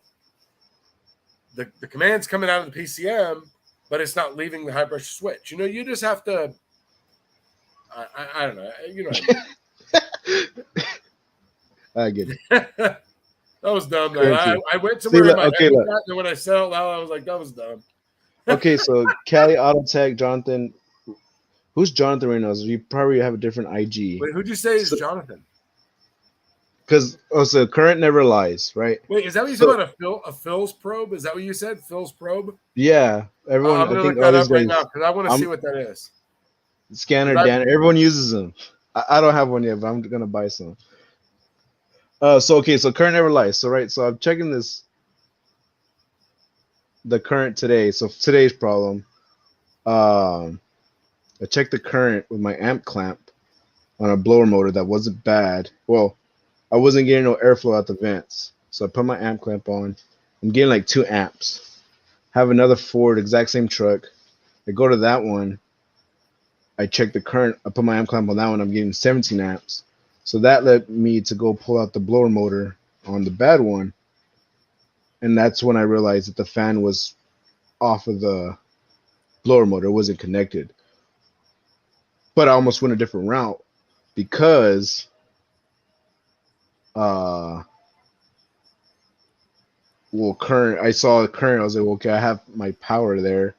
The command's coming out of the PCM, but it's not leaving the high pressure switch. You just have to. I don't know. I get it. That was dumb. I went somewhere in my head with that, and when I said it out loud, I was like, that was dumb. Okay, so Cali Auto Tech, Jonathan. Who's Jonathan right now? So you probably have a different IG. Wait, who'd you say is Jonathan? Because so current never lies, right? Wait, is that what you said about a Phil's probe? Is that what you said? Phil's probe? Yeah, everyone. I'm gonna look that up right now because I want to see what that is. Scanner, Dan. Everyone uses them. I don't have one yet, but I'm gonna buy some. So current never lies. So I'm checking the current today. So today's problem. I checked the current with my amp clamp on a blower motor that wasn't bad. Well, I wasn't getting no airflow out the vents. So I put my amp clamp on. I'm getting like 2 amps. Have another Ford, exact same truck. I go to that one. I check the current. I put my amp clamp on that one. I'm getting 17 amps. So that led me to go pull out the blower motor on the bad one. And that's when I realized that the fan was off of the blower motor. It wasn't connected. But I almost went a different route because uh well current. I saw the current. I was like, okay, I have my power there,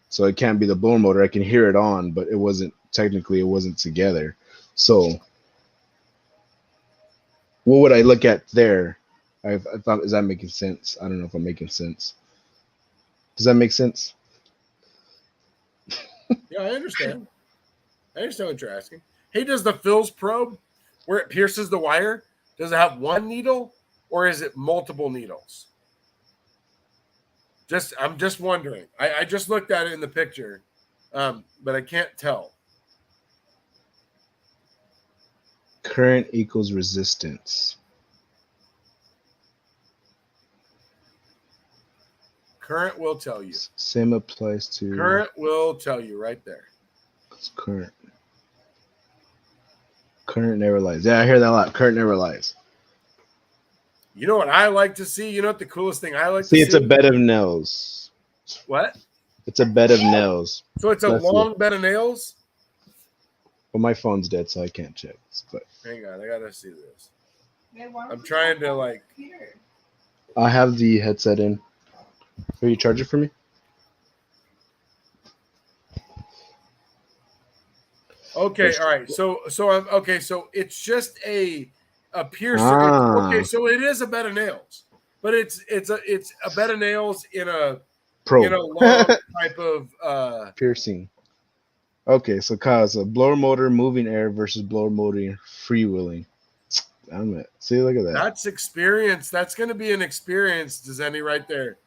so it can't be the blower motor. I can hear it on, but it wasn't technically. It wasn't together. So what would I look at there? I thought, is that making sense? I don't know if I'm making sense. Does that make sense? Yeah, I understand. I understand what you're asking. Hey, does the Phil's probe, where it pierces the wire, does it have one needle or is it multiple needles? I'm just wondering. I just looked at it in the picture, but I can't tell. Current equals resistance. Current will tell you. Same applies to Current will tell you right there. current. Current never lies. Yeah, I hear that a lot. Current never lies. You know what I like to see? You know what the coolest thing I like to See, see? it's a bed of nails. What? It's a bed of nails. So it's a That's long bed of nails? Well, my phone's dead, so I can't check. But Hang on, I gotta see this. Man, why I'm don't you trying to call like. Peter? I have the headset in. Will you charge it for me? Okay, all right. So I'm okay. So it's just a piercer. Okay, Ah, so it is a bed of nails, but it's a bed of nails in a pro long type of piercing. Okay, so Kyle, it's a blower motor moving air versus blower motor freewheeling. Damn it. See, look at that. that's experience. That's going to be an experience, Dazeni, right there.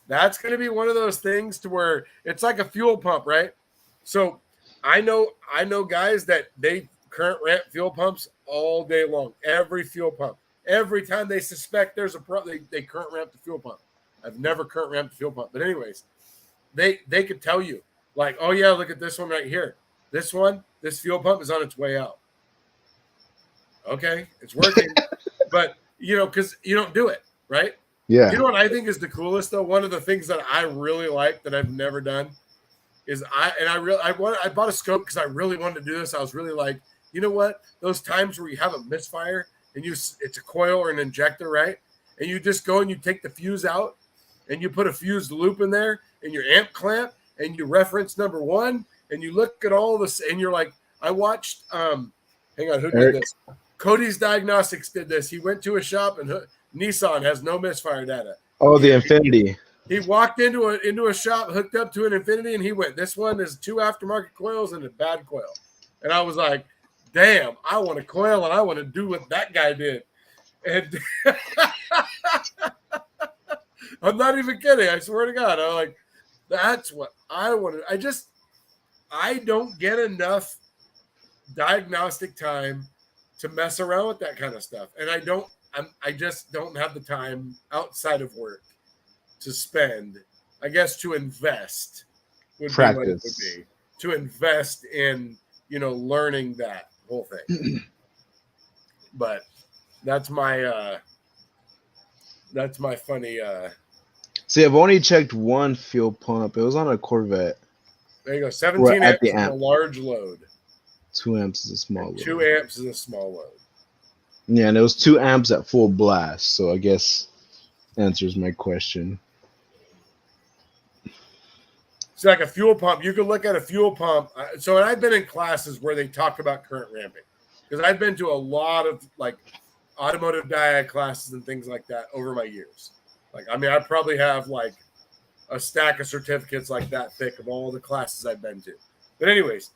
That's going to be one of those things to where it's like a fuel pump, right? So I know guys that they current ramp fuel pumps all day long. Every fuel pump, every time they suspect there's a problem, they current ramp the fuel pump. I've never current ramped the fuel pump, but anyways, they could tell you like, oh yeah, look at this one right here. This fuel pump is on its way out. Okay, it's working, but because you don't do it right. Yeah. You know what I think is the coolest though? One of the things that I really like that I've never done is I bought a scope because I really wanted to do this. I was really like, you know what? Those times where you have a misfire and it's a coil or an injector, right? And you just go and you take the fuse out and you put a fused loop in there and your amp clamp and you reference number one and you look at all this and you're like, I watched hang on, who did this? Cody's Diagnostics did this. He went to a shop and Nissan has no misfire data. Oh, the Infinity. He walked into a shop, hooked up to an Infinity, and he went, this one is 2 aftermarket coils and a bad coil. And I was like, damn, I want a coil and I want to do what that guy did. And I'm not even kidding. I swear to God. I'm like, that's what I wanted. I don't get enough diagnostic time to mess around with that kind of stuff. And I just don't have the time outside of work to spend, I guess, to invest would Practice. be what it would be. To invest in, learning that whole thing. But that's my funny See, I've only checked one fuel pump. It was on a Corvette. there you go. 17 at amps the is a amp. large load. 2 amps is a small load. 2 amps is a small load. Yeah, and it was 2 amps at full blast. So I guess answers my question. It's like a fuel pump. You could look at a fuel pump. So I've been in classes where they talk about current ramping because I've been to a lot of like automotive diag classes and things like that over my years. Like, I mean, I probably have like a stack of certificates like that thick of all the classes I've been to. But anyways,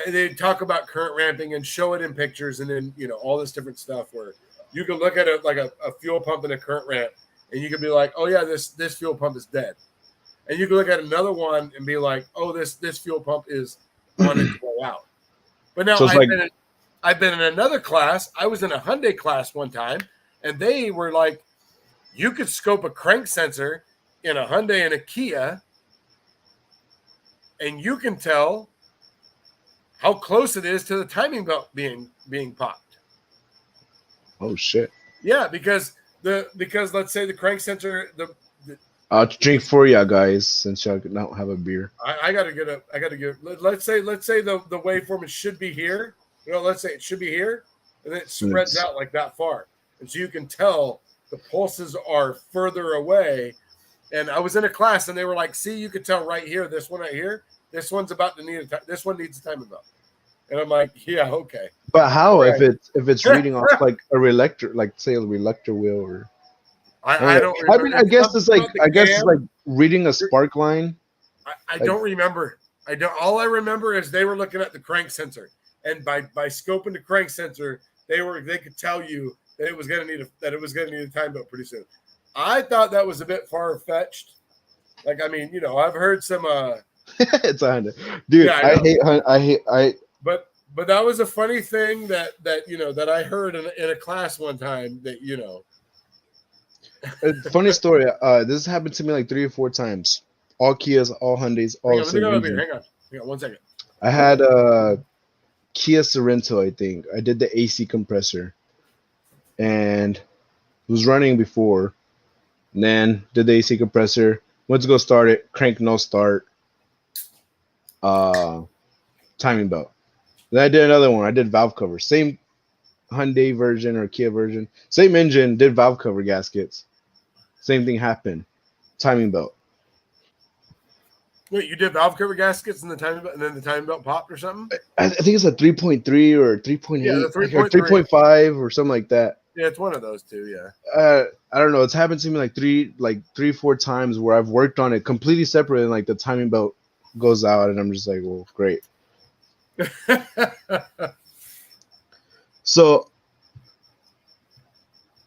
they talk about current ramping and show it in pictures and then, all this different stuff where you can look at it like a fuel pump and a current ramp and you can be like, oh yeah, this fuel pump is dead. And you can look at another one and be like, oh, this fuel pump is on its way out. But now So I've been in another class. I was in a Hyundai class one time, and they were like, you could scope a crank sensor in a Hyundai and a Kia, and you can tell how close it is to the timing belt being popped. Oh shit! Yeah, because let's say the crank sensor I'll drink for ya guys since y'all don't have a beer. I gotta get. Let's say the waveform should be here. Let's say it should be here, and then it spreads out like that far. and so you can tell the pulses are further away. And I was in a class, and they were like, "See, you could tell right here. This one right here. This one's about to need this one needs a timing belt." And I'm like, "Yeah, okay." But how Right. if it's reading off like a reluctor, like say a reluctor wheel or I don't remember. I mean, I guess it's like reading a spark line. I don't remember. I don't. All I remember is they were looking at the crank sensor, and by scoping the crank sensor, they could tell you that it was going to need a time belt pretty soon. I thought that was a bit far fetched. Like, I mean, I've heard some. It's 100, dude. Yeah, I. But that was a funny thing that I heard in a class one time that Funny story. This happened to me like 3 or 4 times. All Kias, all Hyundais, all the same engine. Hang on 1 second. I had a Kia Sorento, I think. I did the AC compressor, and it was running before. And then did the AC compressor. Went to go start it. Crank no start. Timing belt. Then I did another one. I did valve cover. Same Hyundai version or Kia version. Same engine. Did valve cover gaskets. Same thing happened. Timing belt. Wait, you did valve cover gaskets and the timing belt, and then the timing belt popped or something? I think it's a 3.3 or 3.8 or 3.5 or something like that. Yeah, it's one of those two. Yeah. I don't know. It's happened to me like 3-4 times where I've worked on it completely separate, and like the timing belt goes out, and I'm just like, well, great. So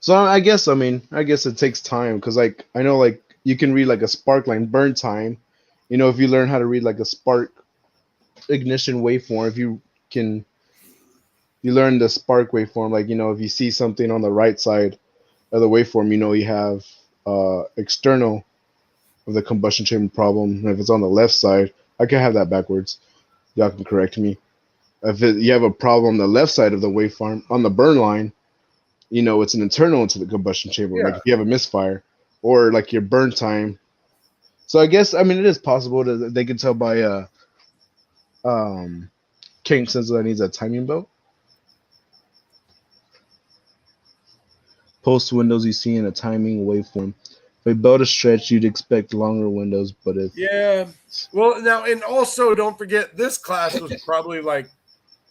I guess it takes time because like I know like you can read like a spark line burn time. If you learn how to read like a spark ignition waveform, if you learn the spark waveform, like if you see something on the right side of the waveform, you have external of the combustion chamber problem. And if it's on the left side, I can have that backwards. Y'all can correct me. If you have a problem on the left side of the waveform on the burn line, it's an internal into the combustion chamber. Yeah. Like if you have a misfire or like your burn time. So I guess it is possible that they can tell by King sensor that needs a timing belt. Post windows you see in a timing waveform. If a belt is stretched, you'd expect longer windows, but if well now and also don't forget this class was probably like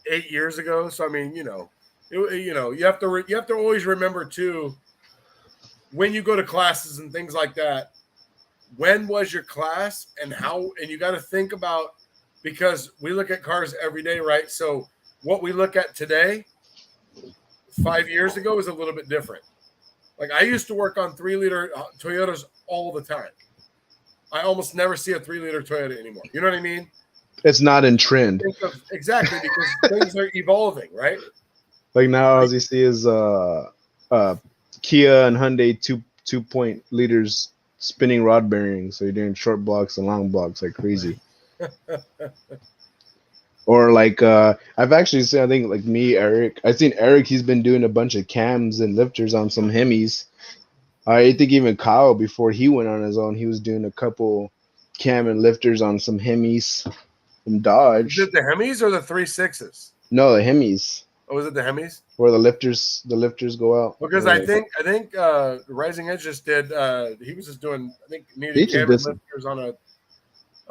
8 years ago. So I mean, you have to always remember too when you go to classes and things like that. When was your class and how? And you got to think about because we look at cars every day, right? So what we look at today, 5 years ago, is a little bit different. Like I used to work on 3-liter Toyotas all the time. I almost never see a 3-liter Toyota anymore. You know what I mean? It's not in trend. Exactly, because things are evolving, right? Like now, as you see, is Kia and Hyundai 2 liters spinning rod bearings. So you're doing short blocks and long blocks like crazy. Or like I've actually seen, I think like Eric. I've seen Eric. He's been doing a bunch of cams and lifters on some Hemis. I think even Kyle, before he went on his own, he was doing a couple cam and lifters on some Hemis from Dodge. Is it the Hemis or the 3.6s? No, the Hemis. Oh, was it the Hemis? Where the lifters go out. Because I think Rising Edge just did. He was just doing. I think needed cam and lifters on a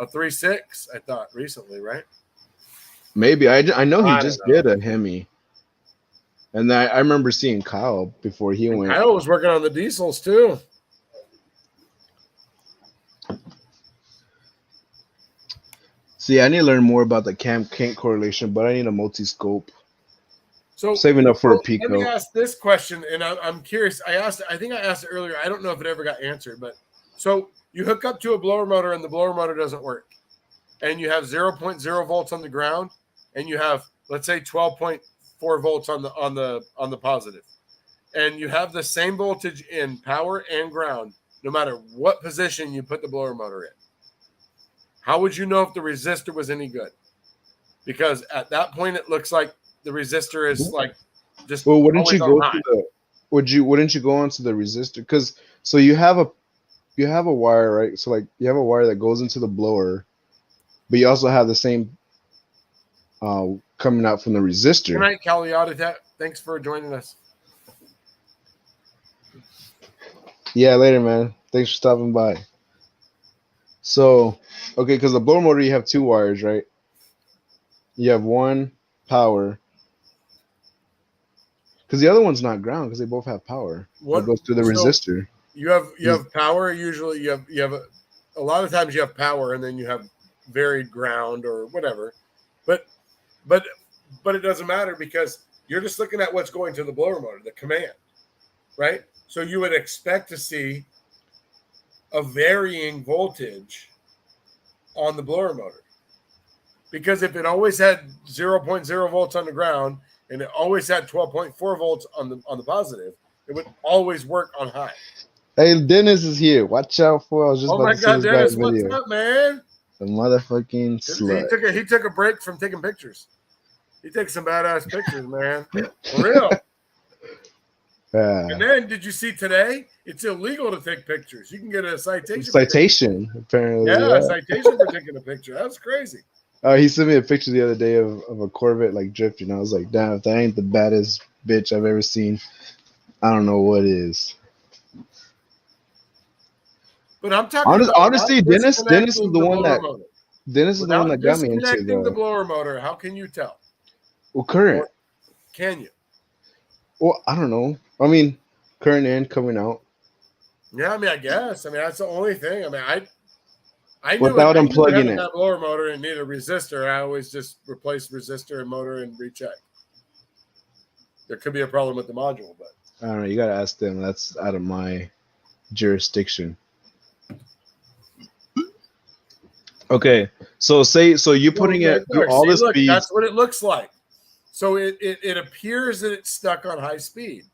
3.6. I thought recently, right? Maybe I know he just did a Hemi. And I remember seeing Kyle before he went. Kyle was working on the diesels too. See, I need to learn more about the cam-crank correlation, but I need a multi-scope. So saving up for a Pico. Let me ask this question, and I'm curious. I think I asked it earlier. I don't know if it ever got answered, but so you hook up to a blower motor and the blower motor doesn't work, and you have 0.0 volts on the ground, and you have, let's say, 12.4 volts on the positive, and you have the same voltage in power and ground, no matter what position you put the blower motor in. How would you know if the resistor was any good? Because at that point, it looks like the resistor is like just. Well, wouldn't you go to the? Wouldn't you go onto the resistor? Because so you have a wire, right? So like you have a wire that goes into the blower, but you also have the same coming out from the resistor. Good night, Caliata. Thanks for joining us. Yeah, later, man. Thanks for stopping by. So, okay, because the blower motor, you have 2 wires, right? You have one power, because the other one's not ground, because they both have power. It What? goes through the So resistor. you have power. Usually, you have a lot of times you have power, and then you have varied ground or whatever. But but but it doesn't matter because you're just looking at what's going to the blower motor, the command, right? So you would expect to see a varying voltage on the blower motor. Because if it always had 0.0 volts on the ground and it always had 12.4 volts on the positive, it would always work on high. Hey, Dennis is here. Watch out for. I was just Oh about my to see God, this guy's Dennis, what's video. up, man? The motherfucking slut. He took a break from taking pictures. He takes some badass pictures, man. For real. And then did you see today? It's illegal to take pictures. You can get a citation. Citation, apparently. Yeah, a citation for taking a picture. That's crazy. He sent me a picture the other day of a Corvette like drifting. I was like, damn, if that ain't the baddest bitch I've ever seen, I don't know what is. But I'm talking about honestly, Dennis is disconnecting the one that motor. Dennis is the one that got me into Disconnecting the blower motor. How can you tell? Well, current. Or can you? Well, I don't know. I mean, current and coming out. Yeah, I mean, I guess. I mean, that's the only thing. I mean, I knew Without unplugging it. That blower motor and need a resistor. I always just replace resistor and motor and recheck. There could be a problem with the module, but I don't know. You gotta ask them. That's out of my jurisdiction. Okay, so you putting it through all the speeds. That's what it looks like. So it appears that it's stuck on high speed.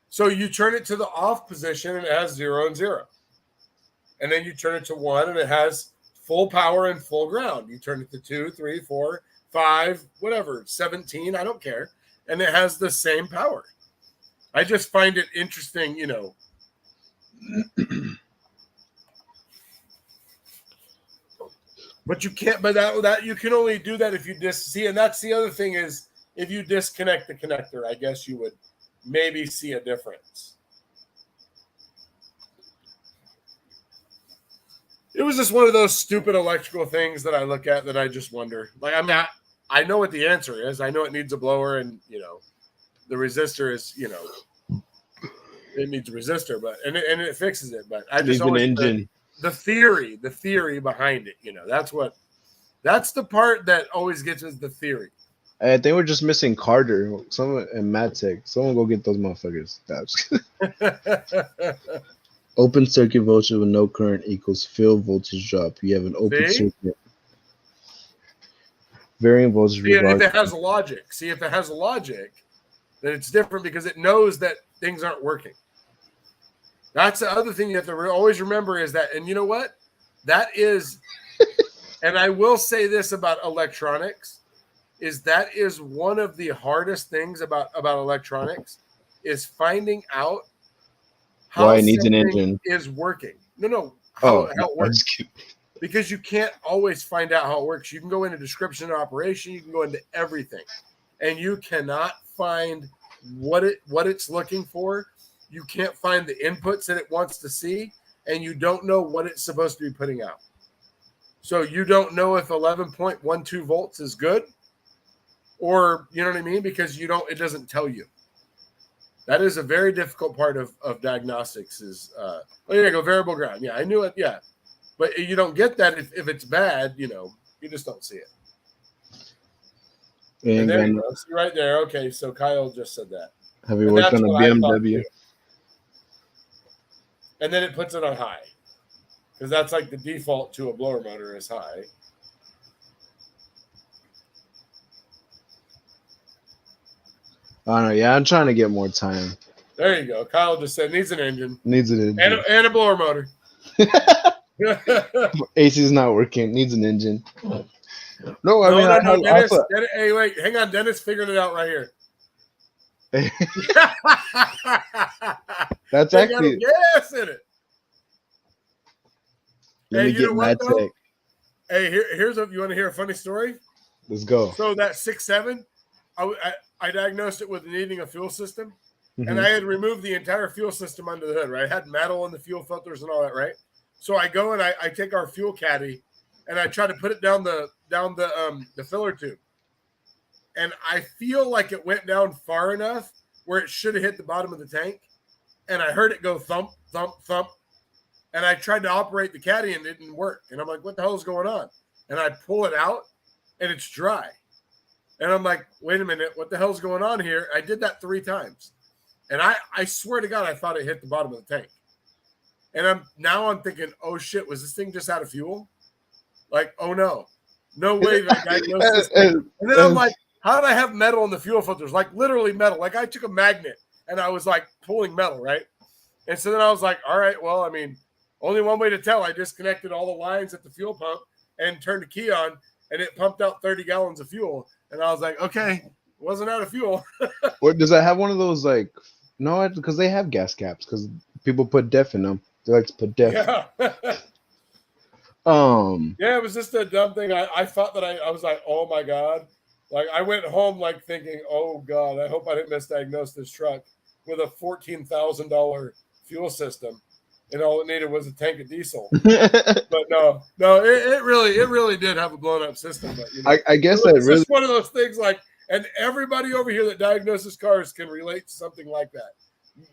So you turn it to the off position and it has 0 and 0. And then you turn it to 1 and it has full power and full ground. You turn it to 2, 3, 4, 5, whatever, 17, I don't care. And it has the same power. I just find it interesting, you know. But you can't, but that you can only do that if you see, and that's the other thing is if you disconnect the connector, I guess you would maybe see a difference. It was just one of those stupid electrical things that I look at that I just wonder. Like, I mean, I know what the answer is. I know it needs a blower, and you know, the resistor is, you know, it needs a resistor, but and it fixes it. But I just an engine. The theory behind it, you know, that's the part that always gets us, the theory. I think we're just missing Carter. Someone and Madtech. Someone go get those motherfuckers. Open circuit voltage with no current equals field voltage drop. You have an open circuit. Varying voltage. See, if it has a logic, then it's different because it knows that things aren't working. That's the other thing you have to always remember is that, and you know what? That is, and I will say this about electronics, is that is one of the hardest things about electronics is finding out how why it needs an engine is working. How it works. Because you can't always find out how it works. You can go into description and operation, you can go into everything, and you cannot find what it's looking for. You can't find the inputs that it wants to see, and you don't know what it's supposed to be putting out. So you don't know if 11.12 volts is good, or you know what I mean? Because it doesn't tell you. That is a very difficult part of diagnostics is, there you go, variable ground. Yeah, I knew it. Yeah. But you don't get that if it's bad, you know, you just don't see it. And there you go. See right there. Okay, so Kyle just said that. Have you worked on a BMW? And then it puts it on high. Because that's like the default to a blower motor is high. I don't know. Yeah, I'm trying to get more time. There you go. Kyle just said needs an engine. Needs an engine. And a blower motor. AC is not working. Needs an engine. No, Dennis. Hey, wait. Hang on. Dennis figured it out right here. That's actually yes in it. Let me get my tech. Hey, here's you want to hear a funny story? Let's go. So that 6.7, I diagnosed it with needing a fuel system, and I had removed the entire fuel system under the hood, right? I had metal in the fuel filters and all that, right? So I go and I take our fuel caddy and I try to put it down the filler tube. And I feel like it went down far enough where it should have hit the bottom of the tank. And I heard it go thump, thump, thump. And I tried to operate the caddy and it didn't work. And I'm like, what the hell is going on? And I pull it out and it's dry. And I'm like, wait a minute, what the hell's going on here? I did that 3 times. And I swear to God, I thought it hit the bottom of the tank. And I'm thinking, oh shit, was this thing just out of fuel? Like, oh no. No way that I diagnosed this thing. And then I'm like, how did I have metal in the fuel filters? Like literally metal. Like I took a magnet and I was like pulling metal, right? And so then I was like, all right, well, I mean, only one way to tell. I disconnected all the lines at the fuel pump and turned the key on and it pumped out 30 gallons of fuel. And I was like, okay, wasn't out of fuel. What does that have one of those like? No, because they have gas caps because people put DEF in them. They like to put DEF. Yeah. Yeah, it was just a dumb thing. I thought that I was like, oh my God. Like I went home like thinking, oh God, I hope I didn't misdiagnose this truck with a $14,000 fuel system. And all it needed was a tank of diesel. But no, it really did have a blown up system. But you know, I guess it's really just one of those things like, and everybody over here that diagnoses cars can relate to something like that.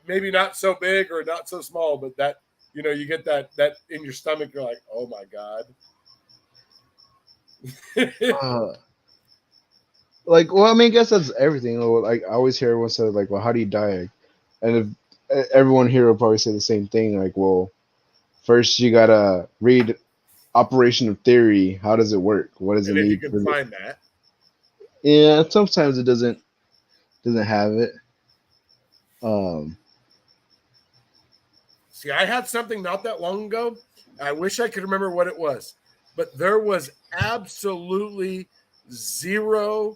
Maybe not so big or not so small, but that, you know, you get that in your stomach. You're like, oh my God. Like, well, I mean, I guess that's everything. Like, I always hear everyone say, like, well, how do you die? And if everyone here will probably say the same thing, like, well, first you gotta read operation of theory. How does it work? What does it And if need? you can find that. Yeah, sometimes it doesn't have it. See, I had something not that long ago. I wish I could remember what it was, but there was absolutely zero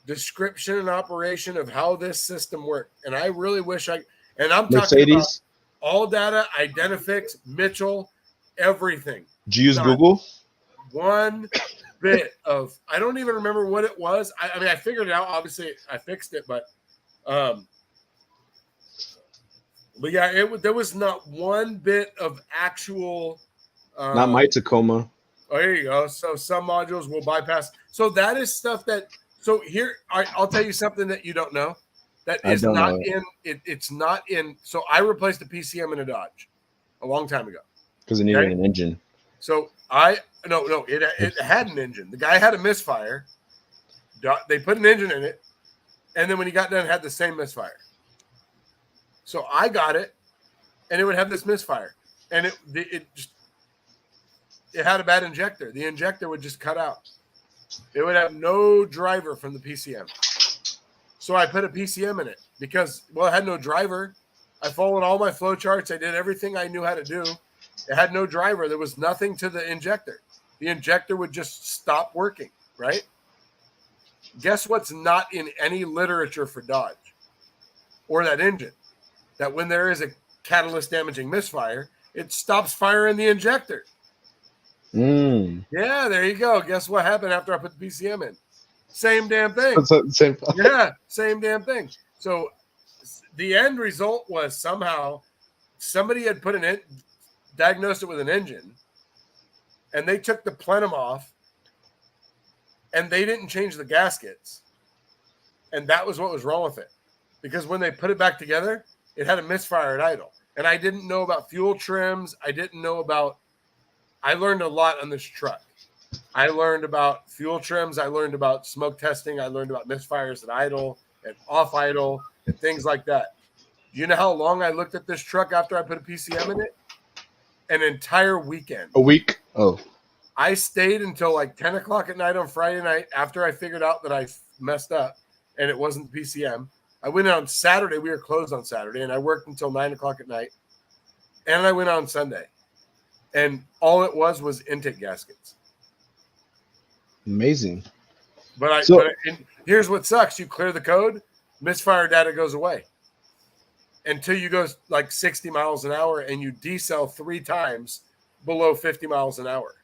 description and operation of how this system worked. And I really wish and I'm talking about Mercedes. all data, Identifix, Mitchell, everything. Did you use Not Google? one bit of, I don't even remember what it was. I mean, I figured it out. Obviously, I fixed it, but yeah, there was not one bit of actual. Not my Tacoma. Oh, here you go. So some modules will bypass. So that is stuff that. So here, I'll tell you something that you don't know. That is not in. It's not in. So I replaced a PCM in a Dodge a long time ago because it needed an engine. So no, it had an engine. The guy had a misfire. They put an engine in it, and then when he got done, it had the same misfire. So I got it, and it would have this misfire, and it had a bad injector. The injector would just cut out. It would have no driver from the PCM. So I put a PCM in it because, well, it had no driver. I followed all my flow charts. I did everything I knew how to do. It had no driver. There was nothing to the injector. The injector would just stop working, right? Guess what's not in any literature for Dodge or that engine? That when there is a catalyst damaging misfire, it stops firing the injector. Yeah, there you go. Guess what happened after I put the PCM in? Same damn thing. Yeah, same damn thing. So the end result was somehow somebody had diagnosed it with an engine, and they took the plenum off, and they didn't change the gaskets. And that was what was wrong with it. Because when they put it back together, it had a misfire at idle. And I didn't know about fuel trims. I learned a lot on this truck. I learned about fuel trims. I learned about smoke testing. I learned about misfires at idle and off idle and things like that. Do you know how long I looked at this truck after I put a PCM in it? An entire weekend. A week? Oh. I stayed until like 10 o'clock at night on Friday night after I figured out that I messed up and it wasn't the PCM. I went on Saturday. We were closed on Saturday, and I worked until 9 o'clock at night. And I went on Sunday. And all it was intake gaskets. Amazing. But here's what sucks. You clear the code, misfire data goes away. Until you go like 60 miles an hour and you decel 3 times below 50 miles an hour.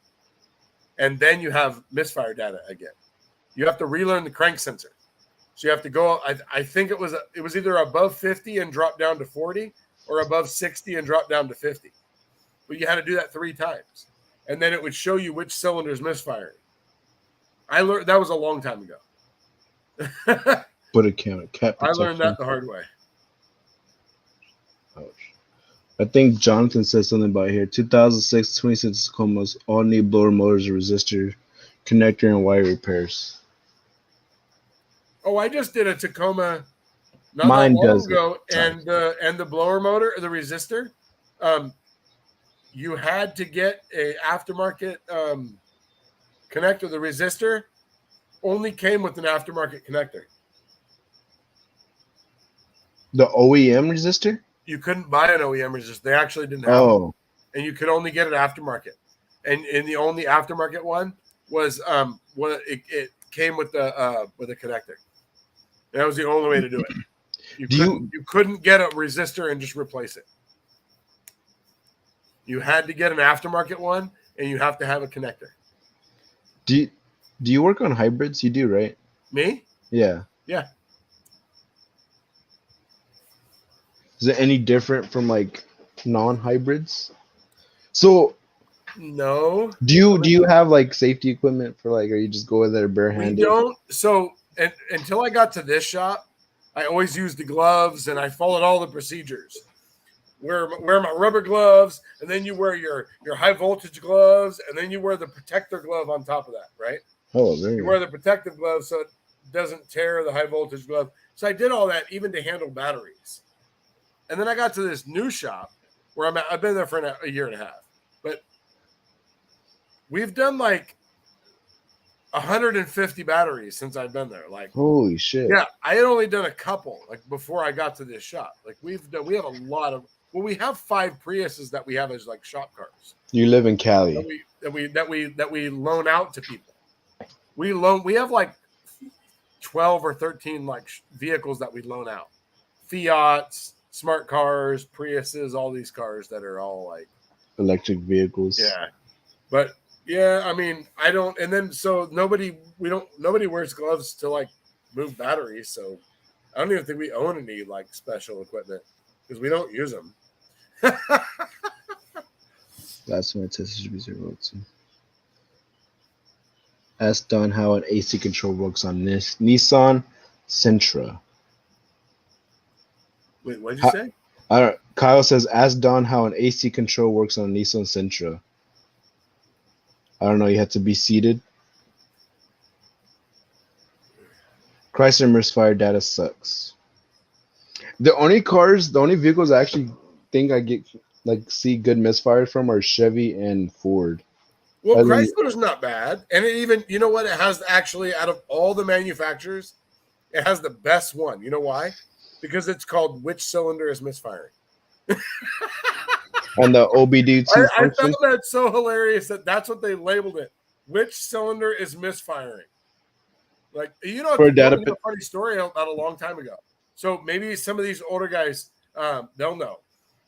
And then you have misfire data again. You have to relearn the crank sensor. So you have to go. I think it was either above 50 and drop down to 40, or above 60 and drop down to 50. But you had to do that 3 times, and then it would show you which cylinder is misfiring. I learned that was a long time ago. Put a cap I learned that protection. the hard way. Ouch. I think Jonathan said something about here. 2006 26 Tacomas all need blower motors, resistor, connector, and wire repairs. Oh, I just did a Tacoma not Mine that long does ago, it. Sorry. and the blower motor, the resistor, you had to get a aftermarket connector. The resistor only came with an aftermarket connector. The OEM resistor? You couldn't buy an OEM resistor. They actually didn't have one. And you could only get it aftermarket. And the only aftermarket one was it came with a connector. That was the only way to do it. You couldn't get a resistor and just replace it. You had to get an aftermarket one, and you have to have a connector. Do you work on hybrids? You do, right? Me? Yeah. Yeah. Is it any different from like non-hybrids? So no. Do you have like safety equipment for like, or you just go in there barehanded? We don't. So until I got to this shop, I always used the gloves and I followed all the procedures. Wear my rubber gloves, and then you wear your high voltage gloves, and then you wear the protector glove on top of that, right? Oh, there you wear the protective glove so it doesn't tear the high voltage glove. So I did all that even to handle batteries. And then I got to this new shop where I'm at. I've been there for a year and a half, but we've done like 150 batteries since I've been there. Like, holy shit. Yeah, I had only done a couple like before I got to this shop. Like we have a lot of. Well, we have 5 Priuses that we have as like shop cars. You live in Cali. That we loan out to people. We have like 12 or 13 like vehicles that we loan out. Fiats, smart cars, Priuses, all these cars that are all like electric vehicles. Yeah. But yeah, I mean, I don't, and then so nobody wears gloves to like move batteries. So I don't even think we own any like special equipment because we don't use them. That's when it says it should be 0 2. Ask Don how an AC control works on this Nissan Sentra. Wait, what did you say? Kyle says, ask Don how an AC control works on a Nissan Sentra. I don't know. You have to be seated. Chrysler misfire data sucks. The only vehicles I actually think I get see good misfires from are Chevy and Ford. Well, Chrysler's not bad, and it even you know what it has actually out of all the manufacturers, it has the best one. You know why? Because it's called which cylinder is misfiring. And the OBD2 I found that so hilarious that's what they labeled it. Which cylinder is misfiring? Like for a funny story about a long time ago. So maybe some of these older guys they'll know.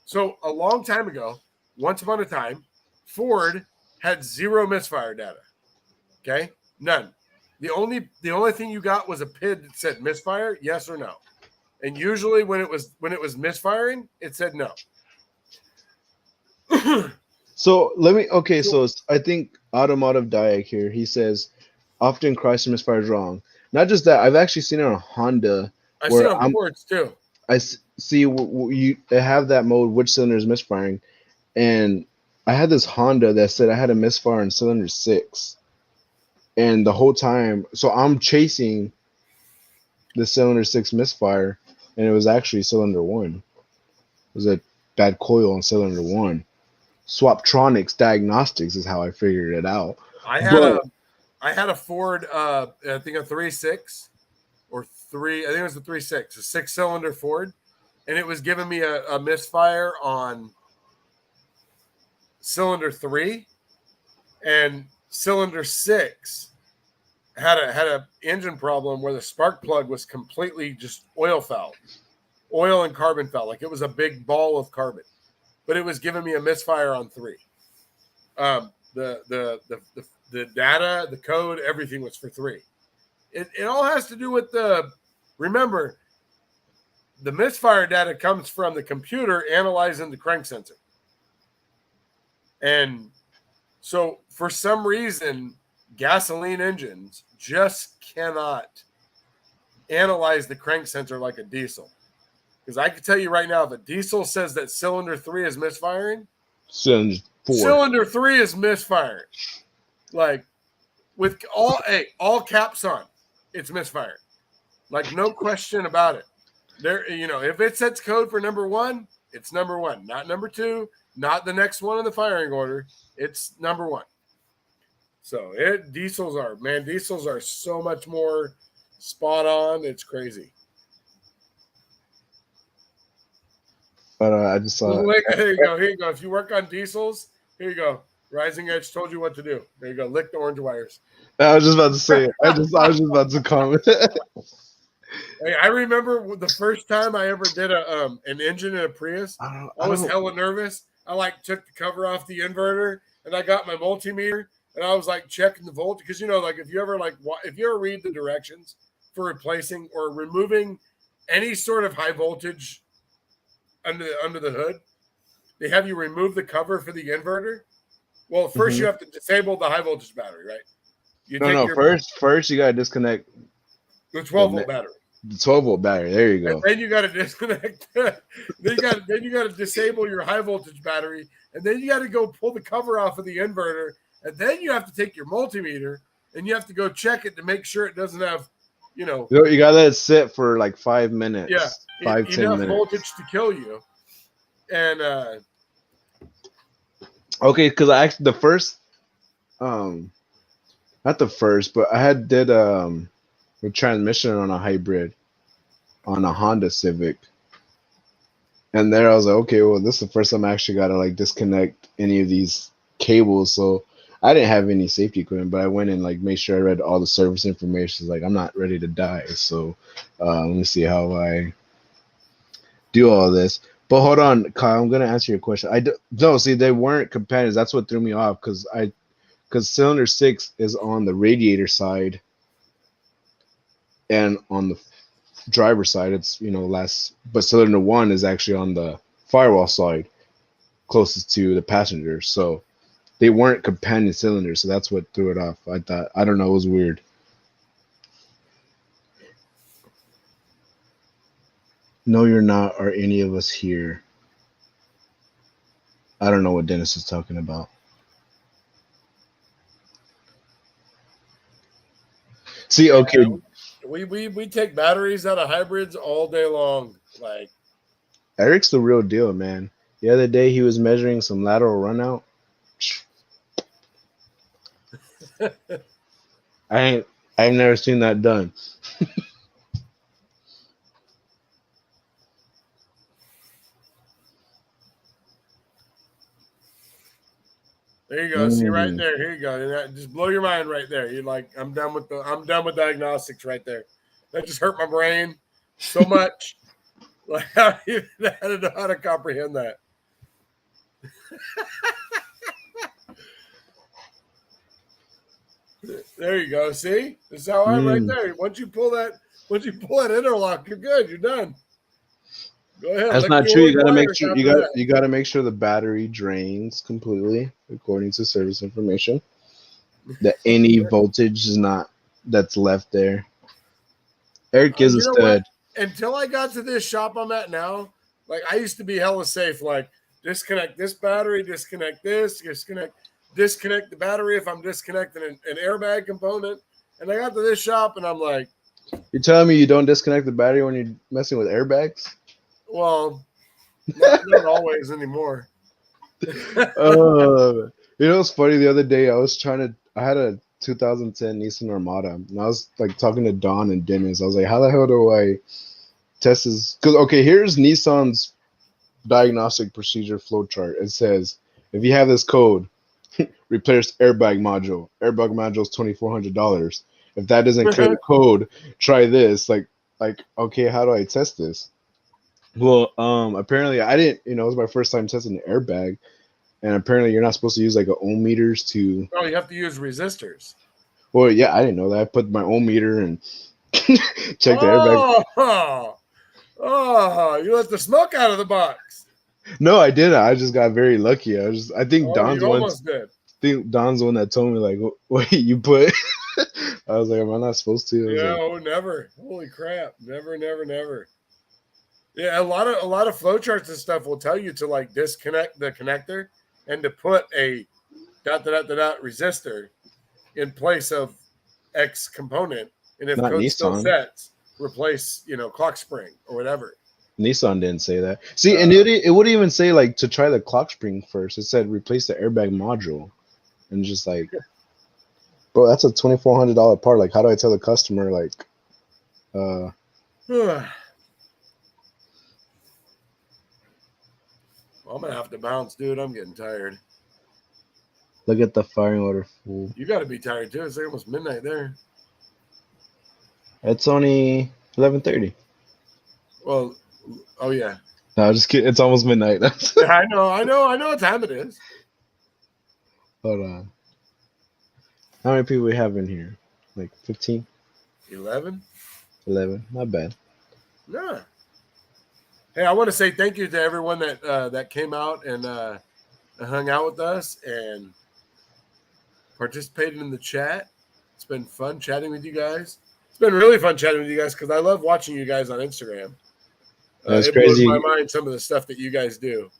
So a long time ago, once upon a time, Ford had 0 misfire data. Okay, none. The only thing you got was a PID that said misfire, yes or no. And usually when it was misfiring, it said no. So so I think Automotive Diag here, he says often Chrysler misfires wrong. Not just that, I've actually seen it on Honda. I've seen it on Fords too. I see you have that mode, which cylinder is misfiring, and I had this Honda that said I had a misfire in cylinder 6, and the whole time, so I'm chasing the cylinder 6 misfire, and it was actually cylinder 1. It was a bad coil on cylinder 1. Swaptronics Diagnostics is how I figured it out. I had a Ford, I think a 3.6 or 3. I think it was a 3.6, a 6-cylinder Ford, and it was giving me a misfire on cylinder 3, and cylinder 6 had a engine problem where the spark plug was completely just oil and carbon foul, like it was a big ball of carbon. But it was giving me a misfire on 3. The data, the code, everything was for 3. It all has to do with the remember, the misfire data comes from the computer analyzing the crank sensor. And so for some reason, gasoline engines just cannot analyze the crank sensor like a diesel. Because I can tell you right now, if a diesel says that cylinder 3 is misfiring, cylinder 3 is misfiring. Like with all caps on, it's misfiring. Like no question about it. There, if it sets code for number 1, it's number 1, not number 2, not the next one in the firing order. It's number 1. So diesels are so much more spot on. It's crazy. But I just saw. Here you go. Here you go. If you work on diesels, here you go. Rising Edge told you what to do. There you go. Lick the orange wires. I was just about to say. I was just about to comment. Hey, I remember the first time I ever did an engine in a Prius. I was hella nervous. I took the cover off the inverter and I got my multimeter and I was checking the voltage because if you ever read the directions for replacing or removing any sort of high voltage under the hood, they have you remove the cover for the inverter. Well, first you have to disable the high voltage battery, right? First you gotta disconnect the 12-volt battery. The 12-volt battery. There you go. And then you got to disconnect. then you got to disable your high voltage battery, and then you got to go pull the cover off of the inverter, and then you have to take your multimeter and you have to go check it to make sure it doesn't have, You got to let it sit for 5 minutes. Yeah, 10 enough minutes. voltage to kill you. And okay, because I actually not the first, but I did a transmission on a hybrid on a Honda Civic. And there I was like, okay, well, this is the first time I actually got to disconnect any of these cables. So I didn't have any safety equipment, but I went and made sure I read all the service information. I'm not ready to die. So let me see how I do all this. But hold on, Kyle, I'm going to answer your question. They weren't companions. That's what threw me off because cylinder 6 is on the radiator side. And on the driver's side, it's less. But cylinder 1 is actually on the firewall side, closest to the passenger. So they weren't companion cylinders. So that's what threw it off. I don't know, it was weird. No, you're not. Are any of us here? I don't know what Dennis is talking about. See, okay. We take batteries out of hybrids all day long. Eric's the real deal, man. The other day he was measuring some lateral runout. I've never seen that done. There you go. See right there. Here you go. Just blow your mind right there. You're I'm done with diagnostics right there. That just hurt my brain so much. I don't know how to comprehend that. There you go. See? This is how I'm right there. Once you pull that interlock, you're good. You're done. Go ahead. That's not true. You gotta make sure you gotta make sure the battery drains completely according to service information. That any voltage is not that's left there. Eric is a stud. Until I got to this shop I'm at now, I used to be hella safe. Disconnect this battery, disconnect this, disconnect the battery if I'm disconnecting an airbag component. And I got to this shop and I'm like, you're telling me you don't disconnect the battery when you're messing with airbags? Well, not always anymore. It's funny. The other day I had a 2010 Nissan Armada, and I was talking to Don and Dennis. I was like, how the hell do I test this? Because here's Nissan's diagnostic procedure flowchart. It says if you have this code, replace airbag module. Airbag module is $2,400. If that doesn't clear the code, try this. Okay, how do I test this? Well, apparently I didn't, it was my first time testing an airbag, and apparently you're not supposed to use ohm meters to. Oh, you have to use resistors. Well, yeah, I didn't know that. I put my ohm meter and Check the airbag. Oh, you let the smoke out of the box. No, I didn't. I just got very lucky. I think Oh, you almost did. Don's the one that told me like, wait, you put. I was like, am I not supposed to? Yeah, like, never. Holy crap. Never. Yeah, a lot of flowcharts and stuff will tell you to like disconnect the connector and to put a ... resistor in place of X component. And if not code still Nissan. sets, replace, clock spring or whatever. Nissan didn't say that. See, and it wouldn't even say like to try the clock spring first. It said replace the airbag module, and just like, bro, that's a $2,400 part. Like, how do I tell the customer like, Well, I'm gonna have to bounce, dude. I'm getting tired. look at the firing order, fool. You got to be tired too. It's like almost midnight there. It's only 11:30. Well, oh yeah. No, just kidding. It's almost midnight. I know what time it is. Hold on. How many people we have in here? Like 15? 11? 11. Not bad. Nah. Hey, I want to say thank you to everyone that came out and hung out with us and participated in the chat. It's been fun chatting with you guys. It's been really fun chatting with you guys because I love watching you guys on Instagram. That's it crazy. blows my mind some of the stuff that you guys do.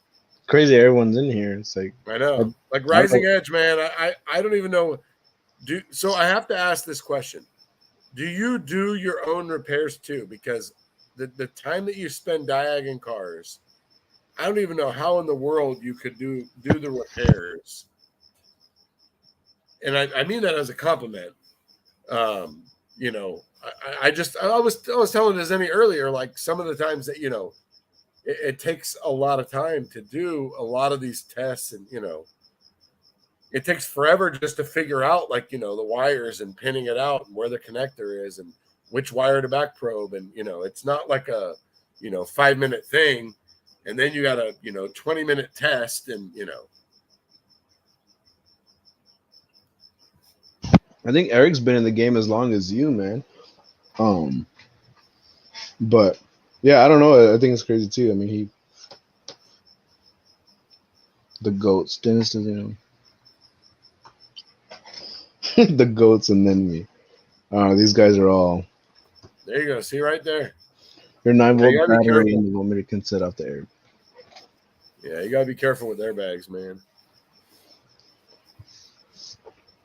Crazy, everyone's in here. It's like I know, like Rising Edge, man. I don't even know. So I have to ask this question: do you do your own repairs too? Because the time that you spend diagging cars, I don't even know how in the world you could do the repairs. And I mean that as a compliment. I was telling Dazeni earlier, like some of the times that it takes a lot of time to do a lot of these tests, and it takes forever just to figure out like the wires and pinning it out and where the connector is and which wire to back probe, and it's not like a 5-minute thing, and then you got a 20-minute test, and I think Eric's been in the game as long as you, man. But yeah, I don't know. I think it's crazy too. I mean, the goats, Dennis doesn't know. The goats, and then me. These guys are all. There you go. See right there. Your 9-volt battery and the voltmeter can set off the air. Yeah, you gotta be careful with airbags, man.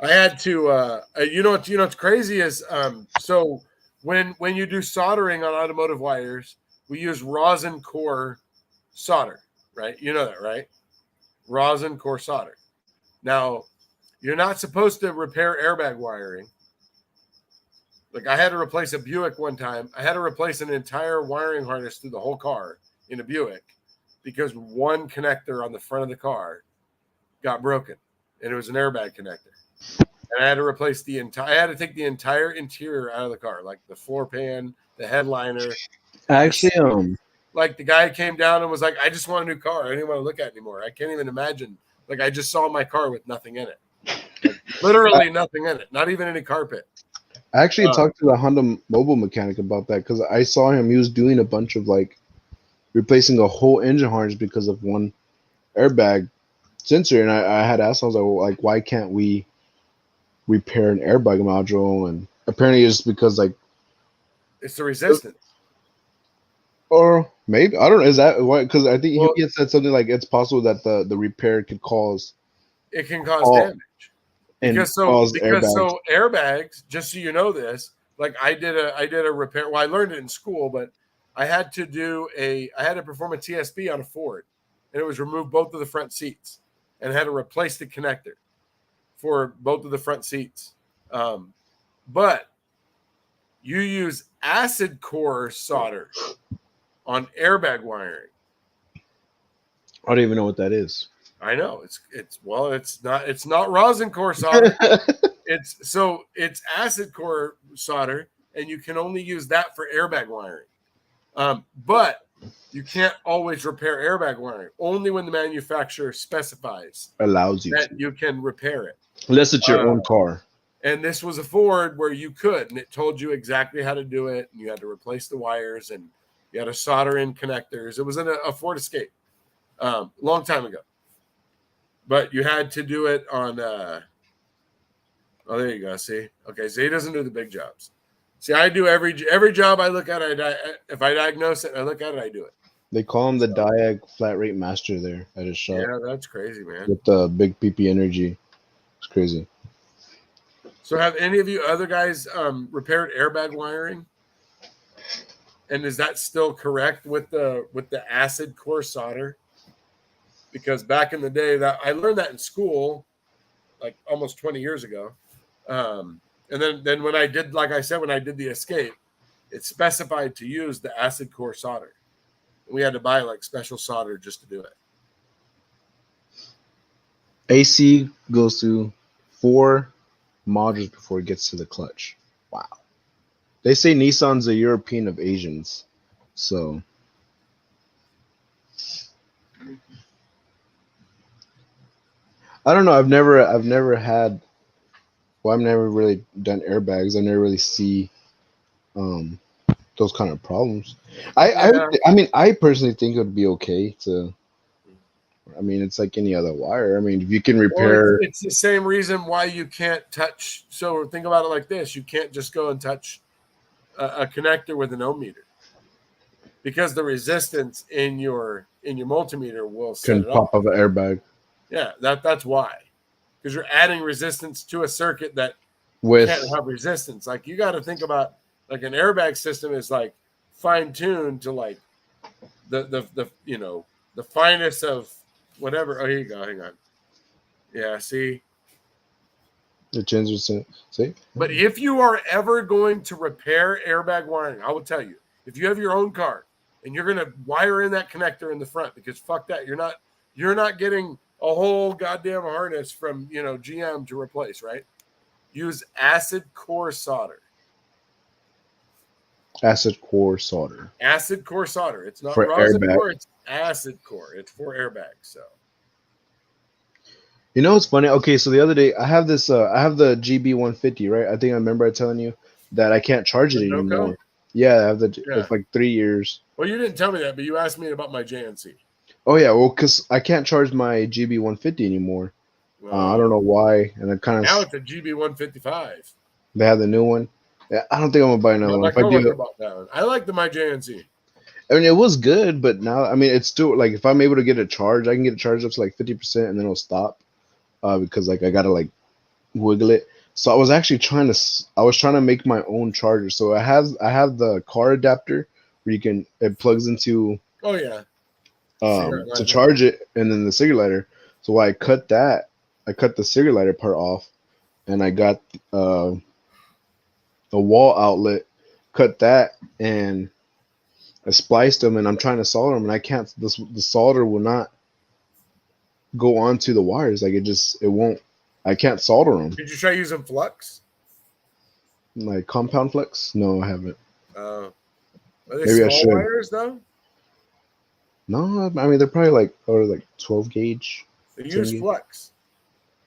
I had to, what's crazy is, so when you do soldering on automotive wires, we use rosin core solder, right? You know that, right? Rosin core solder. Now, you're not supposed to repair airbag wiring. Like I had to replace a Buick one time. I had to replace an entire wiring harness through the whole car in a Buick because one connector on the front of the car got broken, and it was an airbag connector. And I had to replace I had to take the entire interior out of the car, like the floor pan, the headliner. Actually, like the guy came down and was like, I just want a new car. I didn't want to look at it anymore. I can't even imagine. Like I just saw my car with nothing in it. Like, literally nothing in it. Not even any carpet. I actually talked to the Honda mobile mechanic about that because I saw him. He was doing a bunch of like replacing a whole engine harness because of one airbag sensor. And I had asked, I was like, why can't we repair an airbag module? And apparently it's because like it's the resistance. Or maybe I don't know. Is that what? Because I think he had said something like it's possible that the repair could cause damage. Because so airbags, just so you know this, like I did a repair. Well, I learned it in school, but I had to perform a TSB on a Ford, and it was remove both of the front seats, and I had to replace the connector for both of the front seats. But you use acid core solder on airbag wiring. I don't even know what that is. I know it's not rosin core solder. it's acid core solder, and you can only use that for airbag wiring. But you can't always repair airbag wiring. Only when the manufacturer specifies allows you that you can repair it. Unless it's your own car. And this was a Ford where you could, and it told you exactly how to do it. And you had to replace the wires, and you had to solder in connectors. It was in a Ford Escape, long time ago. But you had to do it on. Oh, there you go. See, okay. So he doesn't do the big jobs. See, I do every job I look at. If I diagnose it, and I look at it, I do it. They call him the Diag flat rate master there at his shop. Yeah, that's crazy, man. With the big PP energy. It's crazy. So have any of you other guys repaired airbag wiring? And is that still correct with the acid core solder? Because back in the day, that I learned that in school, like almost 20 years ago. And then when I did, like I said, when I did the Escape, it specified to use the acid core solder. We had to buy like special solder just to do it. AC goes through 4 modules before it gets to the clutch. Wow. They say Nissan's a European of Asians. So I don't know. I've never had. Well, I've never really done airbags. I never really see those kind of problems. I mean, I personally think it would be okay to. I mean, it's like any other wire. I mean, if you can repair. Well, it's the same reason why you can't touch. So think about it like this: you can't just go and touch a connector with an ohm meter, because the resistance in your multimeter will set Can it pop off. up an airbag. Yeah, that's why. Because you're adding resistance to a circuit that With can't have resistance. Like you got to think about like an airbag system is like fine tuned to like the the finest of whatever. Oh, here you go. Hang on. Yeah, see. the changes, see. But if you are ever going to repair airbag wiring, I will tell you, if you have your own car and you're going to wire in that connector in the front, because fuck that, you're not getting a whole goddamn harness from GM to replace, right? Use acid core solder. Acid core solder. Acid core solder. It's not For rosin airbag. core, it's acid core. It's for airbags. So You know what's funny? Okay, so the other day I have this. I have the GB150, right? I think I remember telling you that I can't charge it The Noco? anymore. Yeah, I have the. Yeah. It's like 3 years. Well, you didn't tell me that, but you asked me about my JNC. Oh yeah, well, cause I can't charge my GB150 anymore. I don't know why, and I kind Now of. it's a GB155. They have the new one. Yeah, I don't think I'm gonna buy another My one. If I coworker do, bought that one. I like the my JNC. I mean, it was good, but now, I mean, it's still like if I'm able to get a charge, I can get it charged up to like 50%, and then it'll stop. Because like I gotta like wiggle it. So I was actually trying to make my own charger. So I have the car adapter where it plugs into Oh yeah. to charge it, and then the cigarette lighter. So I cut the cigarette lighter part off, and I got a wall outlet, cut that, and I spliced them, and I'm trying to solder them, and I can't. The solder will not go onto the wires. Like it won't. I can't solder them. Did you try using flux? Like compound flex? No, I haven't. Are they Maybe I small should. wires though? No, I mean they're probably like 12 gauge. They use gauge. flux.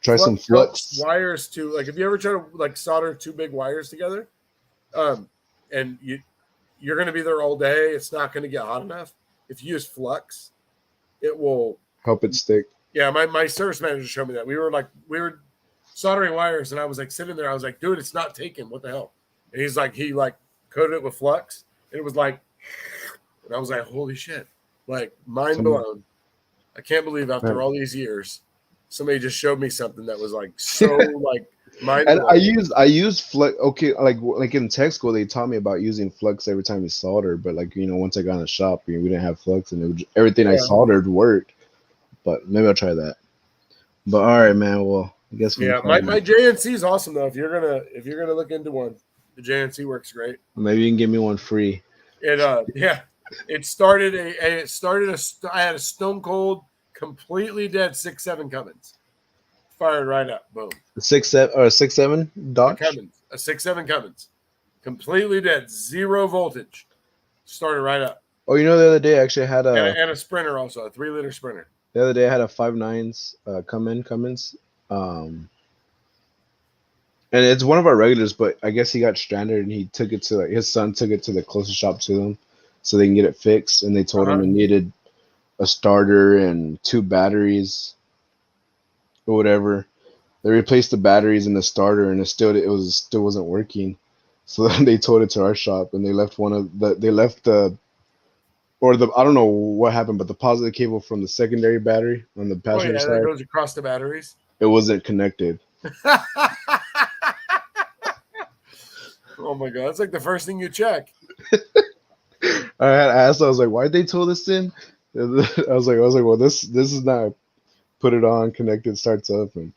Try some helps flux. wires to like if you ever try to like solder 2 big wires together, and you're going to be there all day. It's not going to get hot enough. If you use flux, it will Help it stick. Yeah, my service manager showed me that. We were soldering wires, and I was like sitting there. I was like, dude, it's not taking. What the hell? And he's like, he like coated it with flux, and it was like, and I was like, holy shit, like mind blown. I can't believe after all these years, somebody just showed me something that was like so like mind blowing. And I use flux. Okay, like in tech school, they taught me about using flux every time you solder. But like once I got in the shop, we didn't have flux, and everything I soldered worked. But maybe I'll try that. But all right, man. Well, I guess my JNC is awesome though. If you're gonna look into one, the JNC works great. Maybe you can give me one free. It started I had a stone cold, completely dead 6.7 Cummins. Fired right up, boom. A 6.7 Dodge. A 6.7 Cummins, completely dead, 0 voltage. Started right up. Oh, the other day I actually had a Sprinter also, a 3-liter Sprinter. The other day I had a 5.9s Cummins. And it's one of our regulars, but I guess he got stranded and he took it to like his son took it to the closest shop to them so they can get it fixed. And they told him it needed a starter and 2 batteries or whatever. They replaced the batteries in the starter and it still wasn't working. So then they towed it to our shop and they left I don't know what happened, but the positive cable from the secondary battery on the Oh passenger yeah, that side, goes across the batteries. it wasn't connected. Oh my god, that's like the first thing you check. I asked, I was like, why'd they tow this in? I was like, well, this is not put it on, connected, starts up, and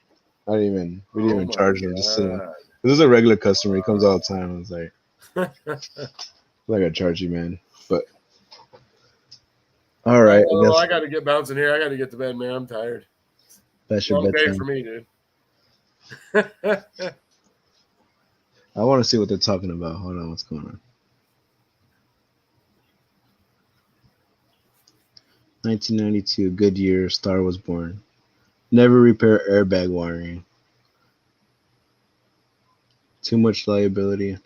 we didn't even my charge him. Just saying, God. this is a regular customer. He comes all the time. I was like, I gotta charge you, man. But all right, Oh, I got to get bouncing here. I got to get to bed, man. I'm tired. That's your Long day bedtime. for me, dude. I want to see what they're talking about. Hold on, what's going on? 1992, good year. Star was born. Never repair airbag wiring. Too much liability.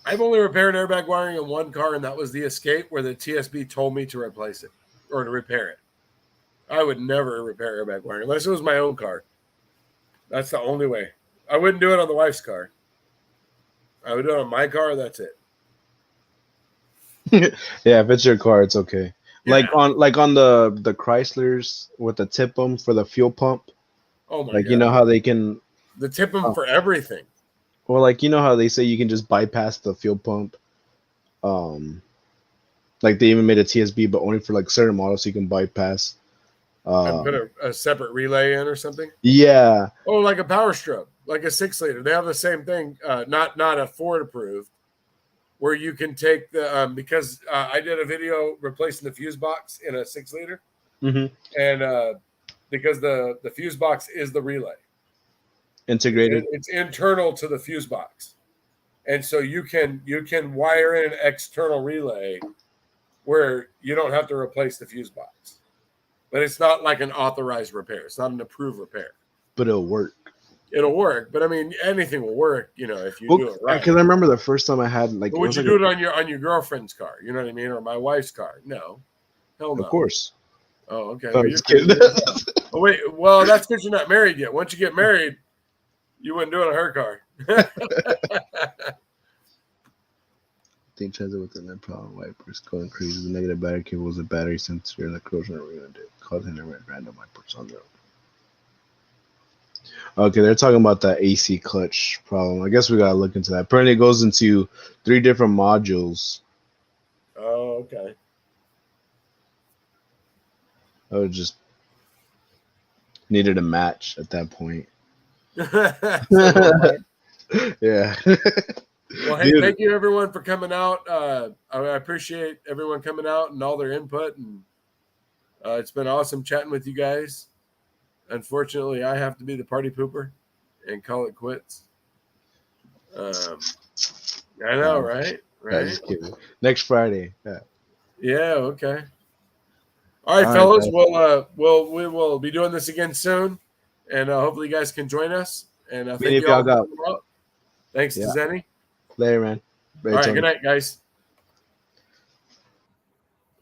I've only repaired airbag wiring in one car, and that was the Escape, where the TSB told me to replace it or to repair it. I would never repair airbag wiring unless it was my own car. That's the only way. I wouldn't do it on the wife's car. I would do it on my car. That's it. Yeah, if it's your car, it's okay. Yeah. Like on the Chryslers with the tip them for the fuel pump. Oh my Like god! you know how they can. The tip them for everything. Well, like you know how they say you can just bypass the fuel pump. Like they even made a TSB, but only for like certain models, so you can bypass. And put a separate relay in or something. Yeah. Oh, like a Power Stroke, like a 6-liter. They have the same thing. Not a Ford approved, where you can take the because I did a video replacing the fuse box in a 6-liter, and because the fuse box is the relay Integrated. it's internal to the fuse box, and so you can wire in an external relay where you don't have to replace the fuse box, but it's not like an authorized repair. It's not an approved repair, But it'll work. It'll work, but I mean, anything will work, if you do it right. Because I remember the first time I had But would you do it on your girlfriend's car? You know what I mean, or my wife's car? No, hell no. Of course. Oh, okay. No, Well, just kidding. Oh, wait. Well, that's because you're not married yet. Once you get married, you wouldn't do it on her car. Think transit with the net problem wipers going crazy. The negative battery cable was a battery sensor and the corrosion unit causing a random wipers on there. Okay, they're talking about that AC clutch problem. I guess we gotta look into that. Apparently, it goes into 3 different modules. Oh, okay. I would just needed a match at that point. Yeah. Well, hey, thank you everyone for coming out. I appreciate everyone coming out and all their input, and it's been awesome chatting with you guys. Unfortunately, I have to be the party pooper and call it quits. I know, right? Right. Next Friday. Yeah. Yeah. Okay. All right, fellas. We will be doing this again soon, and hopefully you guys can join us. And thank you all. Thanks to Zenny. Later, man. All right. Good night, guys.